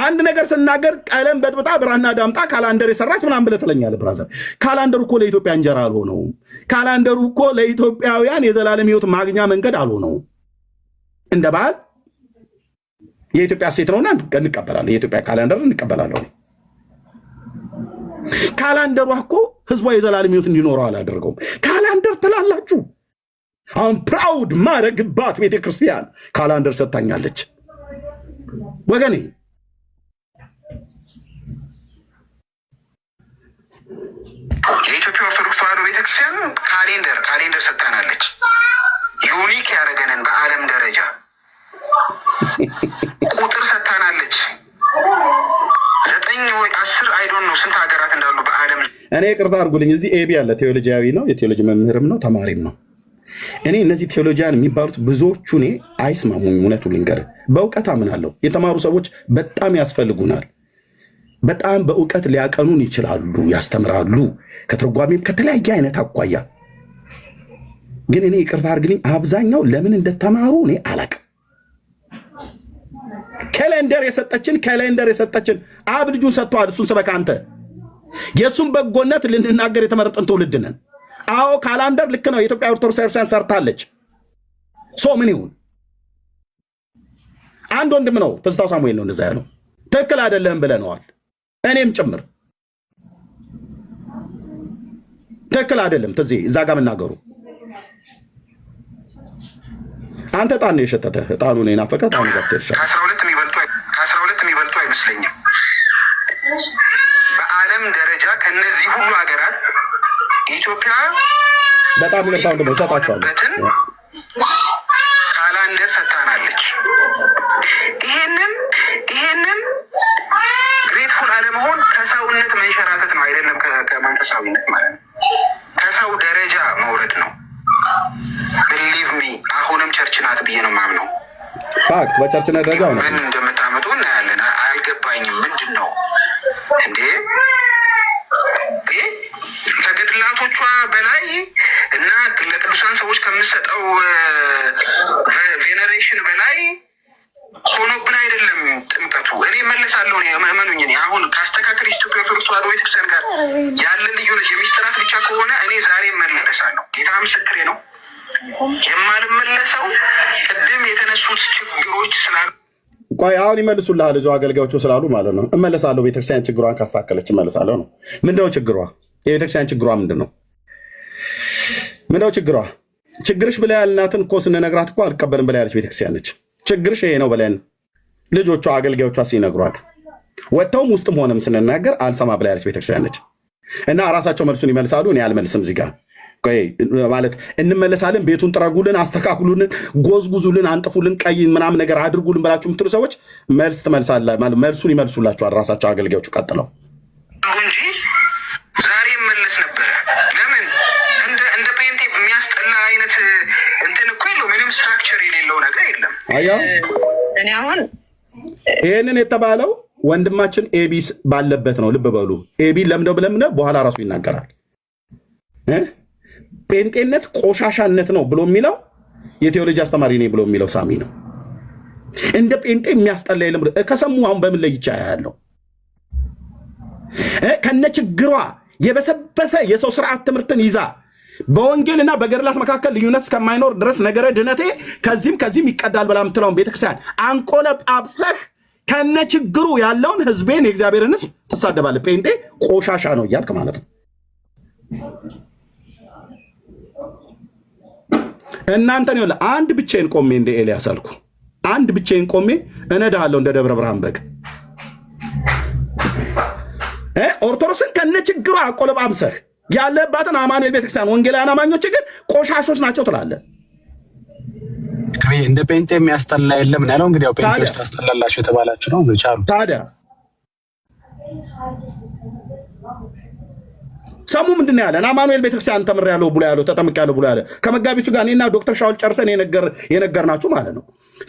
አንድ ነገር ስናገር ቀለም በጥብጣ ብራና ዳምጣ ካላንደር የሰራች ምናምን ብለህ ትለኛለህ። ብራዘር ካላንደሩ እኮ ለኢትዮጵያ እንጀራ አልሆነውም። ካላንደሩ እኮ ለኢትዮጵያውያን የዘላለም ሕይወት ማግኛ መንገድ አልሆነውም። እንደ ባህል የኢትዮጵያ ሴት ነውና እንቀበላለን። የኢትዮጵያ ካላንደር እንቀበላለሁ። ካላንደሩ እኮ ህዝቧ የዘላለም ሕይወት እንዲኖረው አላደረገውም። ካላንደር ትላላችሁ። አሁን ፕራውድ ማረግባት ቤተክርስቲያን ካላንደር ሰጥታኛለች ወገኔ። የኢትዮጵያ ኦርቶዶክስ ተዋሕዶ ቤተክርስቲያን ካሌንደር ሰጥታናለች። ዩኒክ ያደረገንን በዓለም ደረጃ ቁጥር ሰጥታናለች። 9 ወይ 10 አይዶን ነው ስንት ሀገራት እንዳሉ በዓለም። እኔ ቅርታ አድርጉልኝ። እዚህ ኤቢ ያለ ቴዎሎጂያዊ ነው፣ የቴዎሎጂ መምህርም ነው፣ ተማሪም ነው። እኔ እነዚህ ቴዎሎጂያን የሚባሉት ብዙዎቹ እኔ አይስማሙኝ። እውነቱ ልንገርህ፣ በእውቀት አምናለሁ። የተማሩ ሰዎች በጣም ያስፈልጉናል። በጣም በእውቀት ሊያቀኑን ይችላሉ፣ ያስተምራሉ። ከትርጓሜም ከተለያየ አይነት አኳያ ግን እኔ ይቅርታ አድርግልኝ አብዛኛው ለምን እንደተማሩ እኔ አላቅም። ካሌንደር የሰጠችን አብ ልጁን ሰጥቷል። እሱን ስበካ አንተ የእሱን በጎነት ልንናገር የተመረጠን ትውልድ ነን። አዎ ካላንደር ልክ ነው። የኢትዮጵያ ኦርቶዶክስ ቤተክርስቲያን ሰርታለች። ምን ይሁን? አንድ ወንድም ነው ትዝታው ሳሙኤል ነው እንደዛ ያለው። ትክክል አይደለም ብለነዋል፣ እኔም ጭምር ትክክል አይደለም። ትዝ እዛ ጋር መናገሩ አንተ ጣን ነው የሸተተ ጣሉ ነው የናፈቀ ጣኑ ጋር ተሻለ ከ12 የሚበልጡ አይመስለኝም በዓለም ደረጃ ከነዚህ ሁሉ ሀገራት ኢትዮጵያ በጣም ይርታው ነው ሰጣቸዋል። ካላንደር ሰጥታናለች። ይሄንን ግሬትፉል አለመሆን ከሰውነት መንሸራተት ነው፣ አይደለም ከመንፈሳዊነት ማለት ነው። ከሰው ደረጃ መውረድ ነው። ብሊቭ ሚ አሁንም ቸርች ናት ብዬ ነው የማምነው። ፋክት በቸርች ደረጃ ነው። ምን እንደምታመጡ እናያለን። አልገባኝም። ምንድን ነው እንዴ? ከገድላቶቿ በላይ እና ለቅዱሳን ሰዎች ከምሰጠው ቬኔሬሽን በላይ ሆኖብን አይደለም ጥምቀቱ። እኔ መለሳለሁ። እመኑኝ፣ አሁን ካስተካከል ኢትዮጵያ ኦርቶዶክስ ተዋሕዶ ቤተክርስቲያን ጋር ያለ ልዩነት የሚስጥራት ብቻ ከሆነ እኔ ዛሬ መለሳለሁ። ጌታ ምስክሬ ነው። የማልመለሰው ቅድም የተነሱት ችግሮች ስላሉ ቆይ አሁን ይመልሱልሃል። እዚሁ አገልጋዮቹ ስላሉ ማለት ነው። እመለሳለሁ። ቤተክርስቲያን ችግሯን ካስተካከለች እመለሳለሁ ነው። ምንድነው ችግሯ? የቤተክርስቲያን ችግሯ ምንድነው? ችግሯ? ችግርሽ ብላ ያልናትን እኮ ስንነግራት እኮ አልቀበልም ብላ ያለች ቤተክርስቲያን ነች። ችግርሽ ይሄ ነው ብለን ልጆቿ አገልጋዮቿ ሲነግሯት ወጥተውም ውስጥም ሆነም ስንናገር አልሰማ ብላ ያለች ቤተክርስቲያን ነች። እና ራሳቸው መልሱን ይመልሳሉ። እኔ አልመልስም። እዚህ ጋር ማለት እንመለሳለን፣ ቤቱን ጥረጉልን፣ አስተካክሉልን፣ ጎዝጉዙልን፣ አንጥፉልን፣ ቀይ ምናምን ነገር አድርጉልን ብላችሁ የምትሉ ሰዎች መልስ ትመልሳለ ማለት መልሱን ይመልሱላችኋል ራሳቸው አገልጋዮቹ ቀጥለው እንጂ ዛሬ መለስ ነበረ። ለምን እንደ ፔንቴ የሚያስጠላ አይነት እንትን እኮ የለው፣ ምንም ስትራክቸር የሌለው ነገር የለም። አያ እኔ አሁን ይህንን የተባለው ወንድማችን ኤቢስ ባለበት ነው። ልብ በሉ። ኤቢ ለምደው ብለምደ በኋላ ራሱ ይናገራል። ጴንጤነት ቆሻሻነት ነው ብሎ የሚለው የቴዎሎጂ አስተማሪ ነኝ ብሎ የሚለው ሳሚ ነው። እንደ ጴንጤ የሚያስጠላ የለም። ከሰሙ አሁን በምን ላይ ይቻ ያለው ከነ ችግሯ የበሰበሰ የሰው ስርዓት ትምህርትን ይዛ በወንጌልና በገድላት መካከል ልዩነት እስከማይኖር ድረስ ነገረ ድነቴ ከዚህም ይቀዳል ብላ የምትለውን ቤተክርስቲያን አንቆለጳጵሰህ ከነ ችግሩ ያለውን ህዝቤን የእግዚአብሔርን ህዝብ ትሳደባለህ። ጴንጤ ቆሻሻ ነው እያልክ ማለት ነው። እናንተን ይኸውልህ አንድ ብቻዬን ቆሜ እንደ ኤልያስ አልኩ። አንድ ብቻዬን ቆሜ እነዳለሁ እንደ ደብረ ብርሃን በግ። ኦርቶዶክስን ከነ ችግሯ አቆለጳጵሰህ ያለባትን አማኑኤል ቤተክርስቲያን ወንጌላውያን አማኞች ግን ቆሻሾች ናቸው ትላለህ። እንደ ጴንጤ የሚያስጠላ የለም ያለው እንግዲህ ያው ጴንጤዎች ታስጠላላችሁ የተባላችሁ ነው ቻሉ። ታዲያ ሰሙ ምንድን ነው ያለን? አማኑኤል ቤተክርስቲያን ተምሬያለሁ ብሎ ያለው ተጠምቄያለሁ ብሎ ያለ ከመጋቢዎቹ ጋር እኔና ዶክተር ሻውል ጨርሰን የነገርናችሁ ማለት ነው።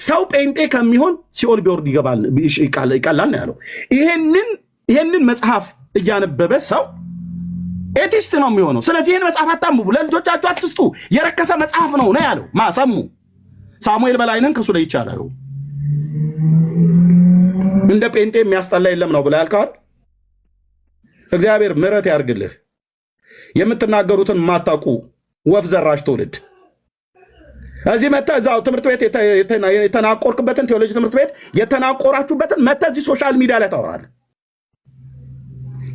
ሰው ጴንጤ ከሚሆን ሲኦል ቢወርድ ይቀላል ነው ያለው። ይሄንን መጽሐፍ እያነበበ ሰው ኤቲስት ነው የሚሆነው። ስለዚህ ይህን መጽሐፍ አታንብቡ፣ ለልጆቻችሁ አትስጡ፣ የረከሰ መጽሐፍ ነው ነው ያለው። ማሰሙ ሳሙኤል በላይነን ከሱ ላይ ይቻላል። እንደ ጴንጤ የሚያስጠላ የለም ነው ብላ ያልከዋል። እግዚአብሔር ምሕረት ያርግልህ። የምትናገሩትን ማታውቁ ወፍ ዘራሽ ትውልድ እዚህ መተህ እዛው ትምህርት ቤት የተናቆርክበትን ቴዎሎጂ ትምህርት ቤት የተናቆራችሁበትን መተህ እዚህ ሶሻል ሚዲያ ላይ ታወራለህ።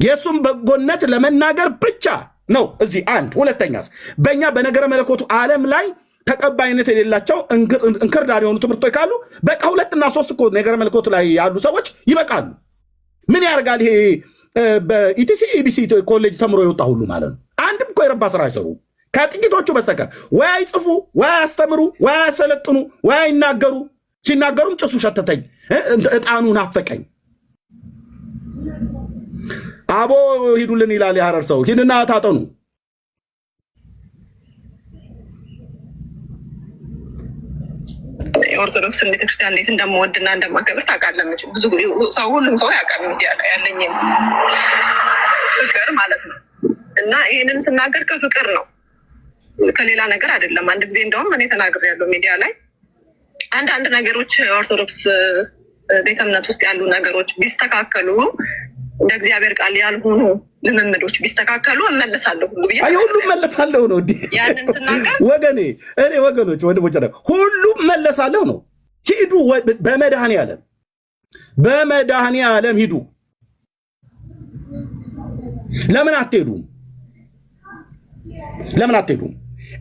የእሱም በጎነት ለመናገር ብቻ ነው እዚህ አንድ። ሁለተኛስ በእኛ በነገረ መለኮቱ ዓለም ላይ ተቀባይነት የሌላቸው እንክርዳድ የሆኑ ትምህርቶች ካሉ በቃ 2 እና 3 እኮ ነገረ መለኮቱ ላይ ያሉ ሰዎች ይበቃሉ። ምን ያደርጋል ይሄ በኢቲሲ ኢቢሲ ኮሌጅ ተምሮ የወጣ ሁሉ ማለት ነው። አንድም እኮ የረባ ስራ አይሰሩ ከጥቂቶቹ በስተቀር ወይ አይጽፉ፣ ወይ አያስተምሩ፣ ወይ አያሰለጥኑ፣ ወይ አይናገሩ። ሲናገሩም ጭሱ ሸተተኝ፣ እጣኑ ናፈቀኝ። አቦ ሂዱልን ይላል የሐረር ሰው። ሂድና ታጠኑ። የኦርቶዶክስን ቤተክርስቲያን እንዴት እንደምወድና እንደማከብር ታውቃለህ። ብዙ ሰው ሁሉም ሰው ያውቃል ሚዲያ ላይ ያለኝ ፍቅር ማለት ነው። እና ይህንን ስናገር ከፍቅር ነው። ከሌላ ነገር አይደለም። አንድ ጊዜ እንደውም እኔ ተናግሬያለሁ ሚዲያ ላይ አንዳንድ ነገሮች ኦርቶዶክስ ቤተ እምነት ውስጥ ያሉ ነገሮች ቢስተካከሉ እንደ እግዚአብሔር ቃል ያልሆኑ ልምምዶች ቢስተካከሉ እመለሳለሁ ሁሉ ብዬ ሁሉም መለሳለሁ ነው ያንን ስናገር ወገኔ እኔ ወገኖች ወንድሞች ሁሉም መለሳለሁ ነው። ሂዱ በመድኃኔዓለም ሂዱ። ለምን አትሄዱም?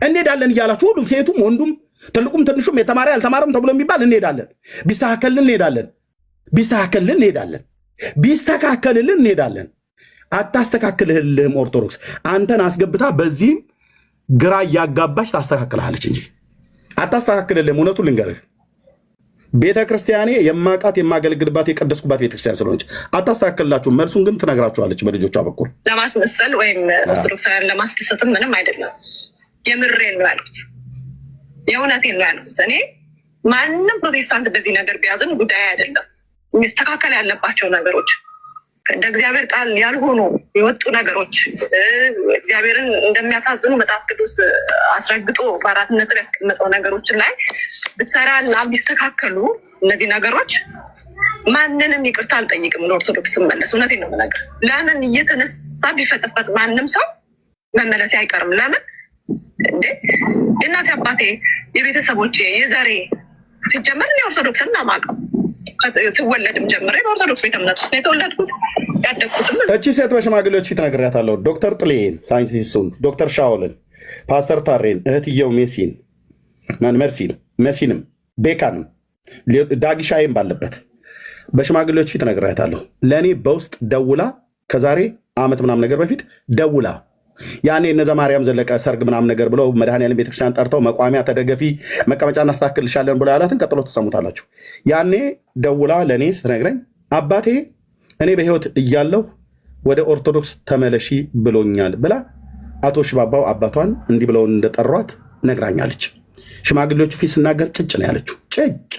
እንሄዳለን እያላችሁ ሁሉም ሴቱም ወንዱም ትልቁም ትንሹም የተማረ ያልተማረም ተብሎ የሚባል እንሄዳለን። ቢስተካከልልን እንሄዳለን። አታስተካክልህልህም። ኦርቶዶክስ አንተን አስገብታ በዚህም ግራ እያጋባች ታስተካክልሃለች እንጂ አታስተካክልልህም። እውነቱን ልንገርህ ቤተ ክርስቲያኔ የማቃት የማገለግልባት የቀደስኩባት ቤተክርስቲያን ስለሆነች አታስተካክልላችሁ። መልሱን ግን ትነግራችኋለች በልጆቿ በኩል። ለማስመሰል ወይም ኦርቶዶክሳውያን ለማስደሰትም ምንም አይደለም። የምሬን ነው ያልኩት፣ የእውነቴን ነው ያልኩት። እኔ ማንም ፕሮቴስታንት በዚህ ነገር ቢያዝን ጉዳይ አይደለም። የሚስተካከል ያለባቸው ነገሮች እንደ እግዚአብሔር ቃል ያልሆኑ የወጡ ነገሮች እግዚአብሔርን እንደሚያሳዝኑ መጽሐፍ ቅዱስ አስረግጦ በአራትነት ያስቀመጠው ነገሮችን ላይ ብትሰራና ቢስተካከሉ እነዚህ ነገሮች ማንንም ይቅርታ አልጠይቅም። ለኦርቶዶክስ መለስ እውነቴን ነው የምነግርህ። ለምን እየተነሳ ቢፈጠፈጥ ማንም ሰው መመለስ አይቀርም። ለምን እንዴ የእናቴ አባቴ የቤተሰቦቼ የዘሬ ሲጀመር የኦርቶዶክስን ማቀው ስወለድም ጀምሬ በኦርቶዶክስ ቤተ እምነት ውስጥ የተወለድኩት ያደግኩትም። እቺ ሴት በሽማግሌዎች ፊት ነግሬያታለሁ። ዶክተር ጥሌን ሳይንቲስቱን፣ ዶክተር ሻውልን፣ ፓስተር ታሬን፣ እህትየው መሲንም ቤካንም ዳጊሻይም ባለበት በሽማግሌዎች ፊት ነግሬያታለሁ። ለእኔ በውስጥ ደውላ ከዛሬ ዓመት ምናምን ነገር በፊት ደውላ ያኔ እነዛ ማርያም ዘለቀ ሰርግ ምናምን ነገር ብለው መድኃኔዓለም ቤተክርስቲያን ጠርተው መቋሚያ ተደገፊ መቀመጫ እናስተካክልሻለን ብለው ያላትን ቀጥሎ ትሰሙታላችሁ። ያኔ ደውላ ለእኔ ስትነግረኝ አባቴ እኔ በህይወት እያለሁ ወደ ኦርቶዶክስ ተመለሺ ብሎኛል ብላ አቶ ሽባባው አባቷን እንዲህ ብለው እንደጠሯት ነግራኛለች። ሽማግሌዎቹ ፊት ስናገር ጭጭ ነው ያለችው። ጭጭ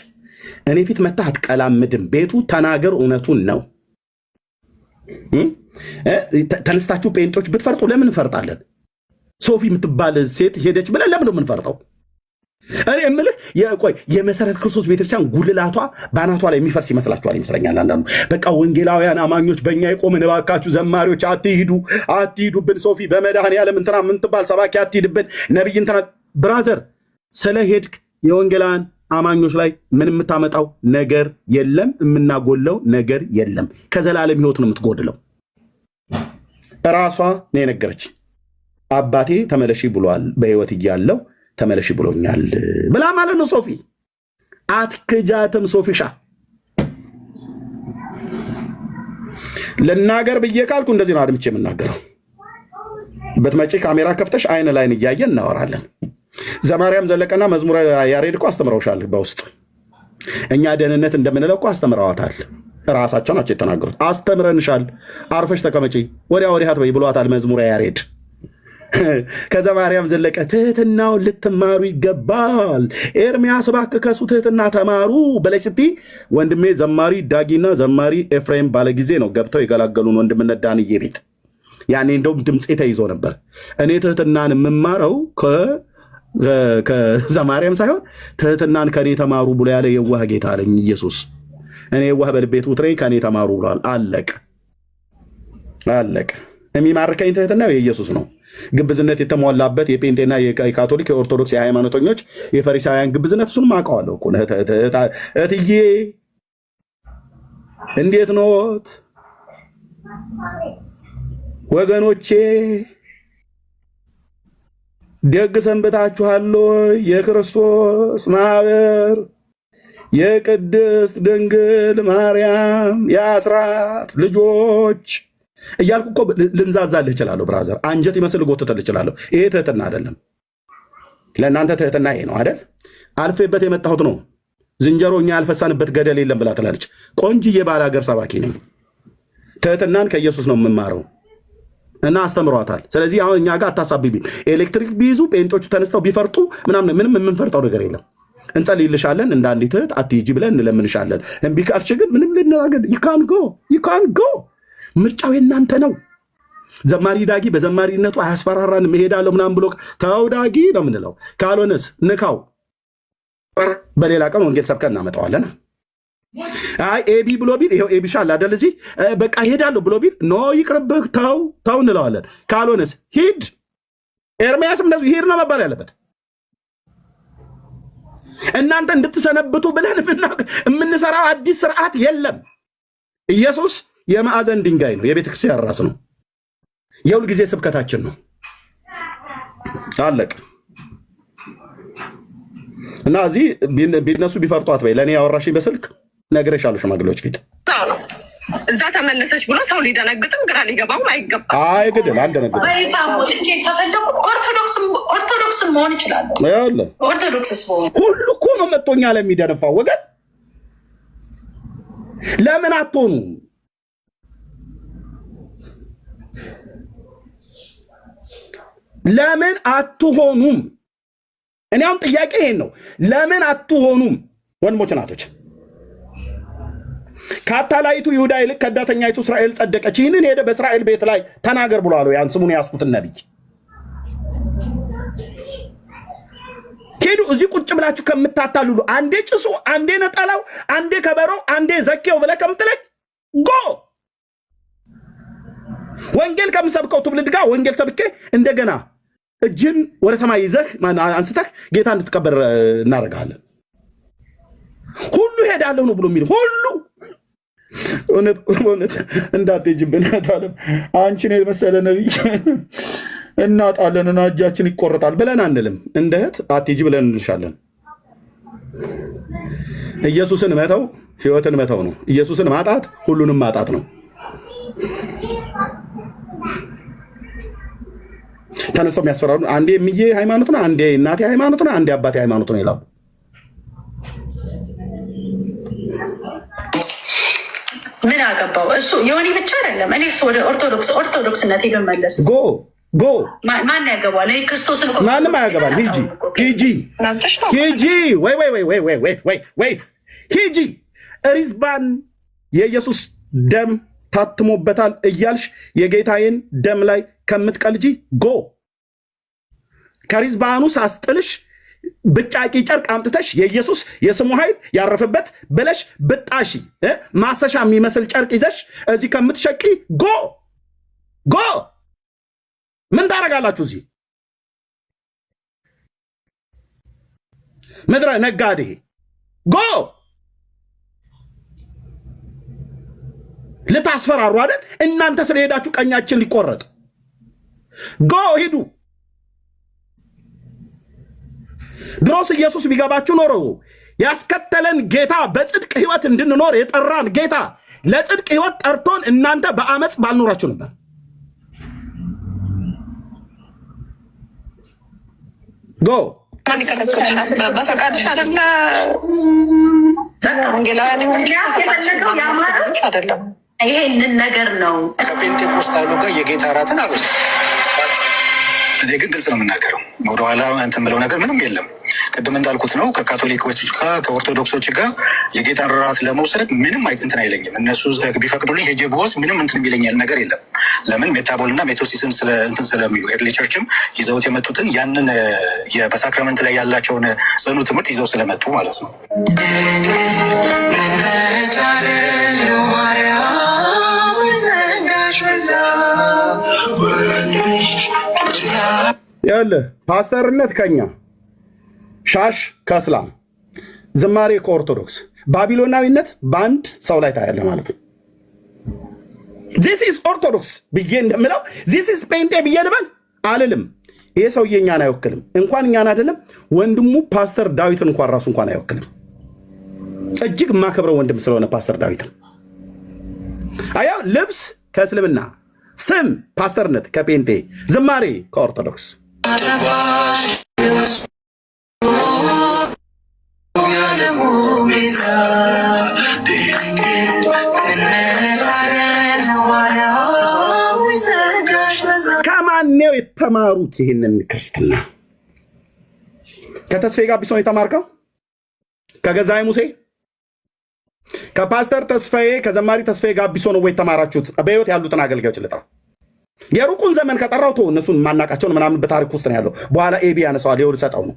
እኔ ፊት መታ አትቀላምድም። ቤቱ ተናገር፣ እውነቱን ነው። ተነስታችሁ ጴንጦች ብትፈርጡ ለምን እንፈርጣለን? ሶፊ የምትባል ሴት ሄደች ብለን ለምን የምንፈርጠው? እኔ የምልህ የመሰረት ክርስቶስ ቤተክርስቲያን ጉልላቷ በአናቷ ላይ የሚፈርስ ይመስላችኋል? ይመስለኛል አንዳንዱ። በቃ ወንጌላውያን አማኞች በእኛ የቆምን እባካችሁ፣ ዘማሪዎች አትሂዱብን። ሶፊ በመድኃኔዓለም እንትና የምትባል ሰባኪ አትሂድብን። ነቢይ እንትና ብራዘር ስለ ሄድክ የወንጌላውያን አማኞች ላይ ምን የምታመጣው ነገር የለም፣ የምናጎለው ነገር የለም። ከዘላለም ህይወት ነው የምትጎድለው። እራሷ ነው የነገረች። አባቴ ተመለሺ ብሏል፣ በህይወት እያለው ተመለሺ ብሎኛል ብላ ማለት ነው። ሶፊ አትክጃትም። ሶፊሻ ልናገር ብዬ ካልኩ እንደዚህ ነው አድምቼ የምናገረው። በትመጪ ካሜራ ከፍተሽ አይን ላይን እያየን እናወራለን። ዘማርያም ዘለቀና መዝሙረ ያሬድ እኮ አስተምረውሻል በውስጥ። እኛ ደህንነት እንደምንለው እኮ አስተምረዋታል። ራሳቸው ናቸው የተናገሩት። አስተምረንሻል፣ አርፈሽ ተቀመጪ፣ ወዲያ አትበይ ብሏታል መዝሙረ ያሬድ። ከዘማርያም ዘለቀ ትህትናውን ልትማሩ ይገባል። ኤርሚያስ እባክህ ከሱ ትህትና ተማሩ በላይ ስትይ ወንድሜ ዘማሪ ዳጊና ዘማሪ ኤፍሬም ባለጊዜ ነው ገብተው የገላገሉን ወንድምነት ዳንዬ ቤት። ያኔ እንደውም ድምፄ ተይዞ ነበር። እኔ ትህትናን የምማረው ከዘማርያም ሳይሆን ትህትናን ከኔ ተማሩ ብሎ ያለ የዋህ ጌታ አለኝ ኢየሱስ። እኔ የዋህ በልቤት ውትሬ ከኔ ተማሩ ብሏል። አለቀ። የሚማርከኝ ትህትናው የኢየሱስ ነው። ግብዝነት የተሞላበት የጴንጤና የካቶሊክ የኦርቶዶክስ የሃይማኖተኞች የፈሪሳውያን ግብዝነት እሱንም አውቀዋለሁ እኮ። እትዬ እንዴት ኖት ወገኖቼ? ደግ ሰንብታችኋል? የክርስቶስ ማህበር የቅድስት ድንግል ማርያም የአስራት ልጆች እያልኩ እኮ ልንዛዛልህ እችላለሁ። ብራዘር አንጀት ይመስል ጎትተልህ እችላለሁ። ይሄ ትህትና አይደለም። ለእናንተ ትህትና ይሄ ነው አይደል? አልፌበት የመጣሁት ነው። ዝንጀሮ እኛ ያልፈሳንበት ገደል የለም ብላ ትላለች። ቆንጅዬ ባለ ሀገር ሰባኪ ነኝ። ትህትናን ከኢየሱስ ነው የምማረው እና አስተምሯታል። ስለዚህ አሁን እኛ ጋር አታሳብቢኝ። ኤሌክትሪክ ቢይዙ ፔንቶቹ ተነስተው ቢፈርጡ ምንም የምንፈርጠው ነገር የለም። እንጸልይልሻለን፣ እንደ አንዲት እህት አትሂጂ ብለን እንለምንሻለን። እምቢ ካልሽ ግን ምንም ልንናገር ይካን ጎ ምርጫው የእናንተ ነው። ዘማሪ ዳጊ በዘማሪነቱ አያስፈራራን መሄዳለሁ ምናምን ብሎ ተው ዳጊ ነው የምንለው። ካልሆነስ ንካው፣ በሌላ ቀን ወንጌል ሰብከን እናመጣዋለን። አይ ኤቢ ብሎ ቢል ይሄው ኤቢ ሻል አይደል እዚህ በቃ ሄዳለሁ ብሎ ቢል ኖ ይቅርብህ ተው እንለዋለን። ካልሆነስ ሂድ፣ ኤርሚያስም እንደዚህ ሂድ ነው መባል ያለበት። እናንተ እንድትሰነብቱ ብለን የምንሰራው አዲስ ስርዓት የለም። ኢየሱስ የማዕዘን ድንጋይ ነው፣ የቤተ ክርስቲያን ራስ ነው፣ የሁል ጊዜ ስብከታችን ነው። አለቅ እና እዚህ ቢነሱ ቢፈርጧት በይ ለእኔ ያወራሽኝ በስልክ ነግሬሻለሁ ሽማግሌዎች ፊት እዛ ተመለሰች ብሎ ሰው ሊደነግጥም ግራ ሊገባው አይገባም። አይግድል አልደነግጥም። ኦርቶዶክስም መሆን ይችላል። ኦርቶዶክስ ሁሉ እኮ ነው መጥቶኛ ለሚደነፋው ወገን ለምን አትሆኑ? ለምን አትሆኑም? እኔ አሁን ጥያቄ ይሄን ነው። ለምን አትሆኑም? ወንድሞች ናቶች ከአታላይቱ ይሁዳ ይልቅ ከዳተኛይቱ እስራኤል ጸደቀች። ይህንን ሄደ በእስራኤል ቤት ላይ ተናገር ብሎ አለው ያን ስሙን ያስኩትን ነቢይ። ሄዱ እዚህ ቁጭ ብላችሁ ከምታታልሉ አንዴ ጭሱ፣ አንዴ ነጠላው፣ አንዴ ከበሮ፣ አንዴ ዘኬው ብለህ ከምትለኝ ጎ ወንጌል ከምሰብከው ትውልድ ጋር ወንጌል ሰብኬ እንደገና እጅን ወደ ሰማይ ይዘህ አንስተህ ጌታ እንድትቀበር እናደርጋለን። ሁሉ ሄዳለሁ ነው ብሎ የሚል ሁሉ እውነት እንዳትሄጂብን አለም አንቺን የመሰለ ነቢይ እናጣለንና እጃችን ይቆረጣል ብለን አንልም። እንደ እህት አትሄጂ ብለን እንልሻለን። ኢየሱስን መተው ህይወትን መተው ነው። ኢየሱስን ማጣት ሁሉንም ማጣት ነው። ተነስተው የሚያስፈራሩ አንዴ የሚዬ ሃይማኖት ነው፣ አንዴ እናቴ ሃይማኖት ነው፣ አንዴ አባቴ ሃይማኖት ነው ይላሉ። ምን አገባው እሱ? የሆነ ብቻ አይደለም። እኔስ ወደ ኦርቶዶክስነት ይገመለስ ጎ ማን ያገባል? እኔ ክርስቶስን ማንም አያገባል። ሂጂ ወይት ሂጂ ሪዝባን የኢየሱስ ደም ታትሞበታል እያልሽ የጌታዬን ደም ላይ ከምትቀልጂ ጎ ከሪዝባኑ ሳስጥልሽ ብጫቂ ጨርቅ አምጥተሽ የኢየሱስ የስሙ ኃይል ያረፈበት ብለሽ ብጣሺ ማሰሻ የሚመስል ጨርቅ ይዘሽ እዚህ ከምትሸቂ ጎ ምን ታደርጋላችሁ? እዚህ ምድረ ነጋዴ ጎ ልታስፈራሩ አይደል? እናንተ ስለሄዳችሁ ቀኛችን ሊቆረጥ ጎ ሂዱ። ድሮስ ኢየሱስ ቢገባችሁ ኖሮ ያስከተለን ጌታ በጽድቅ ህይወት እንድንኖር የጠራን ጌታ ለጽድቅ ህይወት ጠርቶን እናንተ በአመፅ ባልኖራችሁ ነበር። ጎ በፈቃድሽ አይደለ አይደለም። ይሄንን ነገር ነው ከፔንቴኮስታሉ ጋር የጌታ እራትን አበስ እኔ ግን ግልጽ ነው የምናገረው። ወደኋላ እንትን ብለው ነገር ምንም የለም። ቅድም እንዳልኩት ነው ከካቶሊኮች ጋር ከኦርቶዶክሶች ጋር የጌታን እራት ለመውሰድ ምንም እንትን አይለኝም። እነሱ ቢፈቅዱልኝ ሄጄ ብወስድ ምንም እንትን የሚለኛል ነገር የለም። ለምን ሜታቦልና ሜቶሲስን እንትን ስለሚሉ ኤርሊ ቸርችም ይዘውት የመጡትን ያንን በሳክራመንት ላይ ያላቸውን ጽኑ ትምህርት ይዘው ስለመጡ ማለት ነው። ያለ ፓስተርነት ከኛ ሻሽ ከእስላም ዝማሬ ከኦርቶዶክስ ባቢሎናዊነት በአንድ ሰው ላይ ታያለ ማለት ነው። ዚስ ኢዝ ኦርቶዶክስ ብዬ እንደምለው ዚስ ኢዝ ፔንቴ ብዬ ልበል አልልም። ይሄ ሰውዬ እኛን አይወክልም። እንኳን እኛን አይደለም ወንድሙ ፓስተር ዳዊትን እንኳን ራሱ እንኳን አይወክልም። እጅግ የማከብረው ወንድም ስለሆነ ፓስተር ዳዊትን አያው ልብስ ከእስልምና ስም ፓስተርነት ከፔንቴ ዝማሬ ከኦርቶዶክስ ከማነው የተማሩት ይህንን ክርስትና? ከተስፋዬ ጋቢሶ ነው የተማርከው? ከገዛይ ሙሴ ከፓስተር ተስፋዬ ከዘማሪ ተስፋዬ ጋቢሶ ነው ወይ የተማራችሁት? በህይወት ያሉትን አገልጋዮች ልጥራ የሩቁን ዘመን ከጠራው ተው፣ እነሱን ማናቃቸውን ምናምን በታሪክ ውስጥ ነው ያለው። በኋላ ኤቢ ያነሳዋል። ይኸውልህ ሰጠው ነው።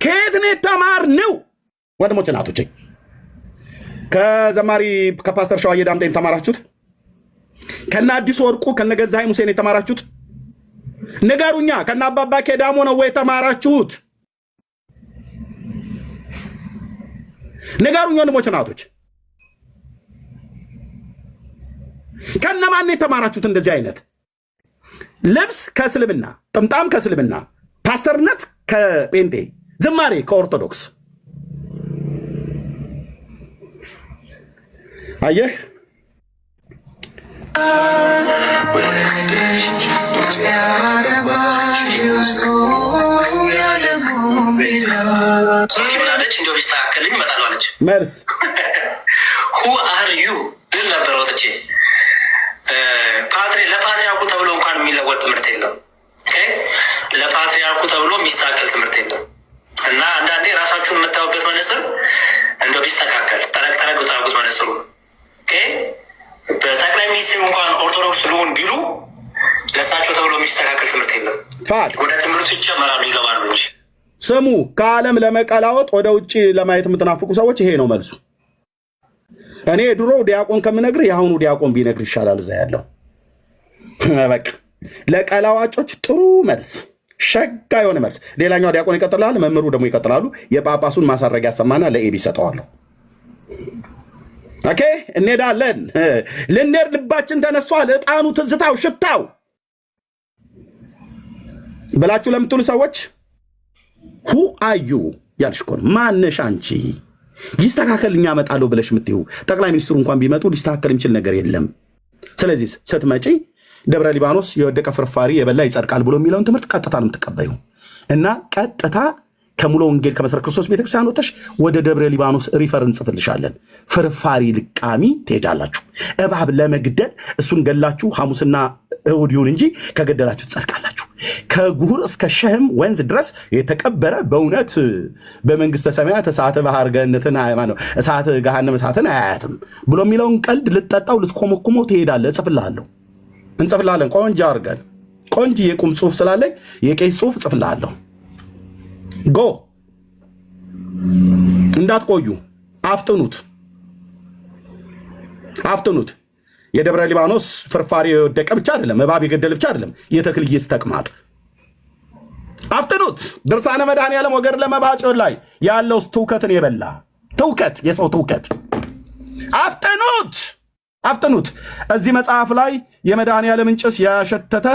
ከየት ነው የተማርነው? ወንድሞች እናቶቼ፣ ከዘማሪ ከፓስተር ሸዋዬ ዳምጤን ተማራችሁት? ከነ አዲሱ ወርቁ ከነ ገዛኸኝ ሙሴን የተማራችሁት? ንገሩኛ። ከነ አባባ ኬዳሞ ነው ወይ የተማራችሁት? ንገሩኝ ወንድሞች እናቶች። ከነማን የተማራችሁት? እንደዚህ አይነት ልብስ ከእስልምና፣ ጥምጣም ከእስልምና፣ ፓስተርነት ከጴንጤ፣ ዝማሬ ከኦርቶዶክስ። አየህ እንዲሁ ቢስተካከልኝ እመጣለሁ አለች። መልስ ሁ አር ዩ ልል ነበር ወጥቼ። ለፓትሪያርኩ ተብሎ እንኳን የሚለወጥ ትምህርት የለም። ለፓትሪያርኩ ተብሎ የሚስተካከል ትምህርት የለም። እና አንዳንዴ ራሳችሁን የምታዩበት መነጽር እንደው ቢስተካከል ጠረቅ ጠረጉት መነጽሩ። በጠቅላይ ሚኒስትር እንኳን ኦርቶዶክስ ልሁን ቢሉ ለእሳቸው ተብሎ የሚስተካከል ትምህርት የለም። ወደ ትምህርቱ ይጨመራሉ፣ ይገባሉ እንጂ። ስሙ፣ ከዓለም ለመቀላወጥ ወደ ውጭ ለማየት የምትናፍቁ ሰዎች ይሄ ነው መልሱ። እኔ ድሮ ዲያቆን ከምነግር የአሁኑ ዲያቆን ቢነግር ይሻላል። እዛ ያለው በቃ ለቀላዋጮች ጥሩ መልስ፣ ሸጋ የሆነ መልስ። ሌላኛው ዲያቆን ይቀጥላል፣ መምህሩ ደግሞ ይቀጥላሉ። የጳጳሱን ማሳረጊያ ያሰማና ለኤቢ ሰጠዋለሁ። ኦኬ፣ እንሄዳለን። ልንሄድ ልባችን ተነስቷል። ዕጣኑ፣ ትዝታው፣ ሽታው ብላችሁ ለምትሉ ሰዎች ሁ አዩ ያልሽ እኮ ነው። ማነሽ አንቺ? ይስተካከል እኛ እመጣለሁ ብለሽ የምትይው ጠቅላይ ሚኒስትሩ እንኳን ቢመጡ ሊስተካከል የሚችል ነገር የለም። ስለዚህ ስትመጪ ደብረ ሊባኖስ የወደቀ ፍርፋሪ የበላ ይጸድቃል ብሎ የሚለውን ትምህርት ቀጥታ ነው የምትቀበዩ እና ቀጥታ ከሙሉ ወንጌል ከመሰረተ ክርስቶስ ቤተክርስቲያን ወጥተሽ ወደ ደብረ ሊባኖስ ሪፈር እንጽፍልሻለን። ፍርፋሪ ልቃሚ ትሄዳላችሁ። እባብ ለመግደል እሱን ገላችሁ ሐሙስና እሑድ ይሁን እንጂ ከገደላችሁ ትጸድቃላችሁ። ከጉሁር እስከ ሸህም ወንዝ ድረስ የተቀበረ በእውነት በመንግስተ ሰማያት እሳተ ባህር ገነትን እሳት ገሃነም እሳትን አያያትም ብሎ የሚለውን ቀልድ ልትጠጣው ልትኮመኩመው ትሄዳለህ። እጽፍልሃለሁ፣ እንጽፍልሃለን። ቆንጆ አድርገን ቆንጆ የቁም ጽሁፍ ስላለኝ የቄስ ጽሁፍ እጽፍልሃለሁ። ጎ እንዳትቆዩ፣ አፍጥኑት። የደብረ ሊባኖስ ፍርፋሪ የወደቀ ብቻ አይደለም፣ እባብ የገደል ብቻ አይደለም፣ የተክልዬስ ተቅማጥ። አፍጥኑት። ድርሳነ መድኃኔዓለም ወገር ለመባጮን ላይ ያለው ትውከትን የበላ ትውከት፣ የሰው ትውከት። አፍጥኑት። እዚህ መጽሐፍ ላይ የመድኃኔዓለምን ጭስ ያሸተተ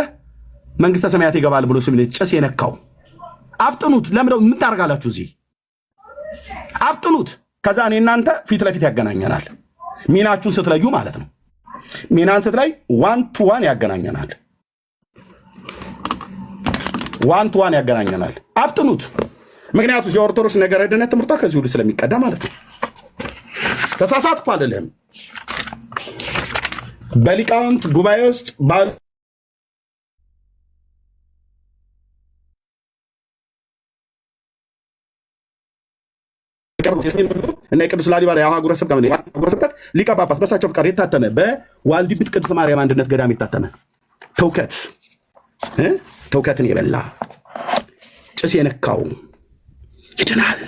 መንግስተ ሰማያት ይገባል ብሎ ስም ጭስ የነካው። አፍጥኑት። ለምንድነው ምን ታደርጋላችሁ? እዚህ አፍጥኑት። ከዛ እኔ እናንተ ፊት ለፊት ያገናኘናል። ሚናችሁን ስትለዩ ማለት ነው። ሚናን ስትላይ 1 to 1 ያገናኘናል። 1 to 1 ያገናኘናል። አፍጥኑት። ምክንያቱም የኦርቶዶክስ ነገረ ድነት ትምህርቷ ከዚህ ሁሉ ስለሚቀዳ ማለት ነው። ተሳሳትኩ አይደለም። በሊቃውንት ጉባኤ ውስጥ እና የቅዱስ ላሊበላ የአህጉረ ስብከት ሊቀ ጳጳስ በሳቸው ፍቃድ የታተመ በዋልድቢት ቅድስት ማርያም አንድነት ገዳም የታተመ ትውከትን የበላ ጭስ የነካው ይድናል።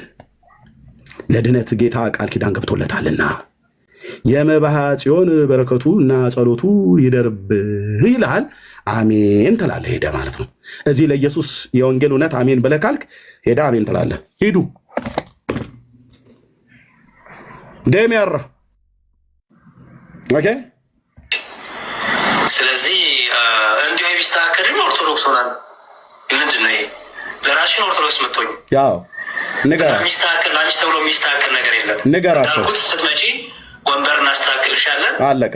ለድነት ጌታ ቃል ኪዳን ገብቶለታልና የመባሃ ጽዮን በረከቱ እና ጸሎቱ ይደርብህ ይልሃል። አሜን ትላለህ። ሄደ ማለት ነው። እዚህ ለኢየሱስ የወንጌል እውነት አሜን ብለህ ካልክ ሄደ አሜን ትላለህ። ሂዱ ደሚያራ ኦኬ። ስለዚህ እንዲሁ ቢስተካከል ኦርቶዶክስ ሆናል። ምንድን ነው ይሄ? ለራሽን ኦርቶዶክስ መጥቶኝ ያው ንገራቸው። የሚስተካከል ለአንቺ ተብሎ የሚስተካከል ነገር የለም። ንገራቸው። ስትመጪ ወንበር እናስተካክልሻለን። አለቀ።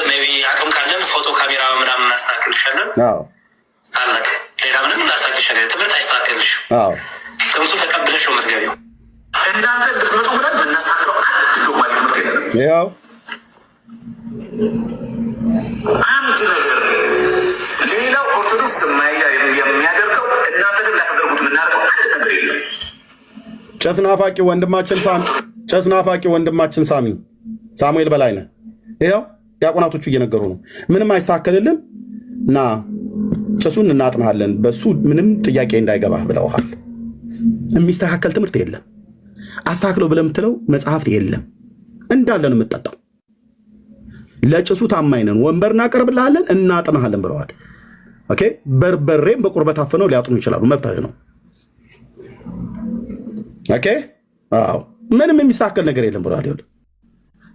ሜይ ቢ አቅም ካለን ፎቶ ካሜራ ምናምን እናስተካክልሻለን። አለቀ። ሌላ ምንም እናስተካክልሻለን። ትምህርት አይስተካከልሽ። ትምህርቱ ተቀብለሽ ነው የምትገቢው። እናንተ እንድትመጡ ብለን የምናስተካክለው አንድ ዶግማዊ ትምህርት የለንም። ያው አንድ ነገር ሌላው ኦርቶዶክስ የሚያደርገው እናንተ ግን ላተደርጉት የምናደርገው አንድ ነገር የለም። ጨስናፋቂ ወንድማችን ሳሙኤል በላይነህ ይኸው ዲያቆናቶቹ እየነገሩ ነው። ምንም አይስተካከልልም። እና ጭሱን እናጥናለን በሱ ምንም ጥያቄ እንዳይገባህ ብለውሃል። የሚስተካከል ትምህርት የለም። አስተካክለው ብለህ የምትለው መጽሐፍት የለም። እንዳለን የምትጠጣው ለጭሱ ታማኝ ነን፣ ወንበር እናቀርብልሃለን፣ እናጥናሃለን ብለዋል። ኦኬ በርበሬም በቁርበት አፍነው ሊያጥኑ ይችላሉ፣ መብትህ ነው። ኦኬ አዎ ምንም የሚስተካከል ነገር የለም ብለዋል።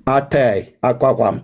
አተያይ አቋቋም